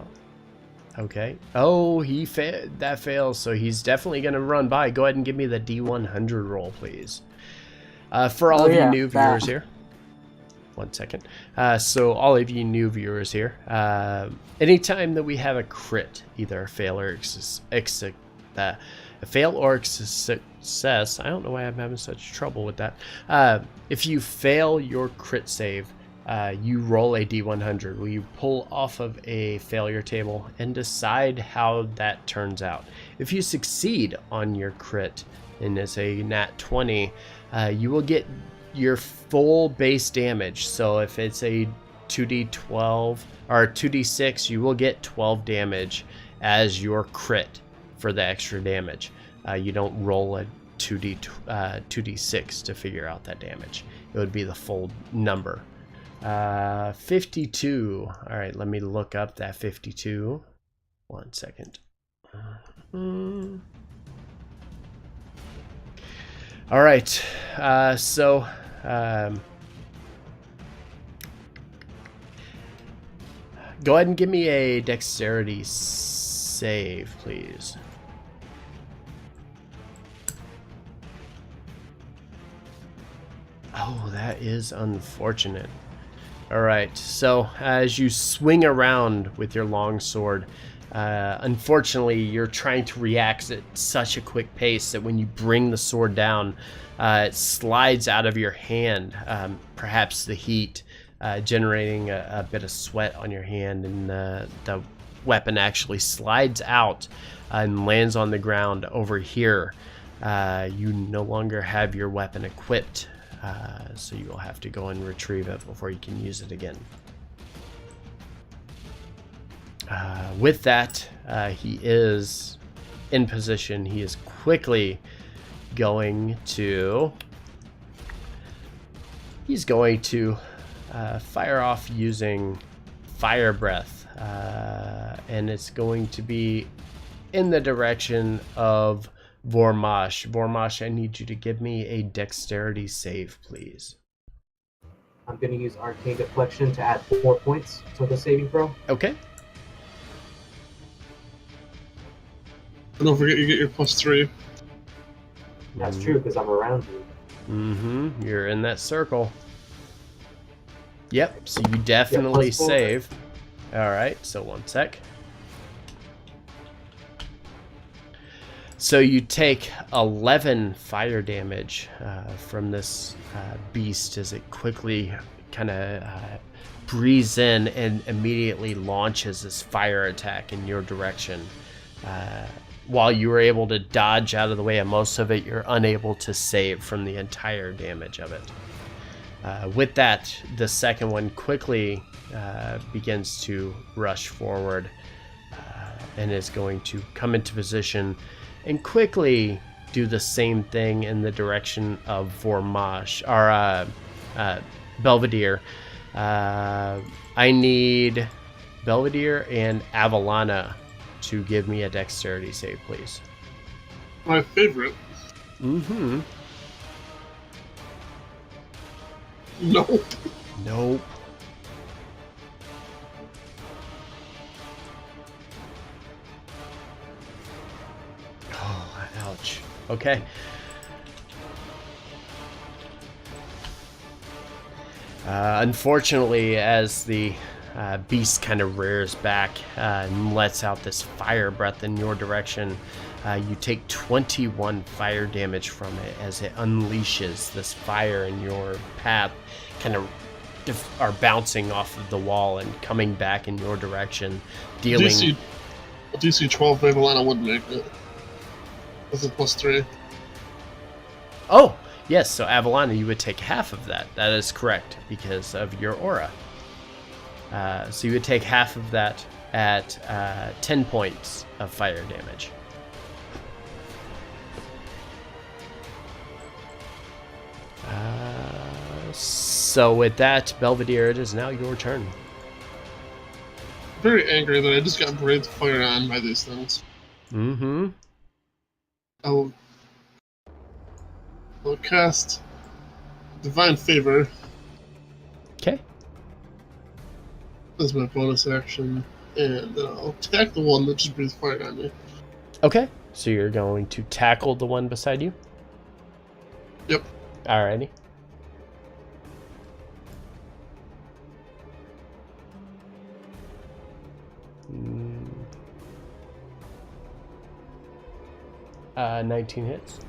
Okay. Oh, that fails, so he's definitely going to run by. Go ahead and give me the D100 roll, please. For all of you new viewers here. 1 second. So all of you new viewers here, anytime that we have a crit, either a fail or success, I don't know why I'm having such trouble with that. If you fail your crit save, you roll a D100. Will you pull off of a failure table and decide how that turns out? If you succeed on your crit, and it's a nat 20, you will get your full base damage. So if it's a 2d12 or 2d6, you will get 12 damage as your crit for the extra damage. You don't roll a 2d6 to figure out that damage. It would be the full number. 52. All right, let me look up that 52. 1 second. All right, so go ahead and give me a dexterity save, please. Oh, that is unfortunate. All right, so as you swing around with your long sword, unfortunately, you're trying to react at such a quick pace that when you bring the sword down, it slides out of your hand, perhaps the heat generating a bit of sweat on your hand, and the weapon actually slides out and lands on the ground over here. You no longer have your weapon equipped, so you will have to go and retrieve it before you can use it again. With that, he is in position. He is quickly going to... He's going to fire off using fire breath, and it's going to be in the direction of Vormash. Vormash, I need you to give me a dexterity save, please. I'm going to use Arcane Deflection to add 4 points to the saving throw. Okay. And don't forget you get your +3. That's true, because I'm around you. Mm-hmm. You're in that circle. Yep, so you definitely +4. save. Alright, so 1 sec. So you take 11 fire damage from this beast as it quickly kind of breathes in and immediately launches this fire attack in your direction. While you were able to dodge out of the way of most of it, you're unable to save from the entire damage of it. With that, the second one quickly begins to rush forward and is going to come into position and quickly do the same thing in the direction of Vormash, or Belvedere. I need Belvedere and Avalana to give me a dexterity save, please. My favorite. Mm-hmm. Nope. Nope. Oh, ouch. Okay. Unfortunately, as the beast kind of rears back and lets out this fire breath in your direction, you take 21 fire damage from it as it unleashes this fire in your path, kind of are bouncing off of the wall and coming back in your direction, dealing... DC 12 Avalana would make it. With a +3. Oh, yes, so Avalana, you would take half of that. That is correct, because of your aura. So you would take half of that at 10 points of fire damage. So with that, Belvedere, it is now your turn. Very angry that I just got breathed fire on by these things. Mm-hmm. I'll cast Divine Favor Okay. as my bonus action, and then I'll attack the one that just breathed fire on me. Okay. So you're going to tackle the one beside you? Yep. Alrighty. Mm. 19 hits.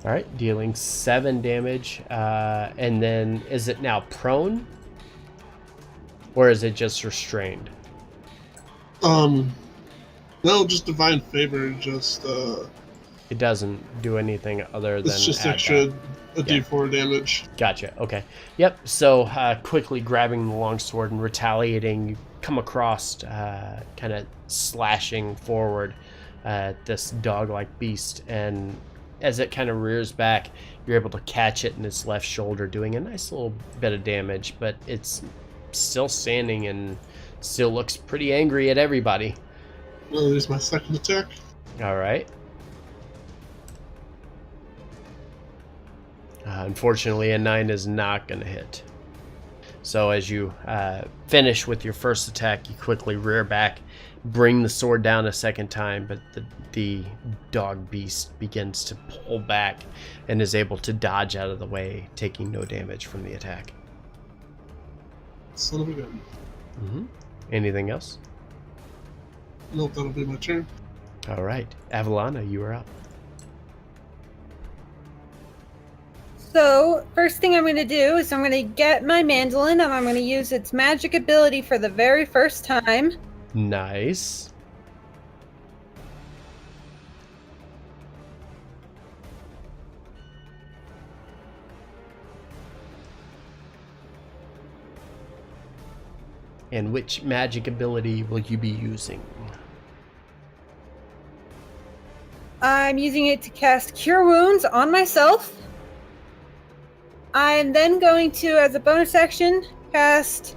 All right, dealing 7 damage, and then is it now prone, or is it just restrained? No, just Divine Favor, just It doesn't do anything other than it's just add extra that. D4 damage. Gotcha. Okay. Yep. So quickly grabbing the longsword and retaliating, you come across, kind of slashing forward at this dog-like beast, and as it kind of rears back, you're able to catch it in its left shoulder, doing a nice little bit of damage, but it's still standing and still looks pretty angry at everybody. I'll use my second attack. All right. Unfortunately, a 9 is not going to hit. So as you finish with your first attack, you quickly rear back, bring the sword down a second time, but the dog beast begins to pull back and is able to dodge out of the way, taking no damage from the attack. Son of a gun. Mm-hmm. Anything else? Nope, that'll be my turn. All right. Avalana, you are up. So, first thing I'm going to do is I'm going to get my mandolin and I'm going to use its magic ability for the very first time. Nice. And which magic ability will you be using? I'm using it to cast Cure Wounds on myself. I'm then going to, as a bonus action, cast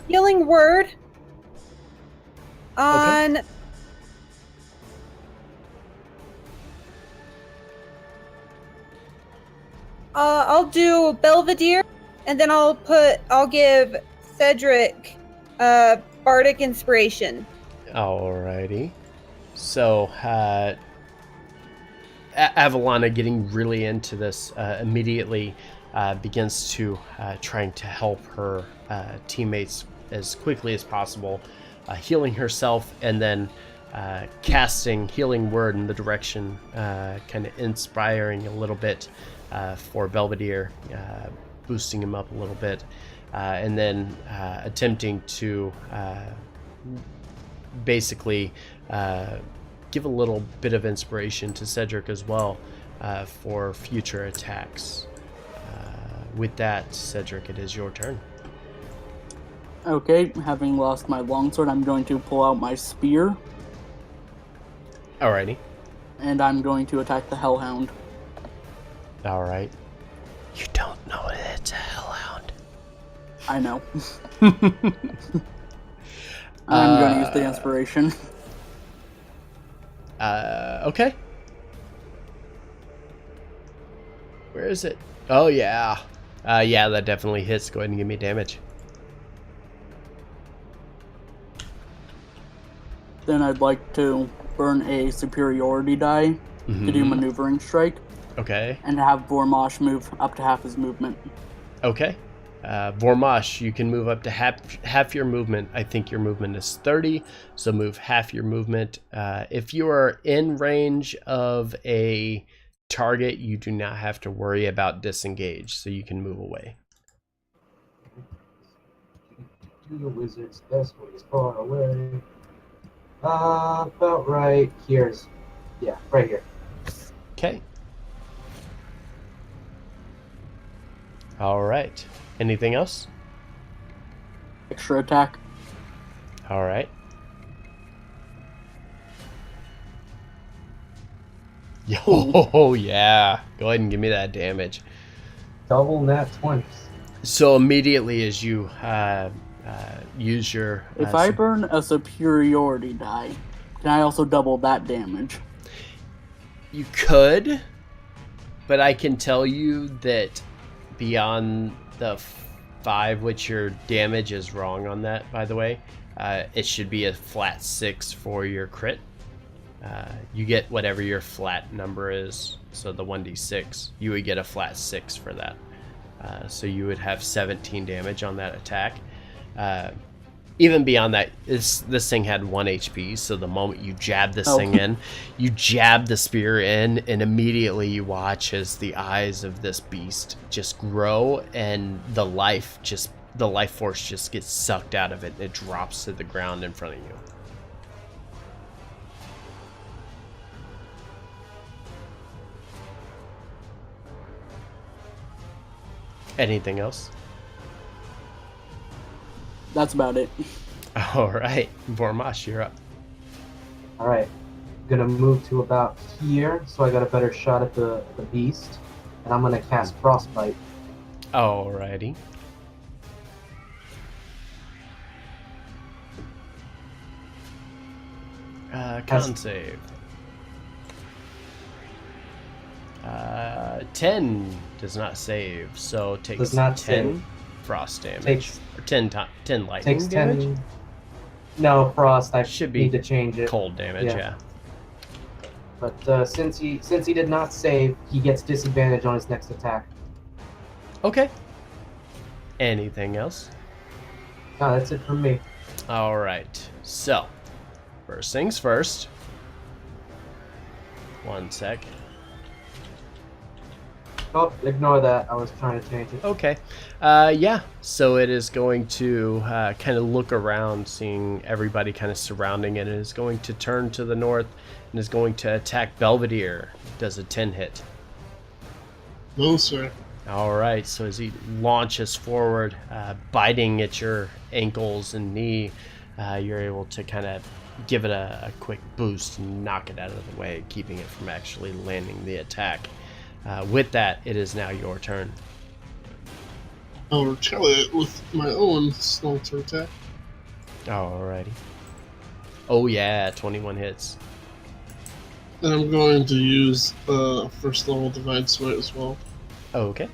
Healing Word on... I'll do Belvedere, and then I'll give Cedric Bardic Inspiration. Alrighty. So, Avalana, getting really into this, immediately begins to trying to help her teammates as quickly as possible, healing herself, and then casting Healing Word in the direction, kind of inspiring a little bit for Belvedere, boosting him up a little bit, and then attempting to basically give a little bit of inspiration to Cedric as well for future attacks. With that, Cedric, it is your turn. Okay, having lost my longsword, I'm going to pull out my spear, Alrighty. and I'm going to attack the Hellhound. Alright. You don't know it's a hellhound. I know. I'm going to use the inspiration. Okay. Where is it? Oh, yeah. Yeah, that definitely hits. Go ahead and give me damage. Then I'd like to burn a superiority die to do maneuvering strike, Okay. and have Vormosh move up to half his movement. Okay. Vormosh, you can move up to half your movement. I think your movement is 30, so move half your movement. If you are in range of a target, you do not have to worry about disengage, so you can move away. The wizard's best when he's far away. About right here's, yeah, right here. Okay. All right. Anything else? Extra attack. All right. Yo, yeah. Go ahead and give me that damage. Double nat 20s. So immediately as you use your... If I burn a superiority die, can I also double that damage? You could, but I can tell you that beyond the 5, which your damage is wrong on that, by the way, it should be a flat 6 for your crit. You get whatever your flat number is, so the 1d6, you would get a flat 6 for that. So you would have 17 damage on that attack. Even beyond that, this thing had 1 HP, so the moment you jab this thing in, you jab the spear in, and immediately you watch as the eyes of this beast just grow, and the life force just gets sucked out of it, and it drops to the ground in front of you. Anything else? That's about it. All right, Vormosh, you're up. Alright. Gonna move to about here, so I got a better shot at the beast. And I'm gonna cast Frostbite. Alrighty. Con save. 10 does not save, so takes Does not 10 save. frost damage. Takes- or 10 lightning Takes damage? 10. No, frost. I Should be need to change it. Cold damage, yeah. But since he did not save, he gets disadvantage on his next attack. Okay. Anything else? No, that's it from me. Alright, so, first things first. One sec. Oh, ignore that. I was trying to change it. Okay. Yeah, so it is going to kind of look around, seeing everybody kind of surrounding it. It is going to turn to the north and is going to attack Belvedere. Does a 10 hit. No, sir. All right, so as he launches forward, biting at your ankles and knee, you're able to kind of give it a quick boost and knock it out of the way, keeping it from actually landing the attack. With that, it is now your turn. I'll retaliate with my own smelter attack. Alrighty. Oh yeah, 21 hits. And I'm going to use first level Divine Smite as well. Okay.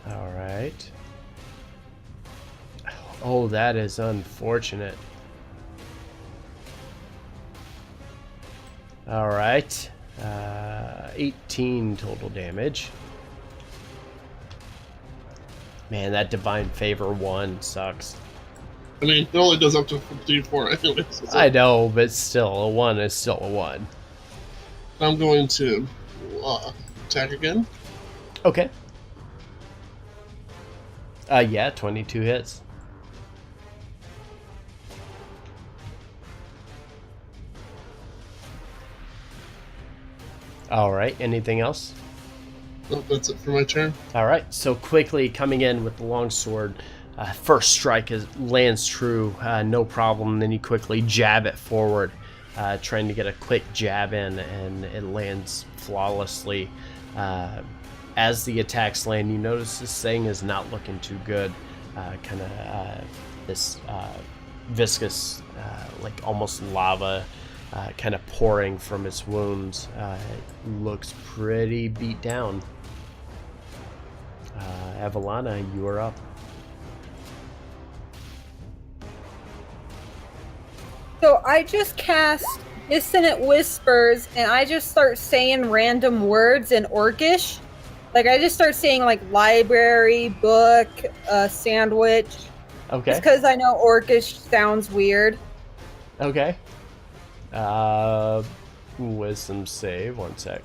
Alright. Oh, that is unfortunate. Alright. 18 total damage. Man, that Divine Favor 1 sucks. I mean, it only does up to D4 anyways. So I know, but still, a 1 is still a 1. I'm going to attack again. Okay. Yeah, 22 hits. Alright, anything else? Oh, that's it for my turn. Alright, so quickly coming in with the longsword. First strike lands true, no problem. Then you quickly jab it forward, trying to get a quick jab in, and it lands flawlessly. As the attacks land, you notice this thing is not looking too good. This viscous, like almost lava, kind of pouring from its wounds. It looks pretty beat down. Evelana, you are up. So I just cast Dissonant Whispers, and I just start saying random words in Orcish. Like, I just start saying, like, library, book, sandwich. Okay. Just because I know Orcish sounds weird. Okay. Wisdom save. 1 sec.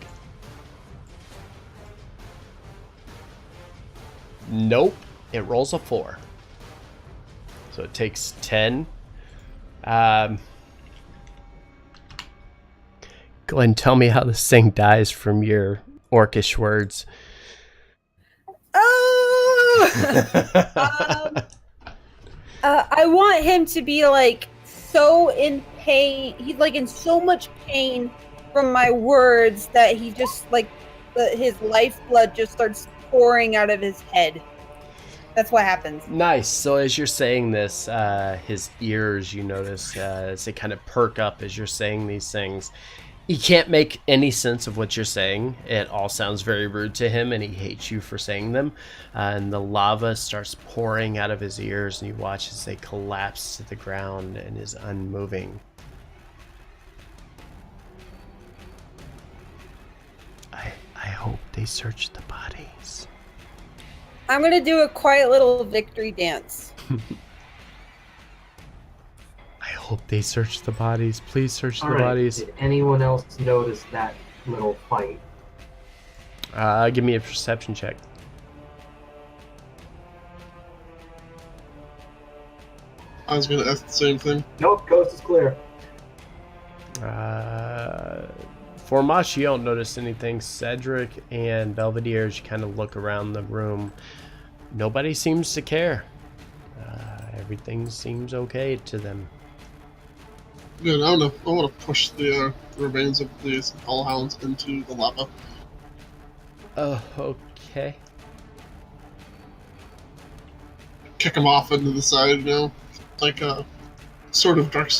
Nope. It rolls a 4. So it takes 10. Go ahead and tell me how this thing dies from your Orcish words. I want him to be like so in pain. He's like in so much pain from my words that he just like his lifeblood just starts pouring out of his head. That's what happens. Nice. So as you're saying this, his ears, you notice, as they kind of perk up as you're saying these things. He can't make any sense of what you're saying. It all sounds very rude to him, and he hates you for saying them. And the lava starts pouring out of his ears, and you watch as they collapse to the ground and is unmoving. I hope they search the bodies. I'm gonna do a quiet little victory dance. I hope they search the bodies. Please search the All right, bodies. did anyone else notice that little fight? Give me a perception check. I was going to ask the same thing. Nope, coast is clear. For Mosh, you don't notice anything. Cedric and Belvedere, as you kind of look around the room, nobody seems to care. Everything seems okay to them. Good, I want to push the remains of these hellhounds into the lava. Oh, okay. Kick them off into the side, you know? Like a sort of Dark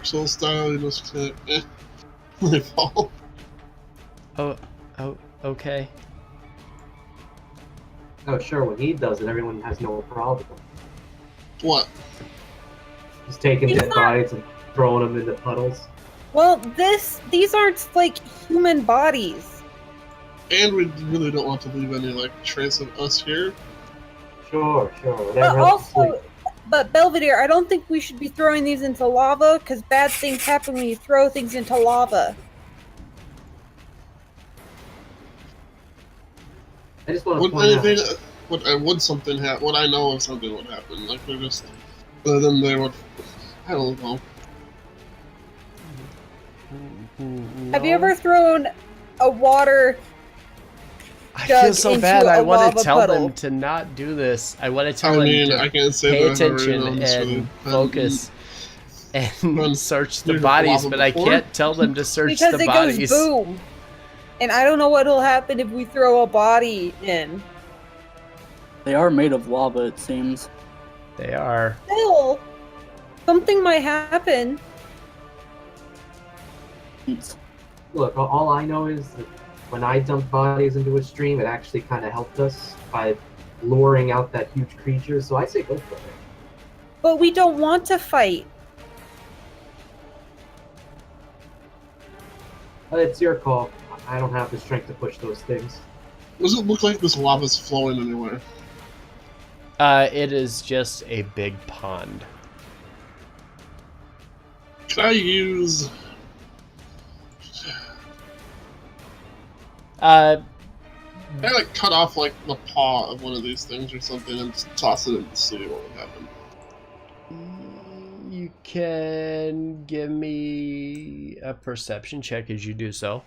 Souls style, you know, just kind of, they fall. Oh, okay. Oh, sure, when he does it, everyone has no problem. What? Just taking He's dead not- bodies and throwing them into puddles. Well, these aren't like human bodies. And we really don't want to leave any, like, trace of us here. Sure, But whatever else you also, but Belvedere, I don't think we should be throwing these into lava because bad things happen when you throw things into lava. I just want to Would point out. anything, would something happen? Would I know if something would happen? Like, they're just, then they would, I don't know. Have you ever thrown a water I Dug feel so into bad. I a want lava to tell puddle. them to not do this. I want to tell I them mean, to I can't say pay that I've already attention known this really. and focus and Done search the cleared up bodies, lava but I before. can't tell them to search Because the it bodies. goes boom. And I don't know what'll happen if we throw a body in. They are made of lava, it seems. They are. Still, something might happen. Look, all I know is that when I dumped bodies into a stream, it actually kind of helped us by luring out that huge creature. So I say go for it. But we don't want to fight. But it's your call. I don't have the strength to push those things. Does it look like this lava's flowing anywhere? It is just a big pond. Can I use... Uh, Can I like cut off like the paw of one of these things or something and just toss it in the sea? What would happen? you can give me a perception check as you do so.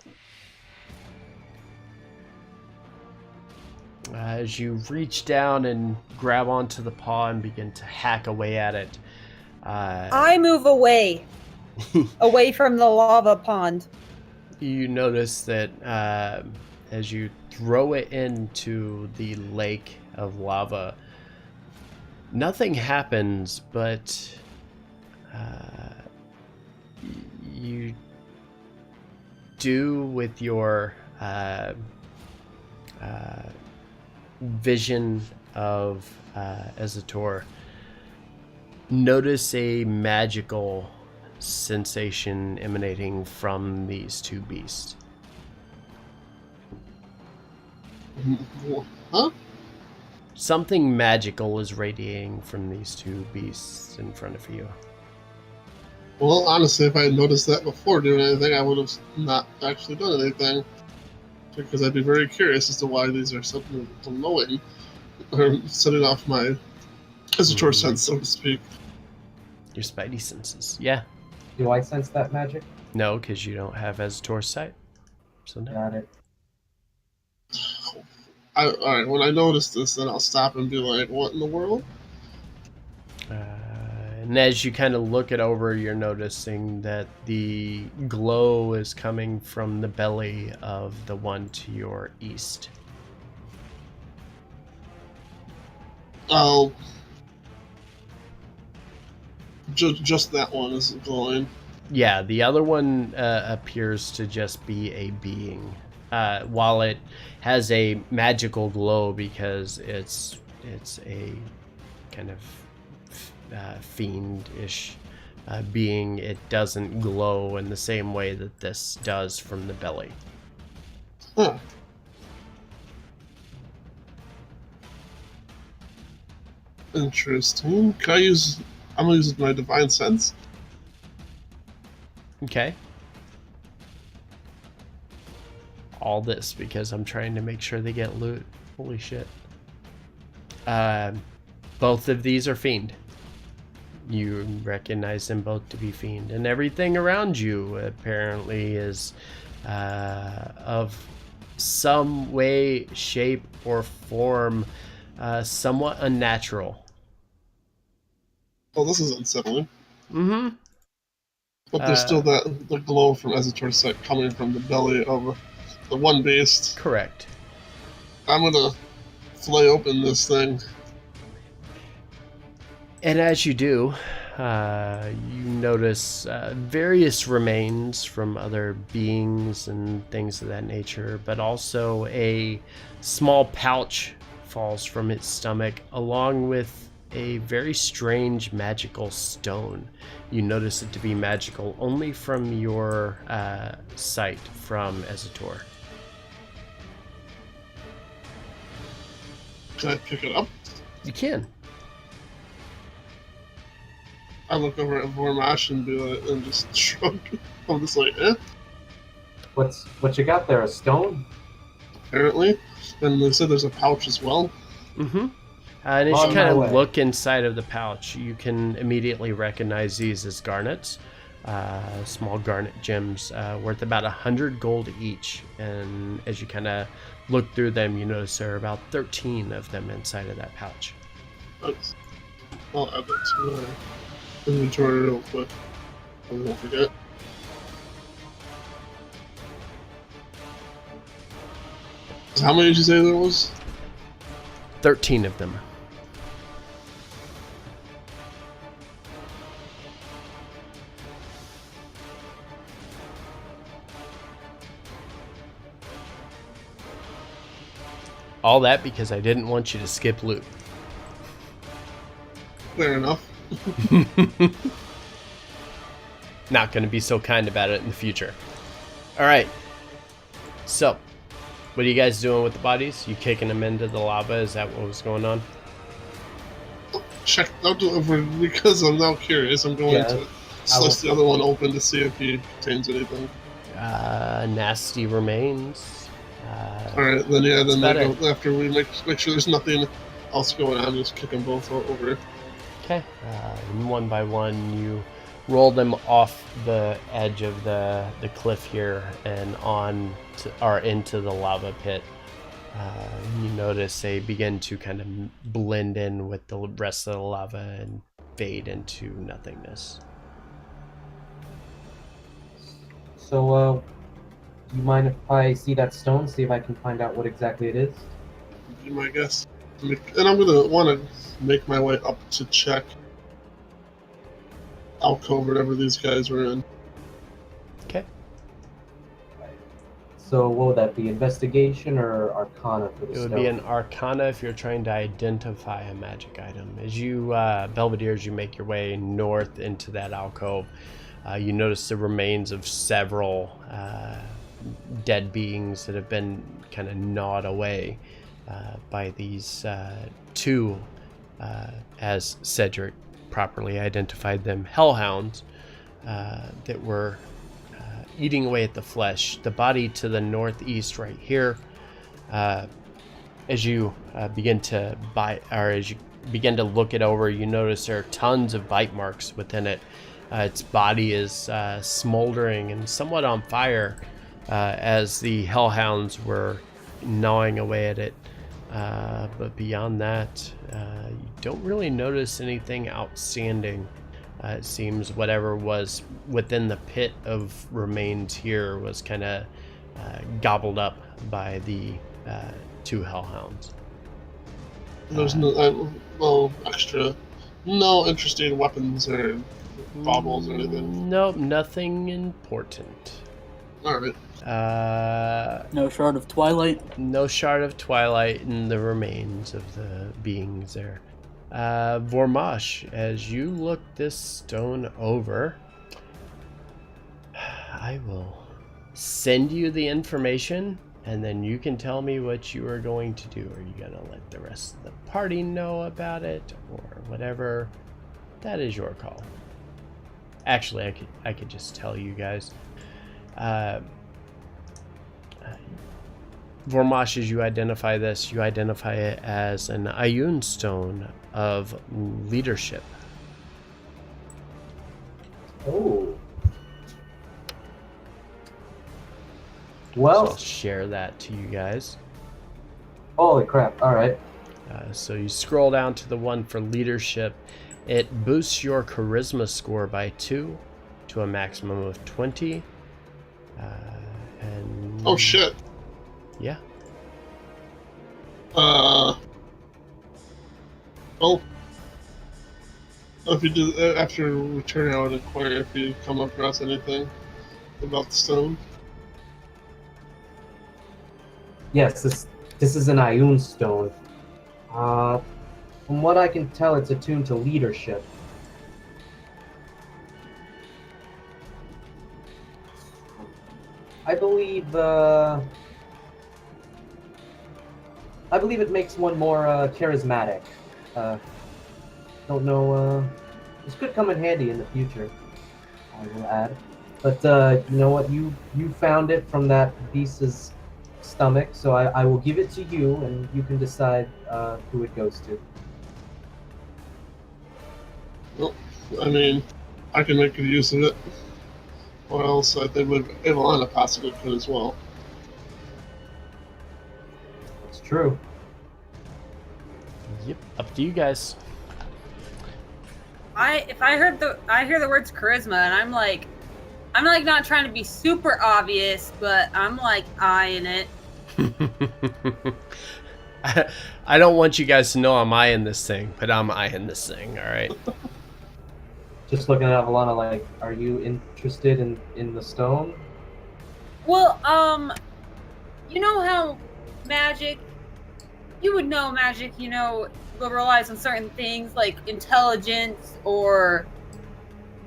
As you reach down and grab onto the paw and begin to hack away at it. I move away. Away from the lava pond. You notice that as you throw it into the lake of lava, nothing happens, but you do with your vision of Ezator notice a magical sensation emanating from these two beasts. Huh? Something magical is radiating from these two beasts in front of you. Well, honestly, if I had noticed that before doing anything, I would have not actually done anything. Because I'd be very curious as to why these are something glowing, or setting off my Ezator sense, so to speak. Your spidey senses. Yeah. Do I sense that magic? No, because you don't have Ezator's sight. So no. Got it. Alright, when I notice this, then I'll stop and be like, what in the world? And as you kind of look it over, you're noticing that the glow is coming from the belly of the one to your east. Oh. Just that one is glowing. Yeah, the other one appears to just be a being. While it has a magical glow because it's a kind of fiendish being, it doesn't glow in the same way that this does from the belly. Huh. Interesting. Can I use... I'm gonna use my divine sense. Okay. All this because I'm trying to make sure they get loot. Holy shit. Both of these are fiend. You recognize them both to be fiend, and everything around you apparently is of some way, shape, or form somewhat unnatural. Oh, this is unsettling. Mm-hmm. But there's still the glow from Ezator's sight coming from the belly of the one beast. Correct. I'm gonna flay open this thing. And as you do, you notice various remains from other beings and things of that nature, but also a small pouch falls from its stomach, along with a very strange magical stone. You notice it to be magical only from your sight from Ezator. Can I pick it up? You can. I look over at Vormash and be like, and just shrug. I'm just like, eh, What you got there? A stone? apparently. And they said there's a pouch as well. Mm-hmm. And as On you kind my of way. look inside of the pouch, you can immediately recognize these as garnets. Small garnet gems worth about 100 gold each. And as you kind of look through them, you notice there are about 13 of them inside of that pouch. Nice. I'll add that to my inventory real quick. I won't forget. So how many did you say there was? 13 of them. All that because I didn't want you to skip loot. Fair enough. Not going to be so kind about it in the future. All right. So, what are you guys doing with the bodies? You kicking them into the lava? Is that what was going on? Check out because I'm now curious. I'm going to slice the other one open to see if he contains anything. Nasty remains. Alright, then yeah, then about they go, after we make sure there's nothing else going on, just kick them both over. Okay. One by one, you roll them off the edge of the cliff here and into the lava pit. You notice they begin to kind of blend in with the rest of the lava and fade into nothingness. So, do you mind if I see that stone, see if I can find out what exactly it is? Be my guess. And I'm gonna want to make my way up to check alcove, whatever these guys were in. Okay. So, what would that be? Investigation or Arcana for the It stone? would be an Arcana if you're trying to identify a magic item. As you, Belvedere's, you make your way north into that alcove, you notice the remains of several dead beings that have been kind of gnawed away by these two, as Cedric properly identified them, hellhounds that were eating away at the flesh. The body to the northeast right here, as you begin to look it over, you notice there are tons of bite marks within it. Its body is smoldering and somewhat on fire as the hellhounds were gnawing away at it. But beyond that, you don't really notice anything outstanding. It seems whatever was within the pit of remains here was kind of gobbled up by the two hellhounds. There's no interesting weapons or baubles or anything. Nope, nothing important. Alright. No shard of twilight. No shard of twilight in the remains of the beings there. Vormash, as you look this stone over, I will send you the information, and then you can tell me what you are going to do. Are you gonna let the rest of the party know about it, or whatever? That is your call. Actually, I could just tell you guys. Vormash, as you identify this, you identify it as an Ayun stone of leadership. Oh. So Well, I'll share that to you guys. holy crap, alright. So you scroll down to the one for leadership. It boosts your charisma score by 2 to a maximum of 20. And Oh shit. yeah. Well, if you do after returning, I would inquire if you come across anything about the stone. Yes, this is an Ayun stone. From what I can tell, it's attuned to leadership. I believe it makes one more charismatic. Don't know. This could come in handy in the future, I will add. But you know what? You found it from that beast's stomach, so I will give it to you, and you can decide who it goes to. Well, I mean, I can make good use of it. Or else I think Evelina possibly could as well. true. Yep, up to you guys. If I hear the words charisma, and I'm like not trying to be super obvious, but I'm like eyeing it. I don't want you guys to know I'm eyeing this thing, but I'm eyeing this thing, alright? Just looking at Avalana like, are you interested in the stone? Well, you know how magic, you would know magic, relies on certain things like intelligence or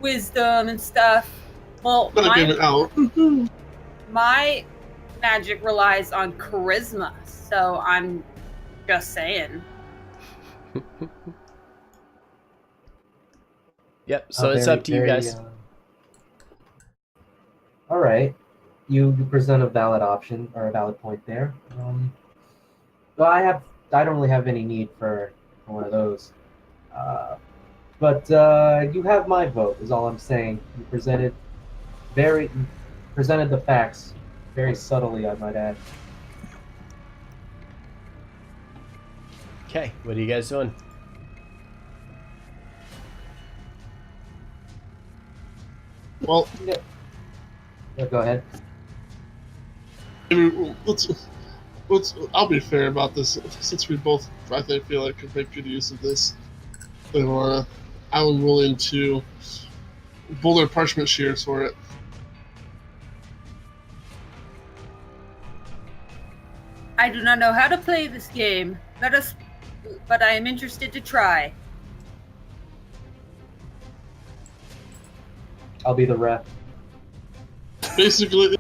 wisdom and stuff. Well, Not giving out. my magic relies on charisma, so I'm just saying. Yep, so it's up to you guys. All right, you present a valid option or a valid point there. Well, I don't really have any need for one of those. But you have my vote, is all I'm saying. You presented the facts very subtly, I might add. Okay, what are you guys doing? Well, Yeah, go ahead. let's. I'll be fair about this. Since we both, I think, feel like could make good use of this, I'm willing to boulder parchment shears for it. I do not know how to play this game. But I am interested to try. I'll be the ref. Basically,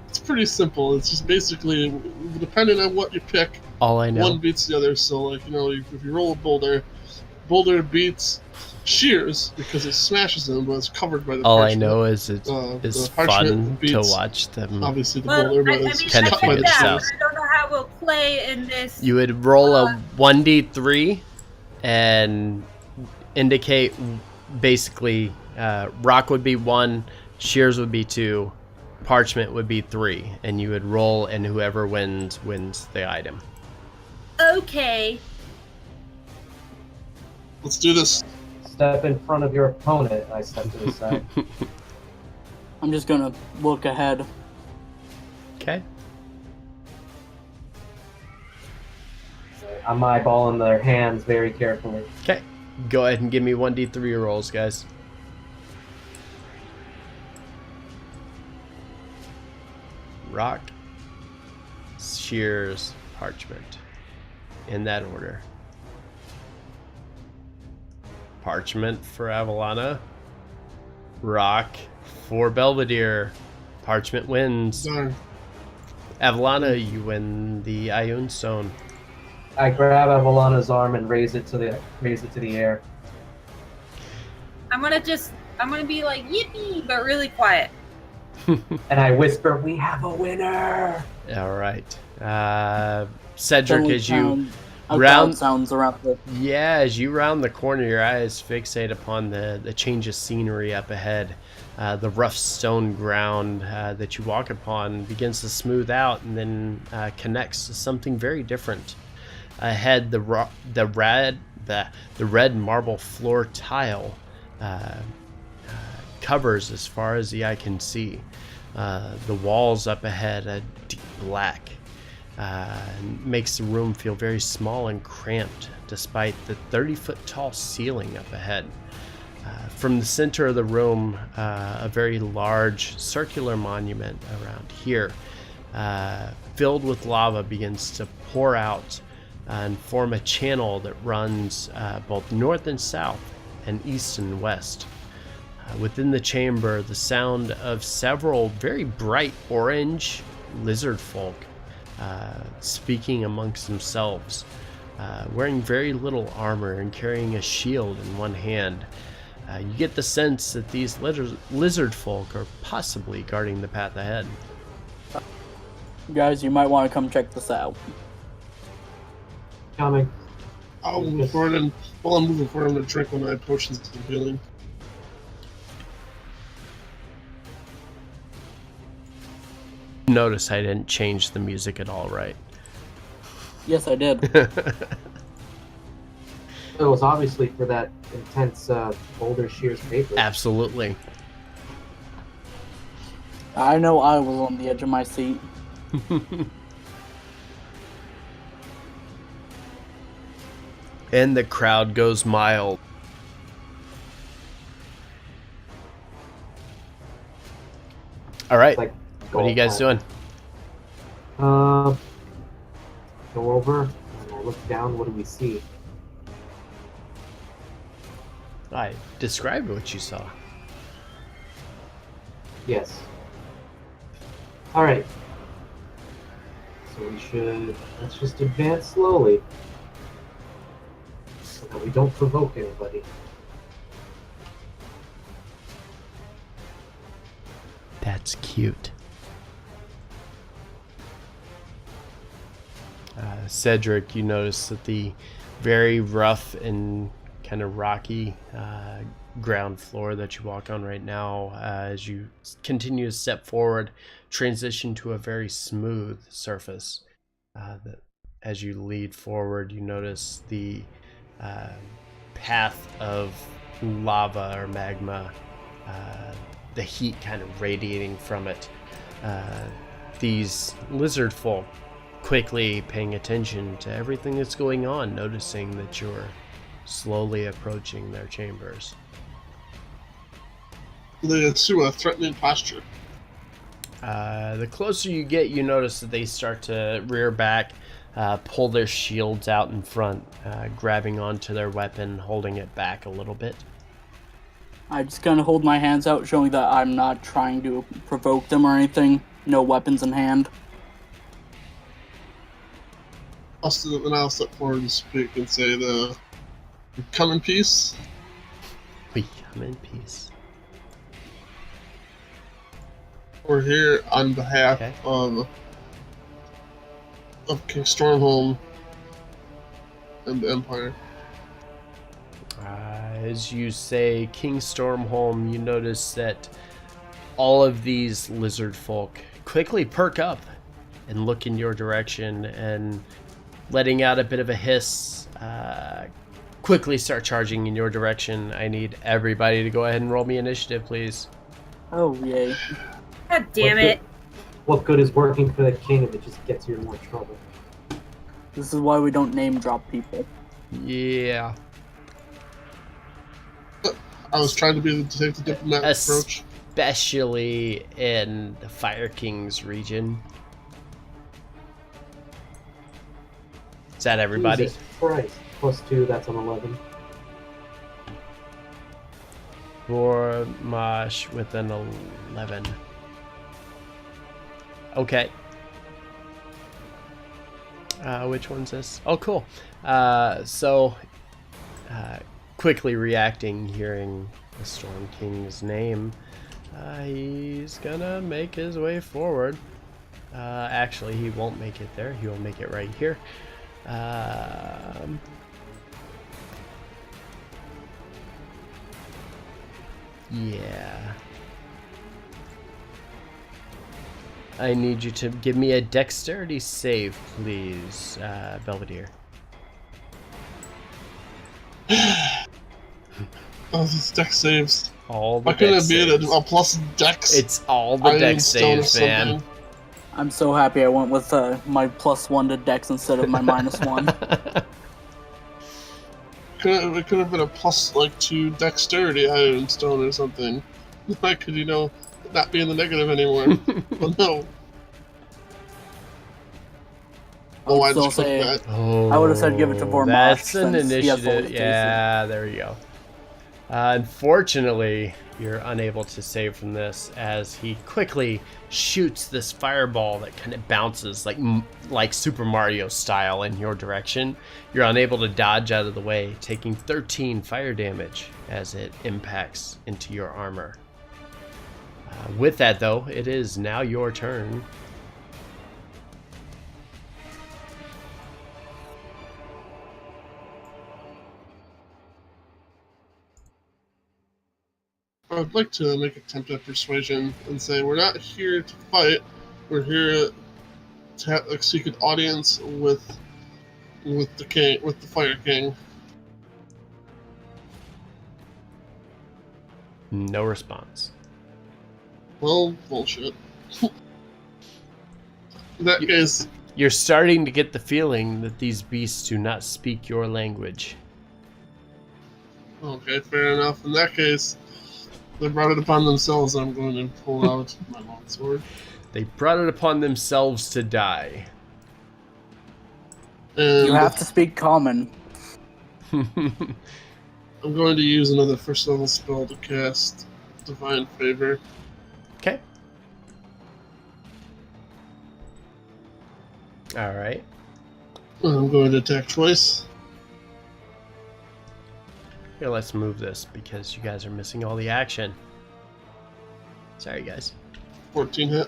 it's pretty simple. It's just basically, depending on what you pick, All I know. one beats the other. So, like, if you roll a boulder beats shears because it smashes them, but it's covered by the All parchment. I know is it's the fun parchment to beats, watch them. Obviously, the Well, boulder, but I it's mean, Kinda cut by figure the this that. out. shears. I don't know how we'll play in this. You would roll a 1d3 and indicate basically rock would be 1, shears would be 2, parchment would be 3, and you would roll, and whoever wins the item. Okay. Let's do this. Step in front of your opponent. I step to the side. I'm just gonna look ahead. Okay. I'm eyeballing their hands very carefully. Okay. Go ahead and give me 1d3 rolls, guys. Rock, shears, parchment. In that order. Parchment for Avalana. Rock for Belvedere. Parchment wins. Darn. Avalana, you win the Ioun Stone. I grab Avalana's arm and raise it to the air. I'm gonna be like yippee, but really quiet. And I whisper, "We have a winner!" All right. Cedric, Only as you out round- loud sounds around the. as you round the corner, your eyes fixate upon the change of scenery up ahead. The rough stone ground that you walk upon begins to smooth out and then connects to something very different. Ahead, the red marble floor tile covers as far as the eye can see. The walls up ahead are deep black. Makes the room feel very small and cramped despite the 30-foot tall ceiling up ahead. From the center of the room, a very large circular monument around here, filled with lava, begins to pour out and form a channel that runs both north and south and east and west. Within the chamber, the sound of several very bright orange lizard folk speaking amongst themselves, wearing very little armor and carrying a shield in one hand. You get the sense that these lizard folk are possibly guarding the path ahead. Guys, you might want to come check this out. Coming. I'll move forward, and while I'm moving forward, I'm going to drink one of my potions of healing. Notice I didn't change the music at all, right? Yes, I did. It was obviously for that intense Boulder Shears paper. Absolutely. I know I was on the edge of my seat. And the crowd goes mild. All right. Like, What are you guys doing? Go over and I look down. What do we see? I described what you saw. Yes. All right. So let's just advance slowly so that we don't provoke anybody. That's cute. Cedric, you notice that the very rough and kind of rocky ground floor that you walk on right now, as you continue to step forward, transition to a very smooth surface. That as you lead forward, you notice the path of lava or magma, the heat kind of radiating from it. These lizard folk quickly paying attention to everything that's going on, noticing that you're slowly approaching their chambers. They assume a threatening posture. The closer you get, you notice that they start to rear back, pull their shields out in front, grabbing onto their weapon, holding it back a little bit. I just kind of hold my hands out, showing that I'm not trying to provoke them or anything. No weapons in hand. I'll step forward and speak and say come in peace. We come in peace. We're here on behalf Okay. of King Stormholm and the Empire. As you say King Stormholm, you notice that all of these lizard folk quickly perk up and look in your direction, and letting out a bit of a hiss, quickly start charging in your direction. I need everybody to go ahead and roll me initiative, please. Oh, yay. God damn it. What good is working for the king if it just gets you in more trouble? This is why we don't name drop people. Yeah. I was trying to take the diplomatic approach. Especially in the Fire King's region. Is that everybody? Jesus Christ. +2, that's an 11. For Mosh with an 11. Okay. Which one's this? Oh, cool. Quickly reacting, hearing the Storm King's name, he's gonna make his way forward. Actually, he won't make it there. He will make it right here. Yeah. I need you to give me a dexterity save, please, Belvedere. Oh, these dex saves. All the Why couldn't dex it be saves. a plus dex? It's all the Iron dex Stone or saves, man. something? I'm so happy I went with my +1 to dex instead of my -1. It could have been a +2 dexterity Iron Stone or something. Why could not be in the negative anymore? Well, no. Oh, I I'll just still clicked say that. Oh, I would've said give it to Vormosh that's an since he has the initiative. least Yeah, there you go. Unfortunately, you're unable to save from this as he quickly shoots this fireball that kind of bounces like Super Mario style in your direction. You're unable to dodge out of the way, taking 13 fire damage as it impacts into your armor. With that, though, it is now your turn. I would like to make an attempt at persuasion and say we're not here to fight. We're here to seek an audience with with the Fire King. No response. Well, bullshit. In that case, You're starting to get the feeling that these beasts do not speak your language. okay, fair enough. In that case, they brought it upon themselves. I'm going to pull out my longsword. They brought it upon themselves to die. And You have to speak common. I'm going to use another first level spell to cast Divine Favor. Okay. All right. I'm going to attack twice. Here, let's move this because you guys are missing all the action. Sorry, guys. 14 hit.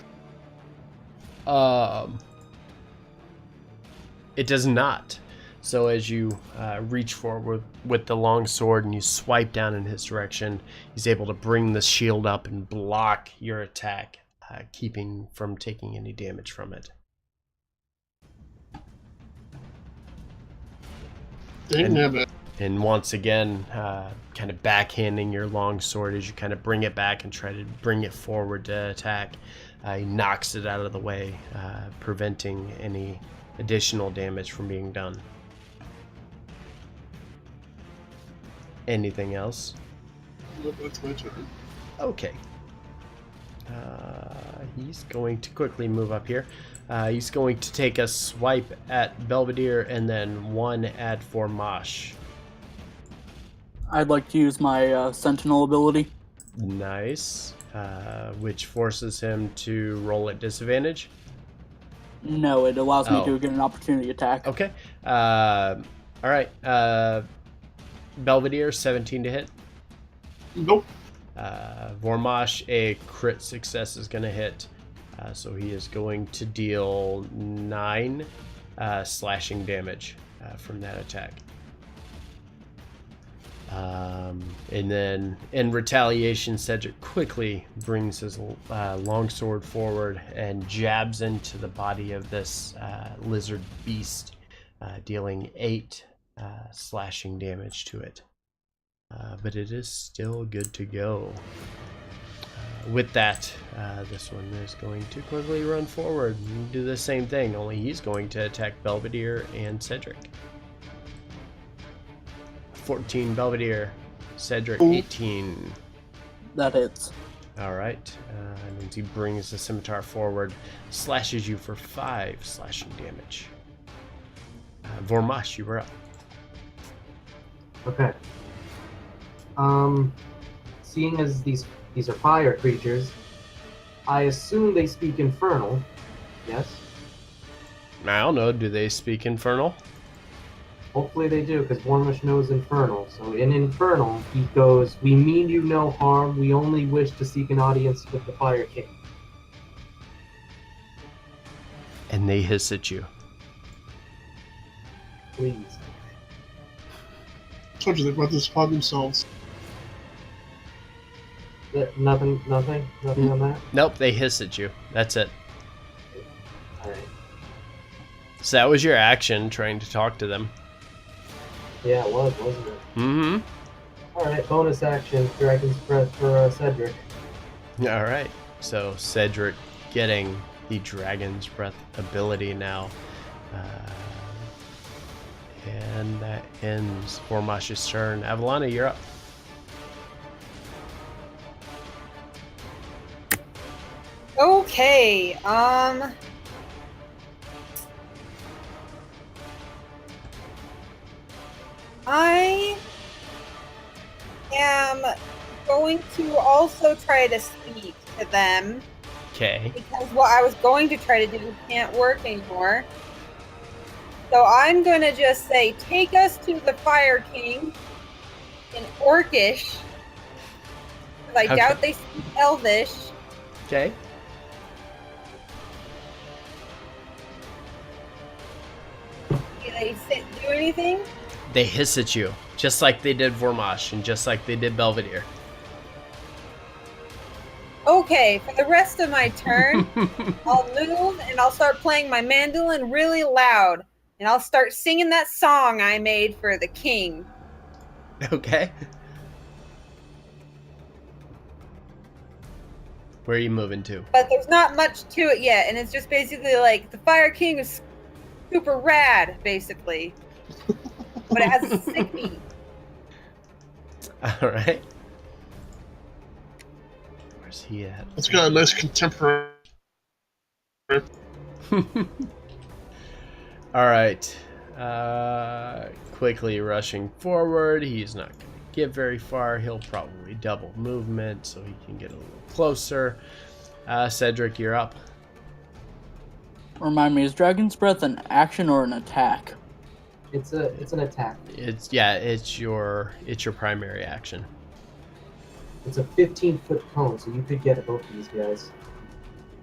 It does not. So as you reach forward with the long sword and you swipe down in his direction, he's able to bring the shield up and block your attack, keeping from taking any damage from it. Dang nabbit. And once again, kind of backhanding your long sword as you kind of bring it back and try to bring it forward to attack. He knocks it out of the way, preventing any additional damage from being done. Anything else? Nope, that's my turn. Okay. He's going to quickly move up here. He's going to take a swipe at Belvedere and then one at Formash. I'd like to use my Sentinel ability. Nice. Which forces him to roll at disadvantage. No, it allows me Oh. to get an opportunity attack. Okay. All right. Belvedere, 17 to hit. Nope. Vormash, a crit success is going to hit. So he is going to deal 9 slashing damage from that attack. And then in retaliation, Cedric quickly brings his longsword forward and jabs into the body of this lizard beast, dealing 8 slashing damage to it. But it is still good to go. With that, this one is going to quickly run forward and do the same thing, only he's going to attack Belvedere and Cedric. 14 Belvedere, Cedric 18. That hits. Alright, and he brings the scimitar forward, slashes you for 5 slashing damage. Vormash, you were up. Okay. Seeing as these are fire creatures, I assume they speak Infernal. Yes? I don't know, do they speak Infernal? Hopefully they do, because Warmish knows Infernal. So in Infernal, he goes, "We mean you no harm. We only wish to seek an audience with the Fire King." And they hiss at you. Please. Told you they brought this upon themselves. Nothing on that? Nope, they hiss at you. That's it. Alright. So that was your action, trying to talk to them. Yeah, it was, wasn't it? Mm-hmm. Alright, bonus action, Dragon's Breath for Cedric. Alright, so Cedric getting the Dragon's Breath ability now. And that ends Formash's turn. Avalana, you're up. Okay, I am going to also try to speak to them Okay. because what I was going to try to do can't work anymore. So I'm going to just say, "Take us to the Fire King" in Orcish, because I Okay. doubt they speak Elvish. Okay. Do they do anything? They hiss at you, just like they did Vormash and just like they did Belvedere. Okay, for the rest of my turn, I'll move and I'll start playing my mandolin really loud. and I'll start singing that song I made for the king. Okay. Where are you moving to? But there's not much to it yet, and it's just basically like the Fire King is super rad, basically. But it has a sick beat. All right. Where's he at? It's got a nice contemporary. All right. Quickly rushing forward. He's not going to get very far. He'll probably double movement so he can get a little closer. Cedric, you're up. Remind me, is Dragon's Breath an action or an attack? It's an attack. It's your primary action. It's a 15-foot cone, so you could get both of these guys.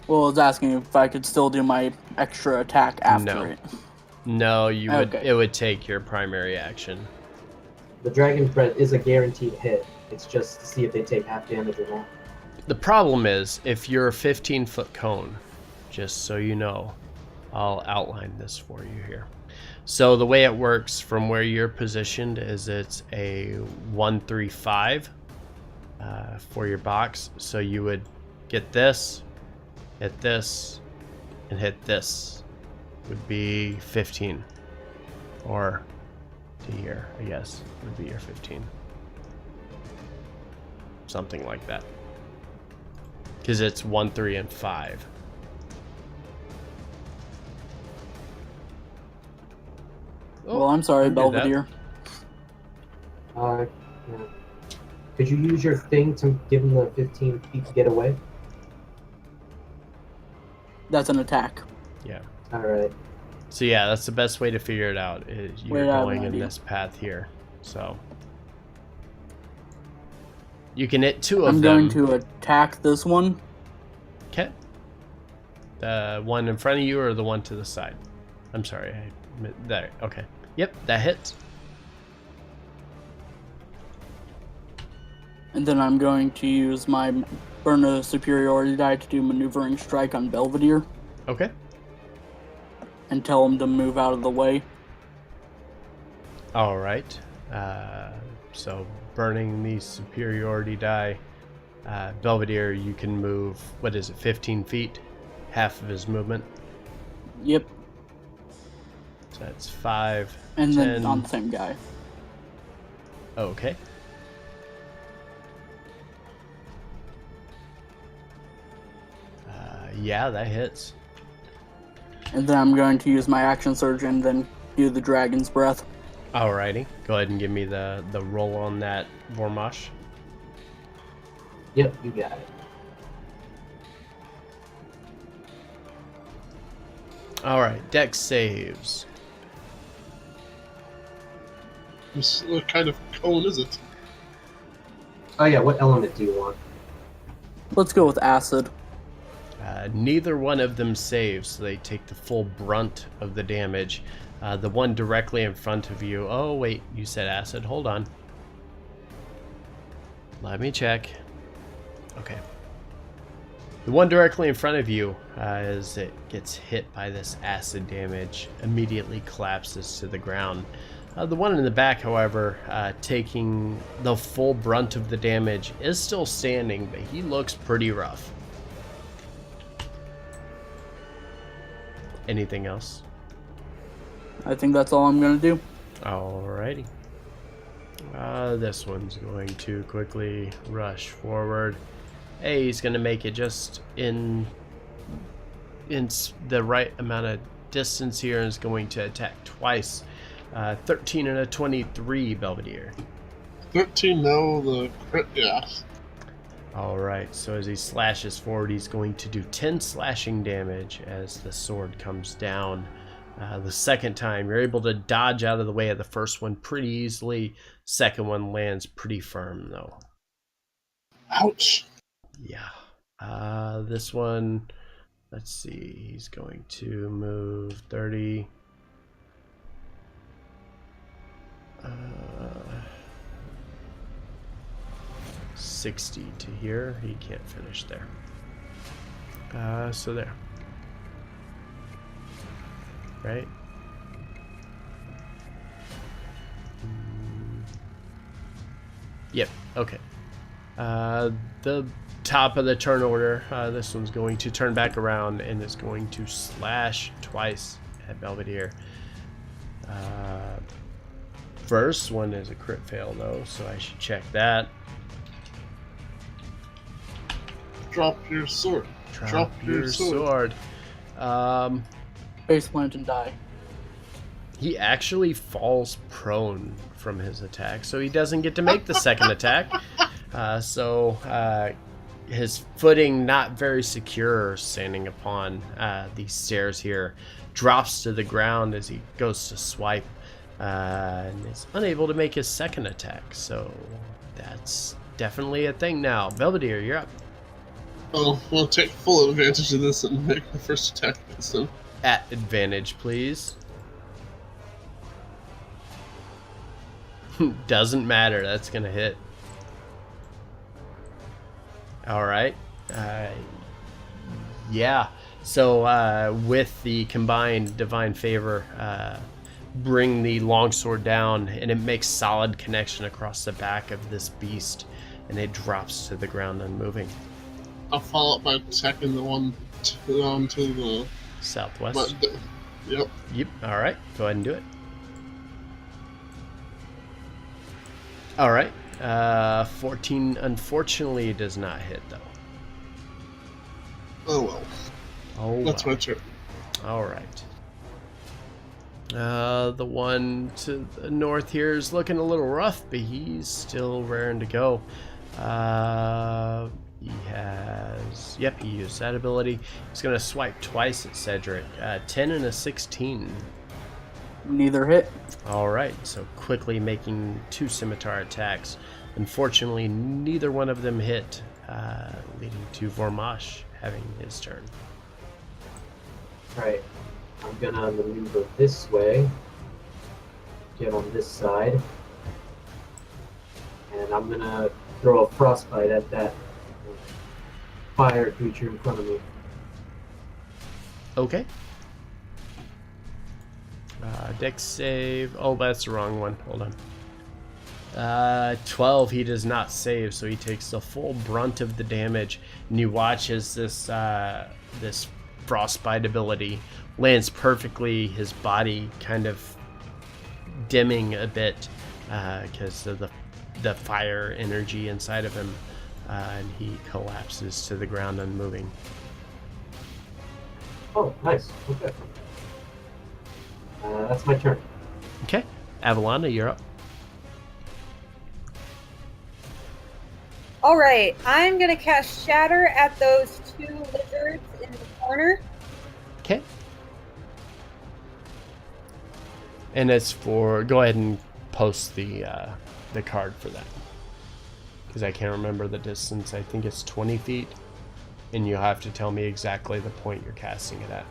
Well, I was asking if I could still do my extra attack after No. it. No, you would. Okay. It would take your primary action. The Dragon's Breath is a guaranteed hit. It's just to see if they take half damage or not. The problem is, if you're a 15-foot cone, just so you know, I'll outline this for you here. So the way it works from where you're positioned is it's a 1-3-5 for your box. So you would get this, hit this, and hit this. Would be 15. Or to here, I guess, would be your 15. Something like that. Because it's 1, 3, and 5. Well, I'm sorry, you did that. Belvedere. Yeah. Could you use your thing to give him the 15 feet to get away? That's an attack. Yeah. Alright. So yeah, that's the best way to figure it out. Is you're Wait, I have going an in idea. this path here. So you can hit two of I'm them. going to attack this one. Okay. The one in front of you or the one to the side? I'm sorry. There. Okay. Yep, that hits. And then I'm going to use my Burn a Superiority die to do Maneuvering Strike on Belvedere Okay. and tell him to move out of the way. All right. So burning the superiority die, Belvedere, you can move. What is it? 15 feet, half of his movement. Yep. So that's 5. And 10. then on the same guy. Okay. Yeah, that hits. And then I'm going to use my Action Surge and then do the Dragon's Breath. Alrighty. Go ahead and give me the roll on that, Vormash. Yep, you got it. Alright, Dex saves. What kind of cone is it? Oh yeah, what element do you want? Let's go with Acid. Neither one of them saves, so they take the full brunt of the damage. The one directly in front of you. Oh, wait, you said acid. Hold on. Let me check. Okay. The one directly in front of you, as it gets hit by this acid damage, immediately collapses to the ground. The one in the back, however, taking the full brunt of the damage, is still standing, but he looks pretty rough. Anything else? I think that's all I'm going to do. Alrighty. This one's going to quickly rush forward. Hey, he's going to make it just in the right amount of distance here and is going to attack twice. 13 and a 23, Belvedere. 13, no, the crit, yeah. Alright, so as he slashes forward, he's going to do 10 slashing damage as the sword comes down. The second time, you're able to dodge out of the way of the first one pretty easily. Second one lands pretty firm, though. Ouch. Yeah. This one, let's see, he's going to move 30. 60 to here. He can't finish there. So there. Right? Yep. Okay. The top of the turn order. This one's going to turn back around and is going to slash twice at Belvedere. First one is a crit fail though, so I should check that. Drop your sword. Drop your sword. Face plant and die. He actually falls prone from his attack, so he doesn't get to make the second attack. His footing not very secure standing upon these stairs here, drops to the ground as he goes to swipe and is unable to make his second attack. So that's definitely a thing now. Belvedere, you're up. Oh, we'll take full advantage of this and make the first attack against him. At advantage, please. Doesn't matter. That's going to hit. All right. Yeah. So with the combined divine favor, bring the longsword down, and it makes solid connection across the back of this beast, and it drops to the ground unmoving. I'll follow up by attacking the one to the southwest. Yep. Yep. All right. Go ahead and do it. All right. 14 unfortunately does not hit though. Oh well. Oh, that's well. my turn. All right. The one to the north here is looking a little rough, but he's still raring to go. He has... Yep, he used that ability. He's going to swipe twice at Cedric. 10 and a 16. Neither hit. All right, so quickly making 2 scimitar attacks. Unfortunately, neither one of them hit, leading to Vormash having his turn. Alright, I'm gonna maneuver this way, get on this side, and I'm gonna throw a frostbite at that fire creature in front of me. Okay. Dex save. Oh, that's the wrong one. Hold on. 12. He does not save, so he takes the full brunt of the damage. And you watch as this this frostbite ability lands perfectly. His body kind of dimming a bit because of the fire energy inside of him, and he collapses to the ground unmoving. Oh, nice. Okay. That's my turn. Okay. Avalana, you're up. Alright, I'm gonna cast Shatter at those 2 lizards in the corner. Okay. And as for... Go ahead and post the card for that. Because I can't remember the distance. I think it's 20 feet. And you'll have to tell me exactly the point you're casting it at.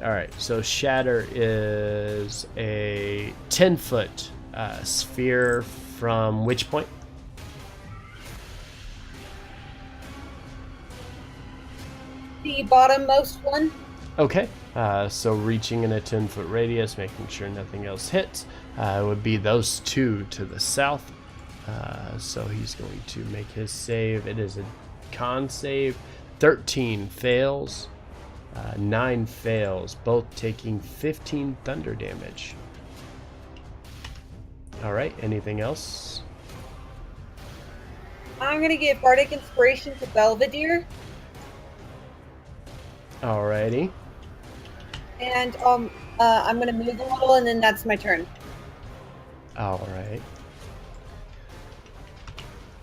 Alright, so Shatter is a 10-foot sphere from which point? The bottommost one. Okay, so reaching in a 10-foot radius, making sure nothing else hits, would be those 2 to the south. So he's going to make his save. It is a con save. 13 fails. 9 fails, both taking 15 thunder damage. Alright, anything else? I'm gonna give Bardic Inspiration to Belvedere. Alrighty. And I'm gonna move a little, and then that's my turn. Alright.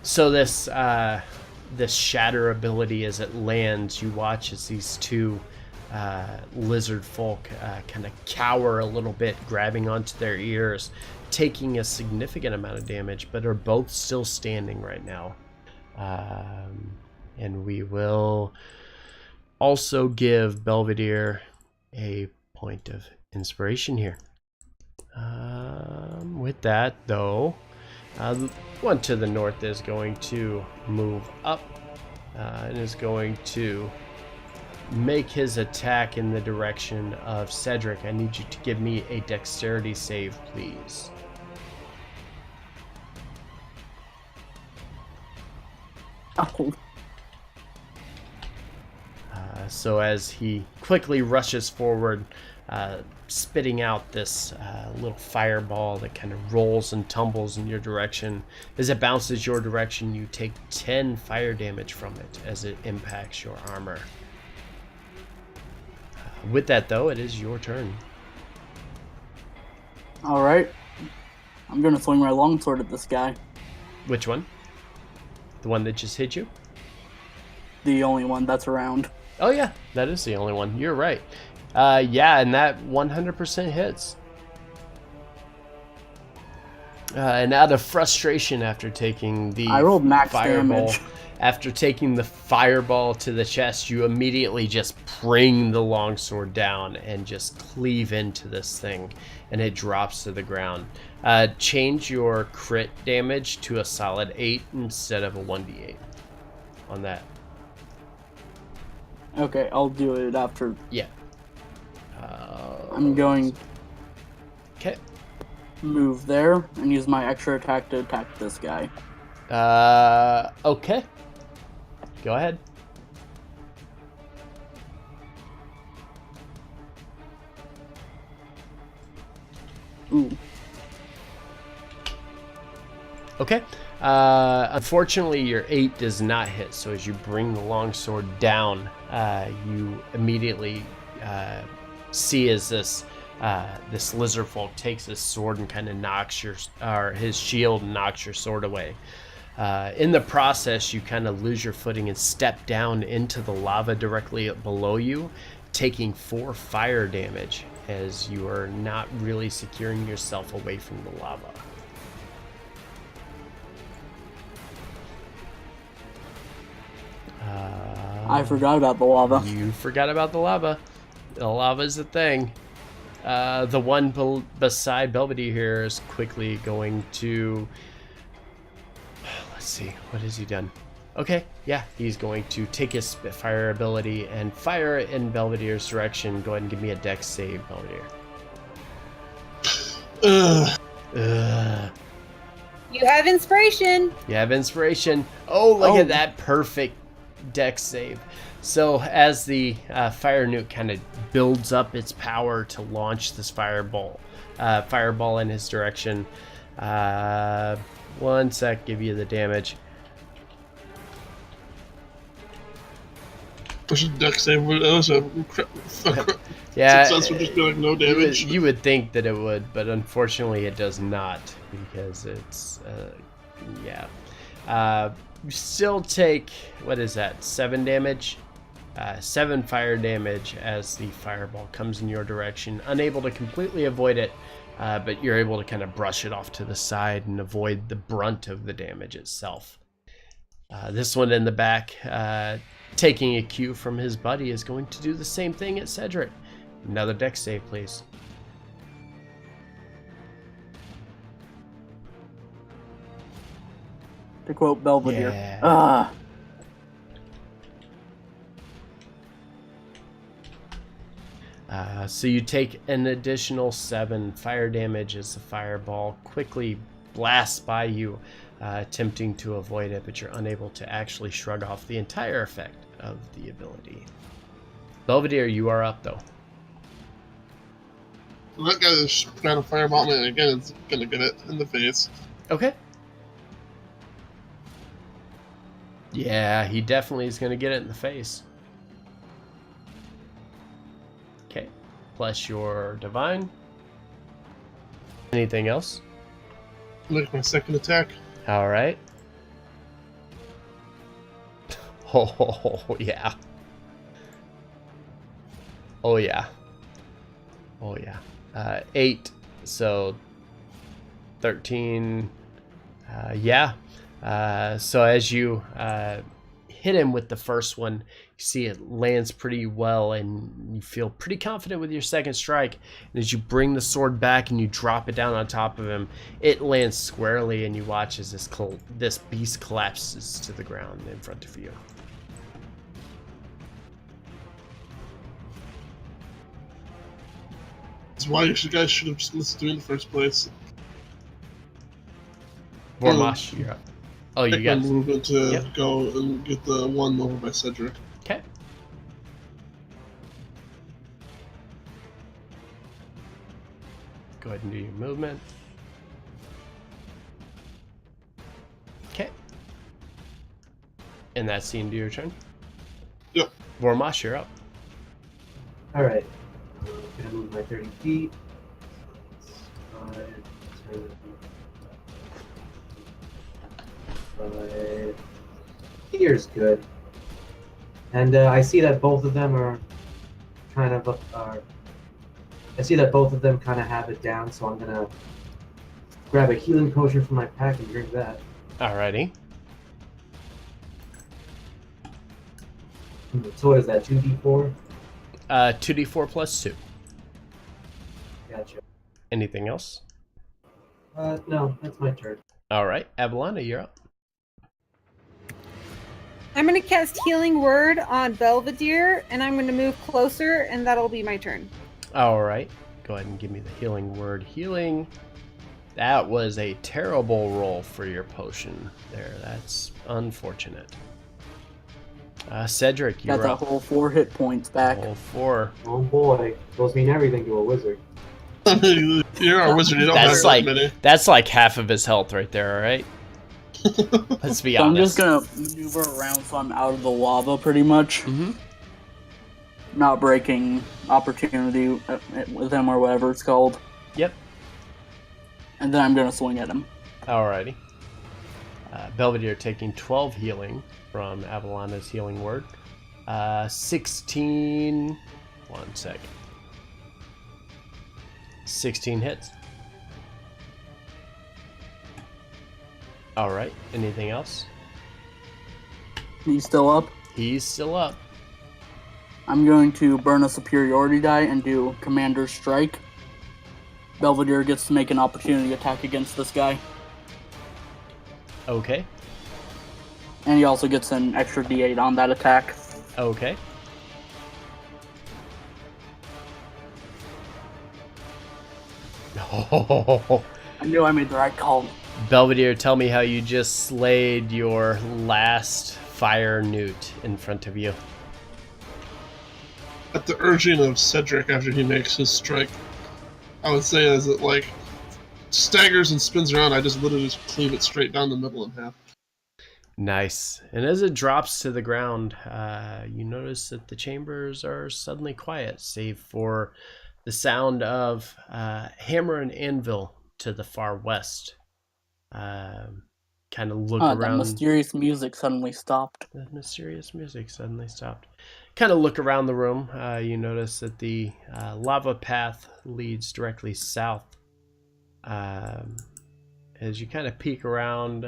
So this shatter ability, as it lands, you watch as these 2 lizard folk kind of cower a little bit, grabbing onto their ears, taking a significant amount of damage, but are both still standing right now. And we will also give Belvedere a point of inspiration here. With that, though, the one to the north is going to move up and is going to make his attack in the direction of Cedric. I need you to give me a dexterity save, please. Oh. So as he quickly rushes forward, spitting out this little fireball that kind of rolls and tumbles in your direction. As it bounces your direction, you take 10 fire damage from it as it impacts your armor. With that, though, it is your turn. Alright. I'm gonna swing my longsword at this guy. Which one? The one that just hit you? The only one that's around. Oh, yeah, that is the only one. You're right. Yeah, and that 100% hits. And out of frustration after taking the I rolled max fireball, damage. after taking the fireball to the chest, you immediately just bring the longsword down and just cleave into this thing, and it drops to the ground. Change your crit damage to a solid 8 instead of a 1d8 on that. Okay, I'll do it after. Yeah. I'm going Okay. move there and use my extra attack to attack this guy. Okay. Go ahead. Ooh. Okay. Unfortunately, your 8 does not hit, so as you bring the longsword down, you immediately see as this lizard folk takes his sword and kind of knocks his shield and knocks your sword away. In the process, you kind of lose your footing and step down into the lava directly below you, taking 4 fire damage as you are not really securing yourself away from the lava. I forgot about the lava. You forgot about the lava. The lava's a thing. The one beside Belvedere here is quickly going to... Let's see, what has he done? Okay, yeah, he's going to take his Spitfire ability and fire it in Belvedere's direction. Go ahead and give me a dex save, Belvedere. Ugh. You have inspiration. You have inspiration. Oh, look Oh. at that perfect dex save. So as the fire nuke kind of builds up its power to launch this fireball in his direction. One sec, give you the damage. Push a dex save. Yeah, Success would just be like no damage. you would think that it would, but unfortunately it does not, because it's yeah. You still take, what is that, 7 damage? 7 fire damage as the fireball comes in your direction. Unable to completely avoid it, but you're able to kind of brush it off to the side and avoid the brunt of the damage itself. This one in the back, taking a cue from his buddy, is going to do the same thing at Cedric. Another dex save, please. To quote Belvedere. Yeah. Ah. So you take an additional 7 fire damage as the fireball quickly blasts by you, attempting to avoid it, but you're unable to actually shrug off the entire effect of the ability. Belvedere, you are up, though. That guy is trying to fireball me again. It's gonna get it in the face. Okay. Yeah, he definitely is going to get it in the face. Okay. Plus your divine. Anything else? Make my second attack. All right. Oh, yeah. Oh, yeah. Oh, yeah. 8, so 13. Yeah. So as you hit him with the first one, you see it lands pretty well, and you feel pretty confident with your second strike. And as you bring the sword back and you drop it down on top of him, it lands squarely, and you watch as this beast collapses to the ground in front of you. That's why you guys should have just listened to me in the first place. Vormash, you're up. Oh, you Take my got. movement to Yep. go and get the one over by Cedric. Okay. Go ahead and do your movement. Okay. And that's the end of your turn. Yep. Vormash, you're up. All right. I'm gonna move my 30 feet. 5, 10, 5. Here's good. And I see that both of them are kind of I see that both of them kind of have it down, so I'm gonna grab a healing potion from my pack and drink that. Alrighty. So what is that? 2d4? 2d4 plus 2. Gotcha. Anything else? No, that's my turn. Alright, Avalana, you're up. I'm gonna cast Healing Word on Belvedere, and I'm gonna move closer, and that'll be my turn. Alright, go ahead and give me the healing word. Healing. That was a terrible roll for your potion there. That's unfortunate. Cedric, you're Got that up. whole 4 hit points back. Whole 4. Oh boy, those mean everything to a wizard. You're our wizard. You don't That's have like that many. that's like half of his health right there, alright? Let's be So I'm honest. just gonna maneuver around so I'm out of the lava pretty much. Mm-hmm. Not breaking opportunity with him or whatever it's called. Yep. And then I'm gonna swing at him. Alrighty. Belvedere taking 12 healing from Avalana's healing word. 16. 1 second. 16 hits. Alright, anything else? He's still up. He's still up. I'm going to burn a superiority die and do Commander's Strike. Belvedere gets to make an opportunity attack against this guy. Okay. And he also gets an extra d8 on that attack. Okay. Oh, I knew I made the right call. Belvedere, tell me how you just slayed your last fire newt in front of you. At the urging of Cedric after he makes his strike, I would say as it like staggers and spins around, I just literally just cleave it straight down the middle in half. Nice. And as it drops to the ground, you notice that the chambers are suddenly quiet, save for the sound of hammer and anvil to the far west. Kind of look The around. mysterious music suddenly stopped. The mysterious music suddenly stopped. Kind of look around the room. You notice that the lava path leads directly south. As you kind of peek around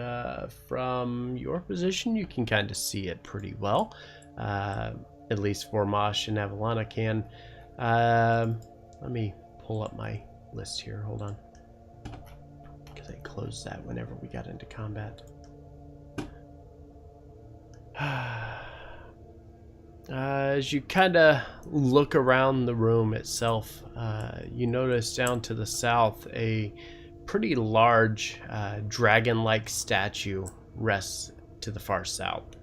from your position, you can kind of see it pretty well. At least Vormash and Avalana can. Let me pull up my list here. Hold on. Because I closed that whenever we got into combat. As you kind of look around the room itself, you notice down to the south a pretty large dragon-like statue rests to the far south.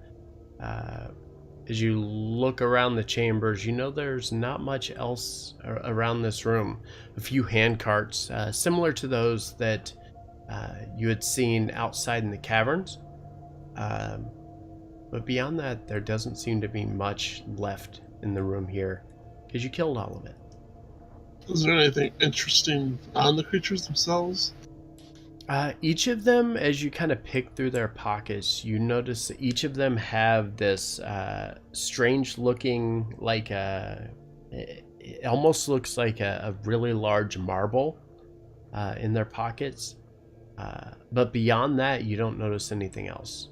As you look around the chambers, you know there's not much else around this room. A few hand carts, similar to those that you had seen outside in the caverns. But beyond that, there doesn't seem to be much left in the room here, because you killed all of it. Is there anything interesting on the creatures themselves? Each of them, as you kind of pick through their pockets, you notice that each of them have this strange looking, like it almost looks like a really large marble in their pockets. But beyond that, you don't notice anything else.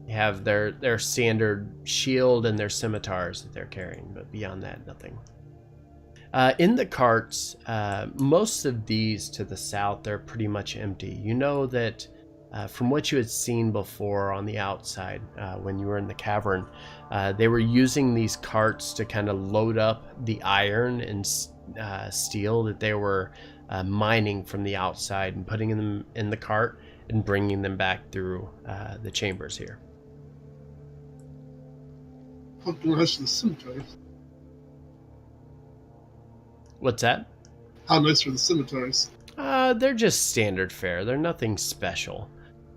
They have their standard shield and their scimitars that they're carrying, but beyond that, nothing. In the carts, most of these to the south, they're pretty much empty. You know that from what you had seen before on the outside when you were in the cavern. They were using these carts to kind of load up the iron and steel that they were mining from the outside and putting them in the cart and bringing them back through the chambers here. How nice are the cemeteries? What's that? How nice are the cemeteries? They're just standard fare. They're nothing special.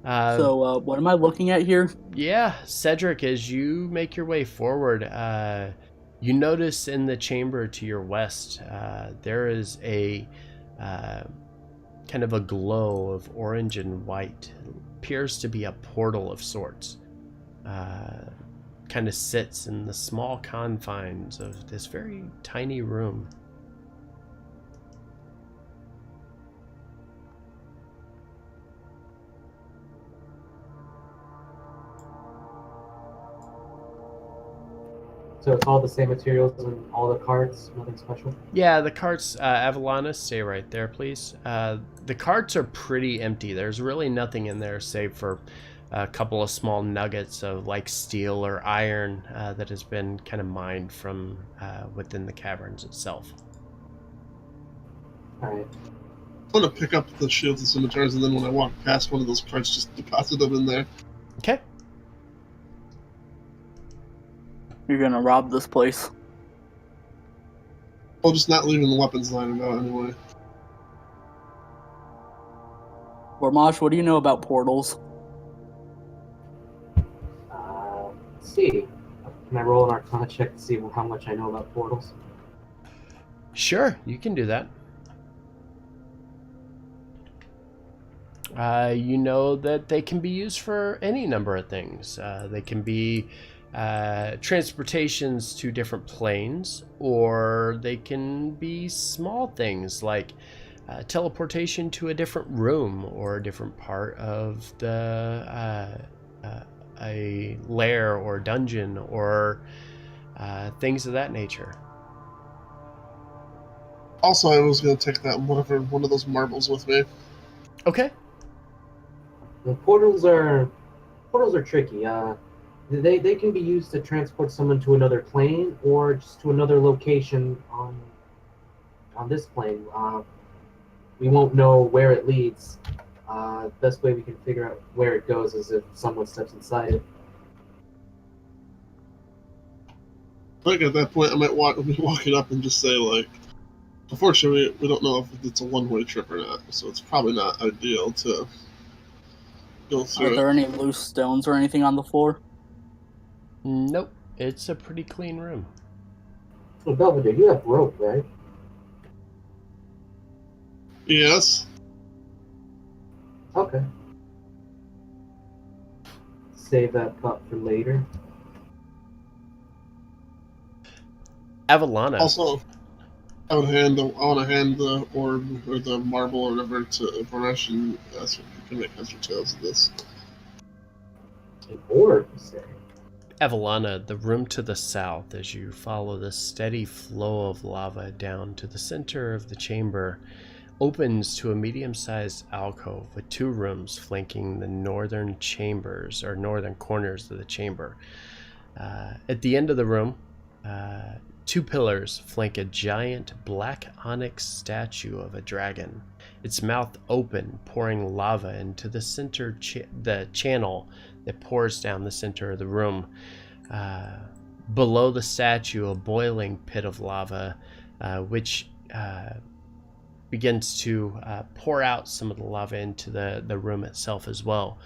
So, what am I looking at here? Yeah, Cedric, as you make your way forward, you notice in the chamber to your west, there is a kind of a glow of orange and white. It appears to be a portal of sorts. Kind of sits in the small confines of this very tiny room. So it's all the same materials and all the carts, nothing special? Yeah, the carts, Avalana, stay right there, please. The carts are pretty empty. There's really nothing in there save for a couple of small nuggets of like steel or iron that has been kind of mined from within the caverns itself. Alright. I want to pick up the shields and scimitars, and then when I walk past one of those carts, just deposit them in there. Okay. You're gonna rob this place. Well, just not leaving the weapons lying about anyway. Gormash, what do you know about portals? Let's see. Can I roll an Arcana check to see how much I know about portals? Sure, you can do that. You know that they can be used for any number of things. They can be transportations to different planes, or they can be small things like teleportation to a different room or a different part of the a lair or dungeon, or things of that nature. Also, I was going to take that one of those marbles with me. Okay. The portals are tricky. They can be used to transport someone to another plane or just to another location on this plane. We won't know where it leads. Best way we can figure out where it goes is if someone steps inside it. I think at that point I might walk it up and just say, like, unfortunately, we don't know if it's a one-way trip or not, so it's probably not ideal to go through Are there any loose stones or anything on the floor? Nope. It's a pretty clean room. So Belvedere, you have rope, right? Yes. Okay. Save that thought for later. Avalana. Also, I want to hand the orb or the marble or whatever to Varnesh and ask if he can make heads or tails of this. An orb, you say? Avalana, the room to the south, as you follow the steady flow of lava down to the center of the chamber, opens to a medium-sized alcove with two rooms flanking the northern chambers, or northern corners of the chamber. At the end of the room, two pillars flank a giant black onyx statue of a dragon, its mouth open, pouring lava into the center the channel that pours down the center of the room. Below the statue, a boiling pit of lava, which begins to pour out some of the lava into the room itself as well,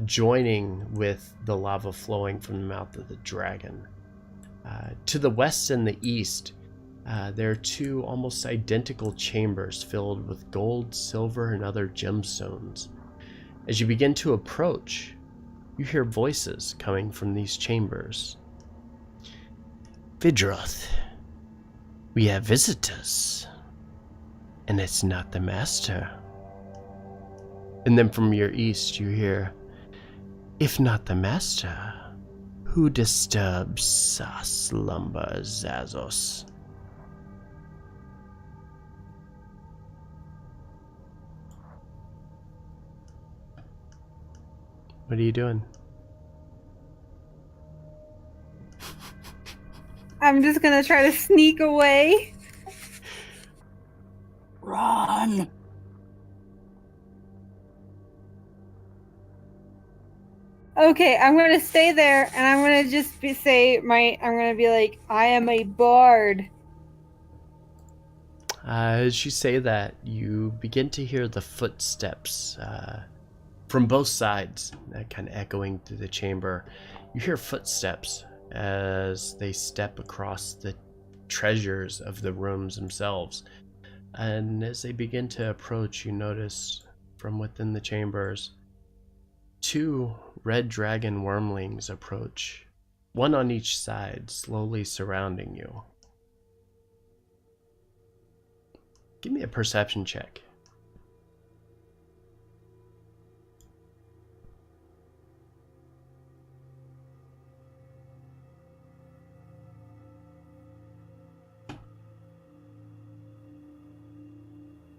joining with the lava flowing from the mouth of the dragon. To the west and the east, there are two almost identical chambers filled with gold, silver, and other gemstones. As you begin to approach, you hear voices coming from these chambers. Vidroth, we have visitors, and it's not the master. And then from your east you hear, if not the master, who disturbs our slumber, Zazos? What are you doing? I'm just gonna try to sneak away. Run! Okay, I'm gonna stay there, and I'm gonna just I'm gonna be like, I am a bard. As you say that, you begin to hear the footsteps from both sides, kind of echoing through the chamber. You hear footsteps as they step across the treasures of the rooms themselves. And as they begin to approach, you notice from within the chambers, 2 red dragon wormlings approach, one on each side, slowly surrounding you. Give me a perception check.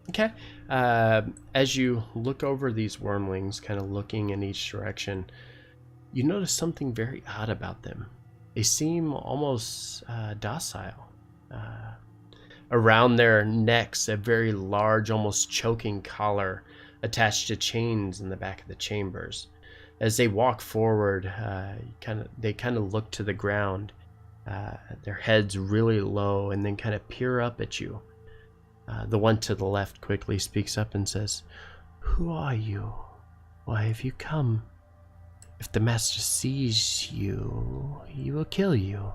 Okay. As you look over these wormlings, kind of looking in each direction, you notice something very odd about them. They seem almost docile. Around their necks, a very large, almost choking collar attached to chains in the back of the chambers. As they walk forward, they kind of look to the ground, their heads really low, and then kind of peer up at you. The one to the left quickly speaks up and says, "Who are you? Why have you come? If the master sees you, he will kill you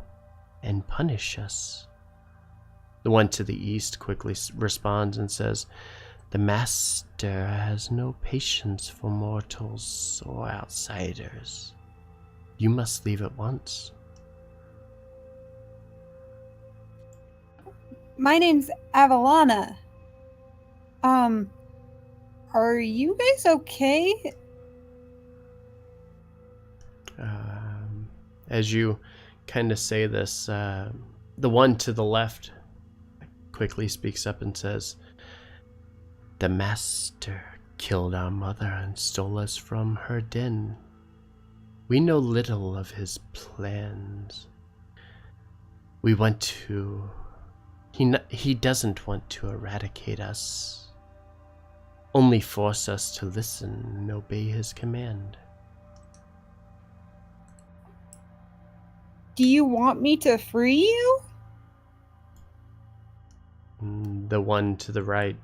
and punish us." The one to the east quickly responds and says, "The master has no patience for mortals or outsiders. You must leave at once." My name's Avalana. Are you guys okay? As you kind of say this, the one to the left quickly speaks up and says, "The master killed our mother and stole us from her den. We know little of his plans. We want to... He doesn't want to eradicate us, only force us to listen and obey his command." Do you want me to free you? The one to the right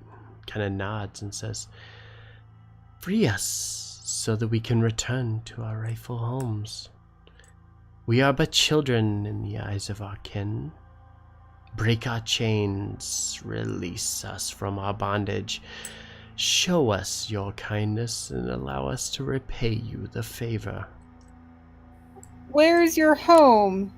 kind of nods and says, "Free us so that we can return to our rightful homes. We are but children in the eyes of our kin. Break our chains, release us from our bondage. Show us your kindness and allow us to repay you the favor." Where's your home?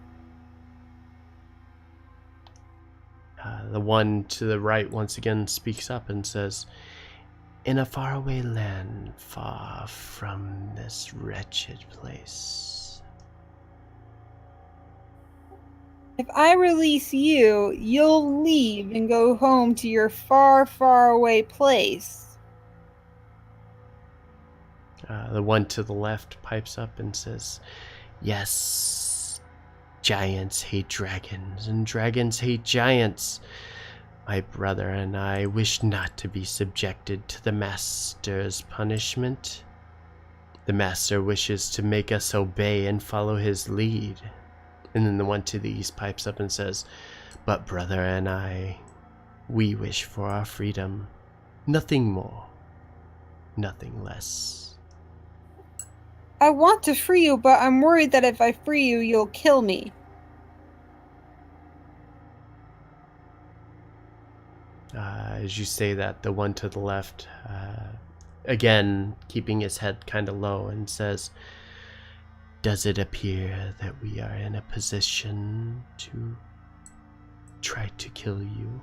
The one to the right once again speaks up and says, "In a faraway land, far from this wretched place." If I release you, you'll leave and go home to your far, far away place. The one to the left pipes up and says, "Yes, giants hate dragons, and dragons hate giants. My brother and I wish not to be subjected to the master's punishment. The master wishes to make us obey and follow his lead." And then the one to the east pipes up and says, "But brother and I, we wish for our freedom. Nothing more, nothing less." I want to free you, but I'm worried that if I free you, you'll kill me. As you say that, the one to the left, again, keeping his head kind of low, and says, "Does it appear that we are in a position to try to kill you?"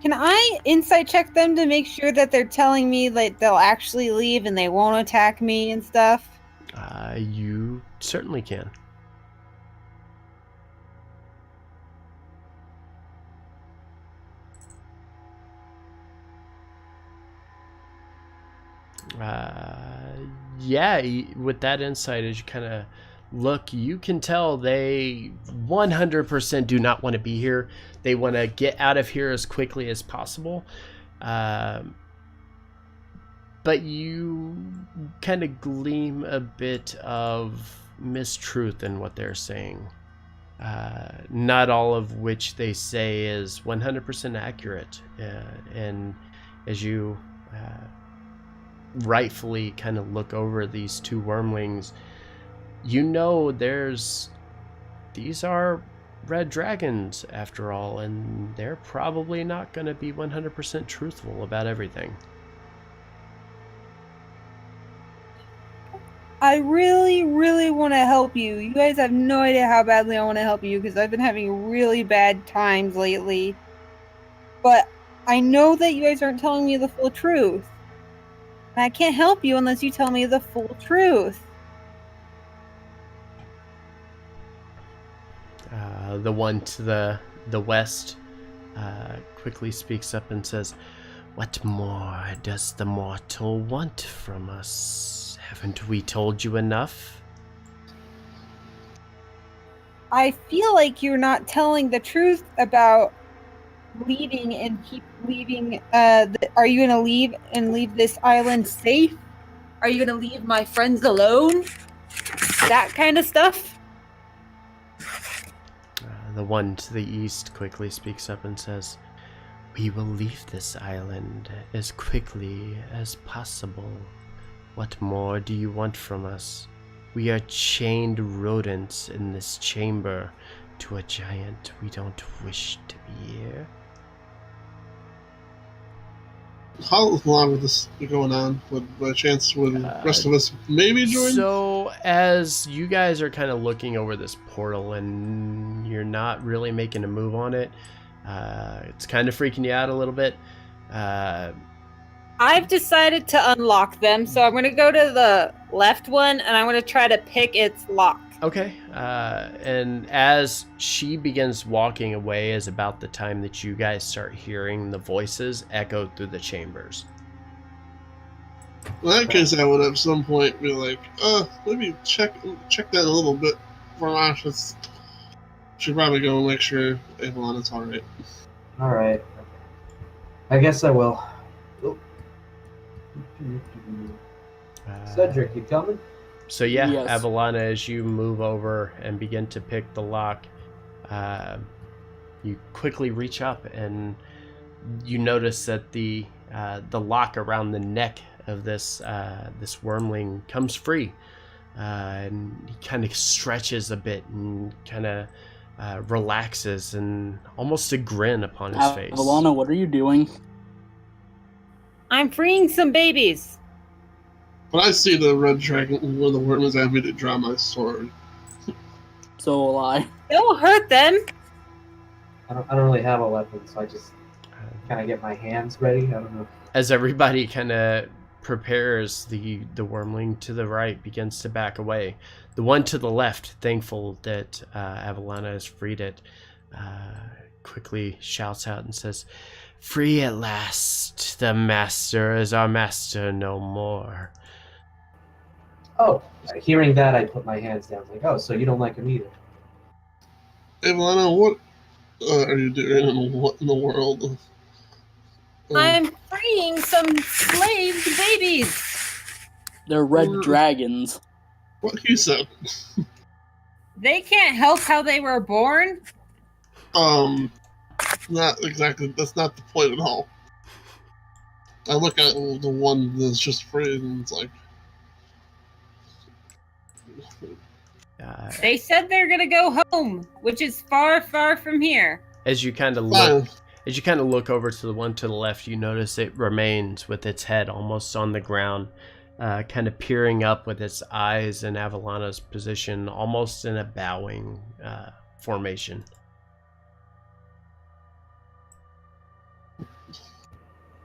Can I insight check them to make sure that they're telling me like they'll actually leave and they won't attack me and stuff? You certainly can. Yeah, with that insight, as you kind of look, you can tell they 100% do not want to be here. They want to get out of here as quickly as possible. But you kind of gleam a bit of mistruth in what they're saying. Not all of which they say is 100% accurate. And as you rightfully kind of look over these two wormlings, you know these are red dragons after all, and they're probably not going to be 100% truthful about everything. I really, really want to help you. You guys have no idea how badly I want to help you because I've been having really bad times lately. But I know that you guys aren't telling me the full truth. And I can't help you unless you tell me the full truth. The one to the west quickly speaks up and says, "What more does the mortal want from us? Haven't we told you enough?" I feel like you're not telling the truth about leaving and keep leaving. Are you going to leave and leave this island safe? Are you going to leave my friends alone? That kind of stuff? The one to the east quickly speaks up and says, "We will leave this island as quickly as possible. What more do you want from us? We are chained rodents in this chamber to a giant we don't wish to be here." How long would this be going on? Would by chance would the rest of us maybe join? So as you guys are kind of looking over this portal and you're not really making a move on it, it's kind of freaking you out a little bit. I've decided to unlock them, so I'm going to go to the left one and I'm going to try to pick its lock. Okay. And as she begins walking away is about the time that you guys start hearing the voices echo through the chambers. In that case, I would at some point be like, maybe check that a little bit for us. Should probably go and make sure Avalana's alright. Alright. I guess I will. Oh. Cedric, you coming? So yeah, Yes. Avalana, as you move over and begin to pick the lock, you quickly reach up and you notice that the lock around the neck of this wormling comes free, and he kind of stretches a bit and kind of relaxes, and almost a grin upon his face. Avalana, what are you doing? I'm freeing some babies. But I see the red dragon where the worm is at me to draw my sword. So will I. Don't hurt them. I don't really have a weapon, so I just kind of get my hands ready. I don't know. As everybody kind of prepares, the wormling to the right begins to back away. The one to the left, thankful that Avalana has freed it, quickly shouts out and says, "Free at last. The master is our master no more." Oh, hearing that, I put my hands down. Like, oh, so you don't like him either? Avalana, what are you doing and what in the world? I'm freeing some enslaved babies. They're red dragons. What he said. They can't help how they were born. Not exactly. That's not the point at all. I look at the one that's just free and it's like, They said they're gonna go home, which is far, far from here. As you kind of fine. look, as you kind of look over to the one to the left, you notice it remains with its head almost on the ground, kind of peering up with its eyes in Avalana's position, almost in a bowing formation.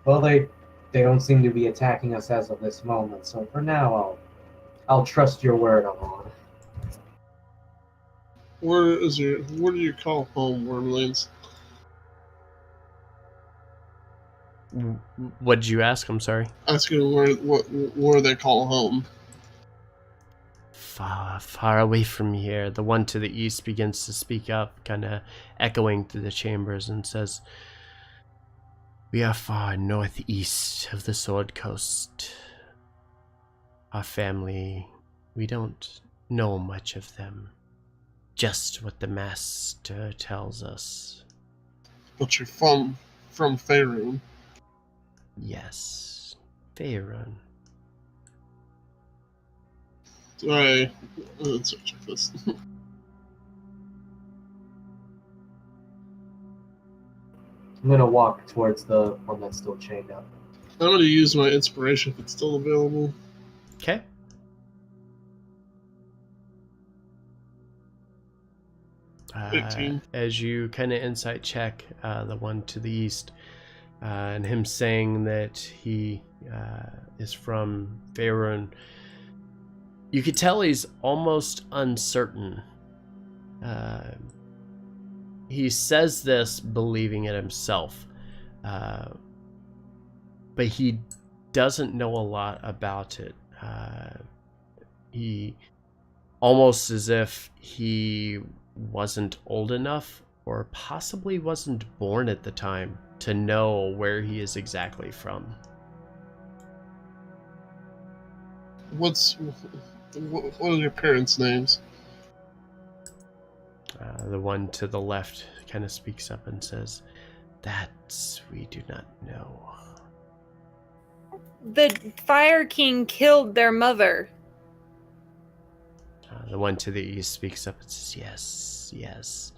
Well, they don't seem to be attacking us as of this moment. So for now, I'll trust your word, Avalana. Where do you call home, wormlings? What did you ask? I'm sorry. Asking where they call home. Far, far away from here. The one to the east begins to speak up, kind of echoing through the chambers, and says, "We are far northeast of the Sword Coast. Our family, we don't know much of them. Just what the master tells us." But you're from Faerun. Yes, Faerun. Let's check this. I'm gonna walk towards the one that's still chained up. I'm going to use my inspiration if it's still available. Okay. Uh, 18. as you kind of insight check the one to the east, and him saying that he is from Faerun, you could tell he's almost uncertain. He says this believing it himself, but he doesn't know a lot about it. He almost as if he wasn't old enough, or possibly wasn't born at the time, to know where he is exactly from. What are your parents' names? The one to the left kind of speaks up and says, "That we do not know." The Fire King killed their mother. The one to the east speaks up and says, "Yes, yes.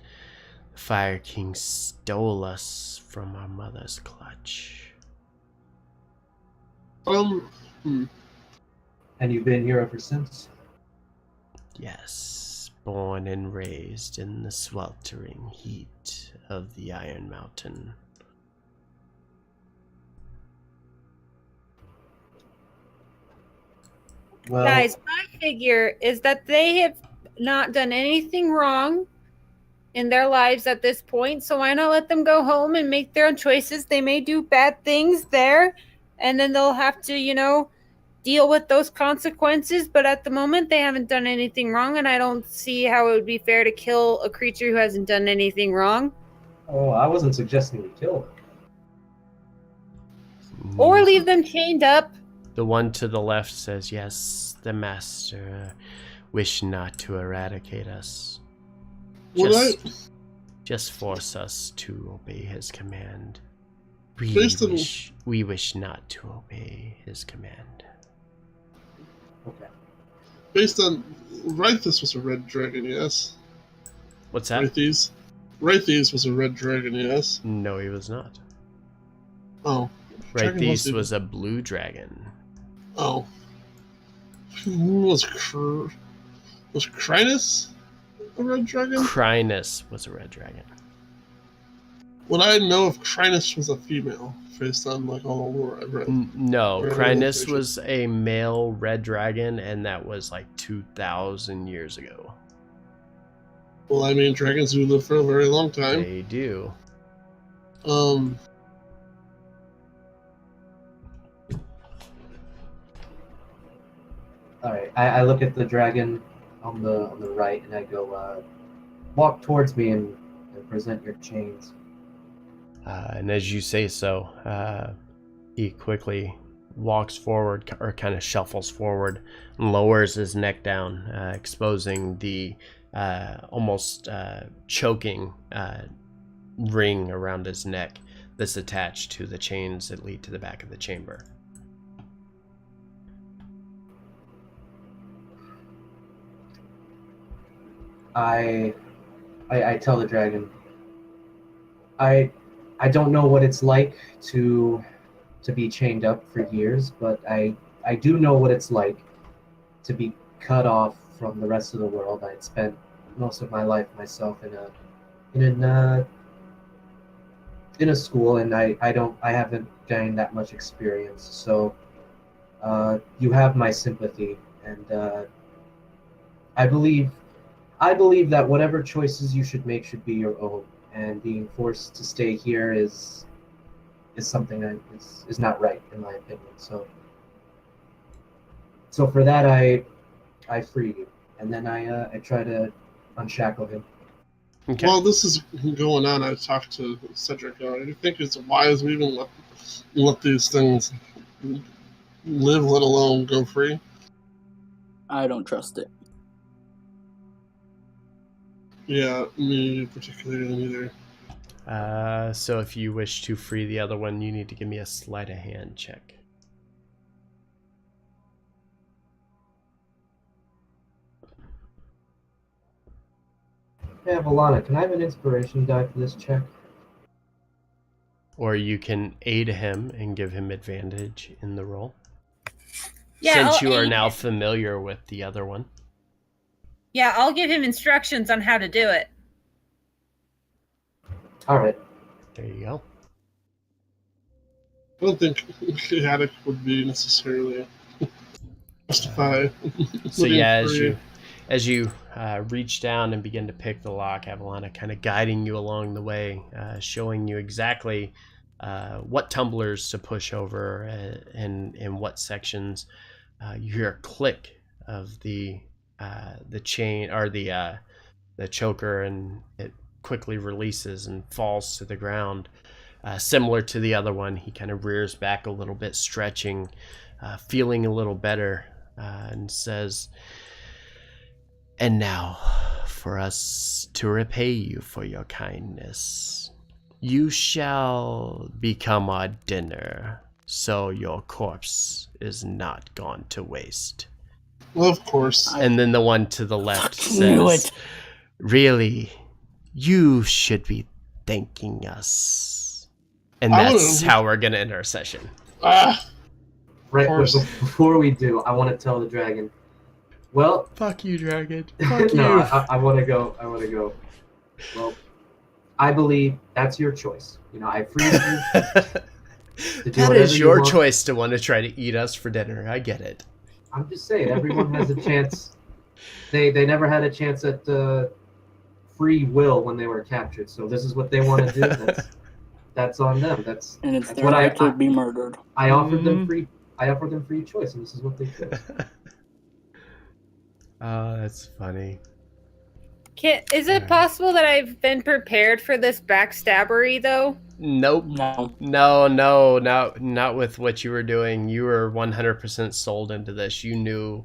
The Fire King stole us from our mother's clutch." And you've been here ever since? Yes, born and raised in the sweltering heat of the Iron Mountain. Well, Guys, my figure is that they have not done anything wrong in their lives at this point, so why not let them go home and make their own choices? They may do bad things there, and then they'll have to, deal with those consequences, but at the moment they haven't done anything wrong, and I don't see how it would be fair to kill a creature who hasn't done anything wrong. oh, I wasn't suggesting we kill them. Or leave them chained up. The one to the left says, "Yes, the master wished not to eradicate us. Just force us to obey his command. We wish not to obey his command." Okay. Based on Rythus was a red dragon, yes. What's that? Rythus was a red dragon, yes. No, he was not. Oh. Rythus was a blue dragon. Oh. Was Crinus a red dragon? Crinus was a red dragon. Would I know if Crinus was a female, based on all the lore I've read? No, Or Crinus information? was a male red dragon, and that was 2,000 years ago. Well, I mean, dragons do live for a very long time. They do. All right. I look at the dragon on the right, and I go, walk towards me and present your chains. And as you say so, he quickly walks forward, or kind of shuffles forward, and lowers his neck down, exposing the almost choking ring around his neck that's attached to the chains that lead to the back of the chamber. I tell the dragon, I don't know what it's like to be chained up for years, but I do know what it's like to be cut off from the rest of the world. I had spent most of my life myself in a school, and I haven't gained that much experience. So you have my sympathy, and I believe that whatever choices you should make should be your own. And being forced to stay here is is something that is not right in my opinion. So for that I free you, and then I try to unshackle him. Okay. While this is going on, I talked to Cedric. Do you think it's wise we even let these things live, let alone go free? I don't trust it. Yeah, me particularly neither. So if you wish to free the other one, you need to give me a sleight of hand check. Yeah, Valana, can I have an inspiration die for this check? Or you can aid him and give him advantage in the roll. Yeah, Since I'll you are aid now him. familiar with the other one. Yeah, I'll give him instructions on how to do it. All right. There you go. I don't think chaotic would be necessarily justify. So living yeah, free. as you reach down and begin to pick the lock, Avalana kind of guiding you along the way, showing you exactly what tumblers to push over and in what sections. You hear a click of the chain or the choker, and it quickly releases and falls to the ground. Similar to the other one, he kind of rears back a little bit, stretching, feeling a little better, and says, "And now, for us to repay you for your kindness, you shall become our dinner, so your corpse is not gone to waste." Well, of course. And then the one to the left Knew says, it. "Really, you should be thanking us." And I that's would've- how we're going to end our session. Ah, Right, but course. before we do, I want to tell the dragon. Well, Fuck you, dragon. Fuck no, you. I want to go. I want to go. Well, I believe that's your choice. You know, I freed you to do That whatever is you your want. choice to want to try to eat us for dinner. I get it. I'm just saying, everyone has a chance. They never had a chance at free will when they were captured. So this is what they want to do. That's on them. That's And it's that's their what right to be murdered. I offered them free. I offered them free choice, and this is what they chose. Oh, that's funny. Is it possible that I've been prepared for this backstabbery, though? Nope. No. No, not with what you were doing. You were 100% sold into this. You knew,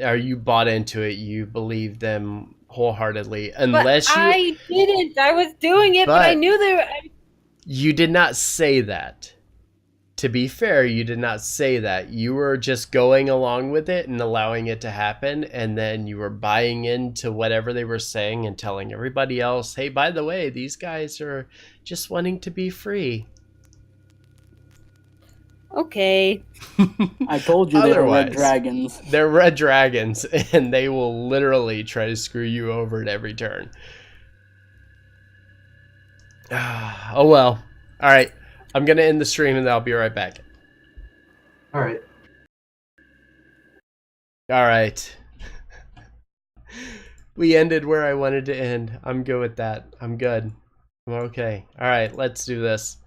or you bought into it. You believed them wholeheartedly. Unless but you... I didn't. I was doing it, but I But- knew they were... You did not say that. To be fair, you did not say that. You were just going along with it and allowing it to happen, and then you were buying into whatever they were saying and telling everybody else, hey, by the way, these guys are just wanting to be free. Okay. I told you they were red Otherwise, dragons. They're red dragons, and they will literally try to screw you over at every turn. Oh well. All right. I'm going to end the stream, and I'll be right back. All right. All right. We ended where I wanted to end. I'm good with that. I'm good. I'm okay. All right, let's do this.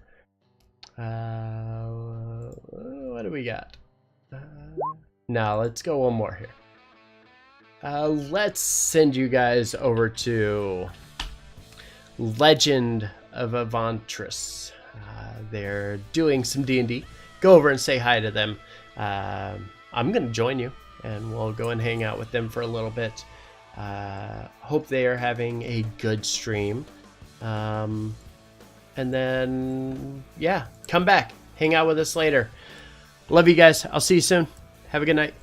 What do we got? No, let's go one more here. Let's send you guys over to Legend of Avantris. They're doing some D&D. Go over and say hi to them. I'm going to join you, and we'll go and hang out with them for a little bit. Hope they are having a good stream. And then, yeah, come back. Hang out with us later. Love you guys. I'll see you soon. Have a good night.